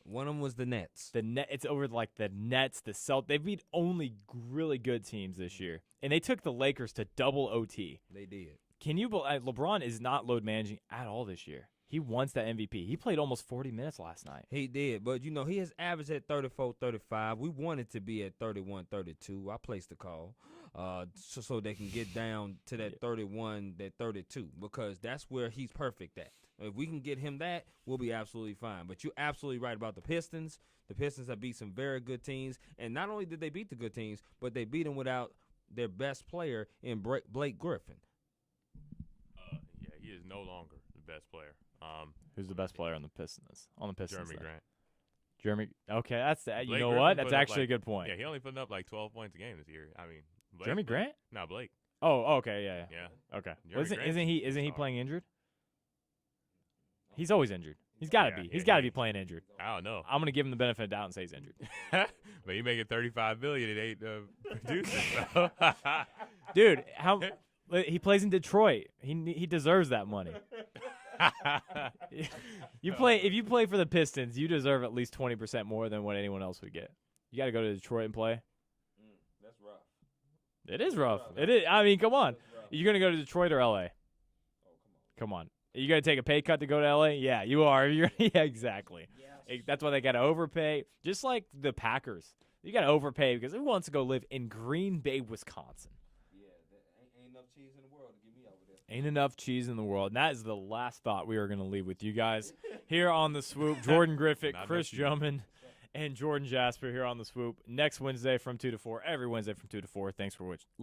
One of them was the Nets. It's over like the Nets, the Celtics. They beat only really good teams this year. And they took the Lakers to double OT. They did. Can you believe LeBron is not load managing at all this year? He wants that MVP. He played almost 40 minutes last night. He did. But, he has averaged at 34, 35. We wanted to be at 31, 32. I placed the call so they can get down to that 31, that 32, because that's where he's perfect at. If we can get him that, we'll be absolutely fine. But you're absolutely right about the Pistons. The Pistons have beat some very good teams. And not only did they beat the good teams, but they beat them without their best player in Blake Griffin. Yeah, he is no longer the best player. Who's the best player on the Pistons? Jeremy Grant. Jeremy. Okay, that's that. You Blake know Griffin what? That's put up actually a good point. Yeah, he only put up like 12 points a game this year. I mean, Jeremy Grant? No, Blake. Oh, okay, yeah. Yeah. Okay. Jeremy Isn't he playing injured? He's always injured. He's got to be. He's got to be playing injured. I don't know. I'm gonna give him the benefit of the doubt and say he's injured. But you making $35 million, it ain't producing. So. Dude, he plays in Detroit. He deserves that money. If you play for the Pistons, you deserve at least 20% more than what anyone else would get. You got to go to Detroit and play. That's rough. It is rough. It is. I mean, come on. You're going to go to Detroit or L.A.? Come on. Are you going to take a pay cut to go to L.A.? Yeah, you are. Yeah, exactly. Yes. That's why they got to overpay. Just like the Packers. You got to overpay because who wants to go live in Green Bay, Wisconsin? Yeah, ain't enough cheese in the world to get me over there. Ain't enough cheese in the world. And that is the last thought we are going to leave with you guys here on The Swoop. Jordan Griffitt, Chris Drummond, and Jordan Jasper here on The Swoop. Next Wednesday from 2 to 4. Every Wednesday from 2 to 4. Thanks for watching.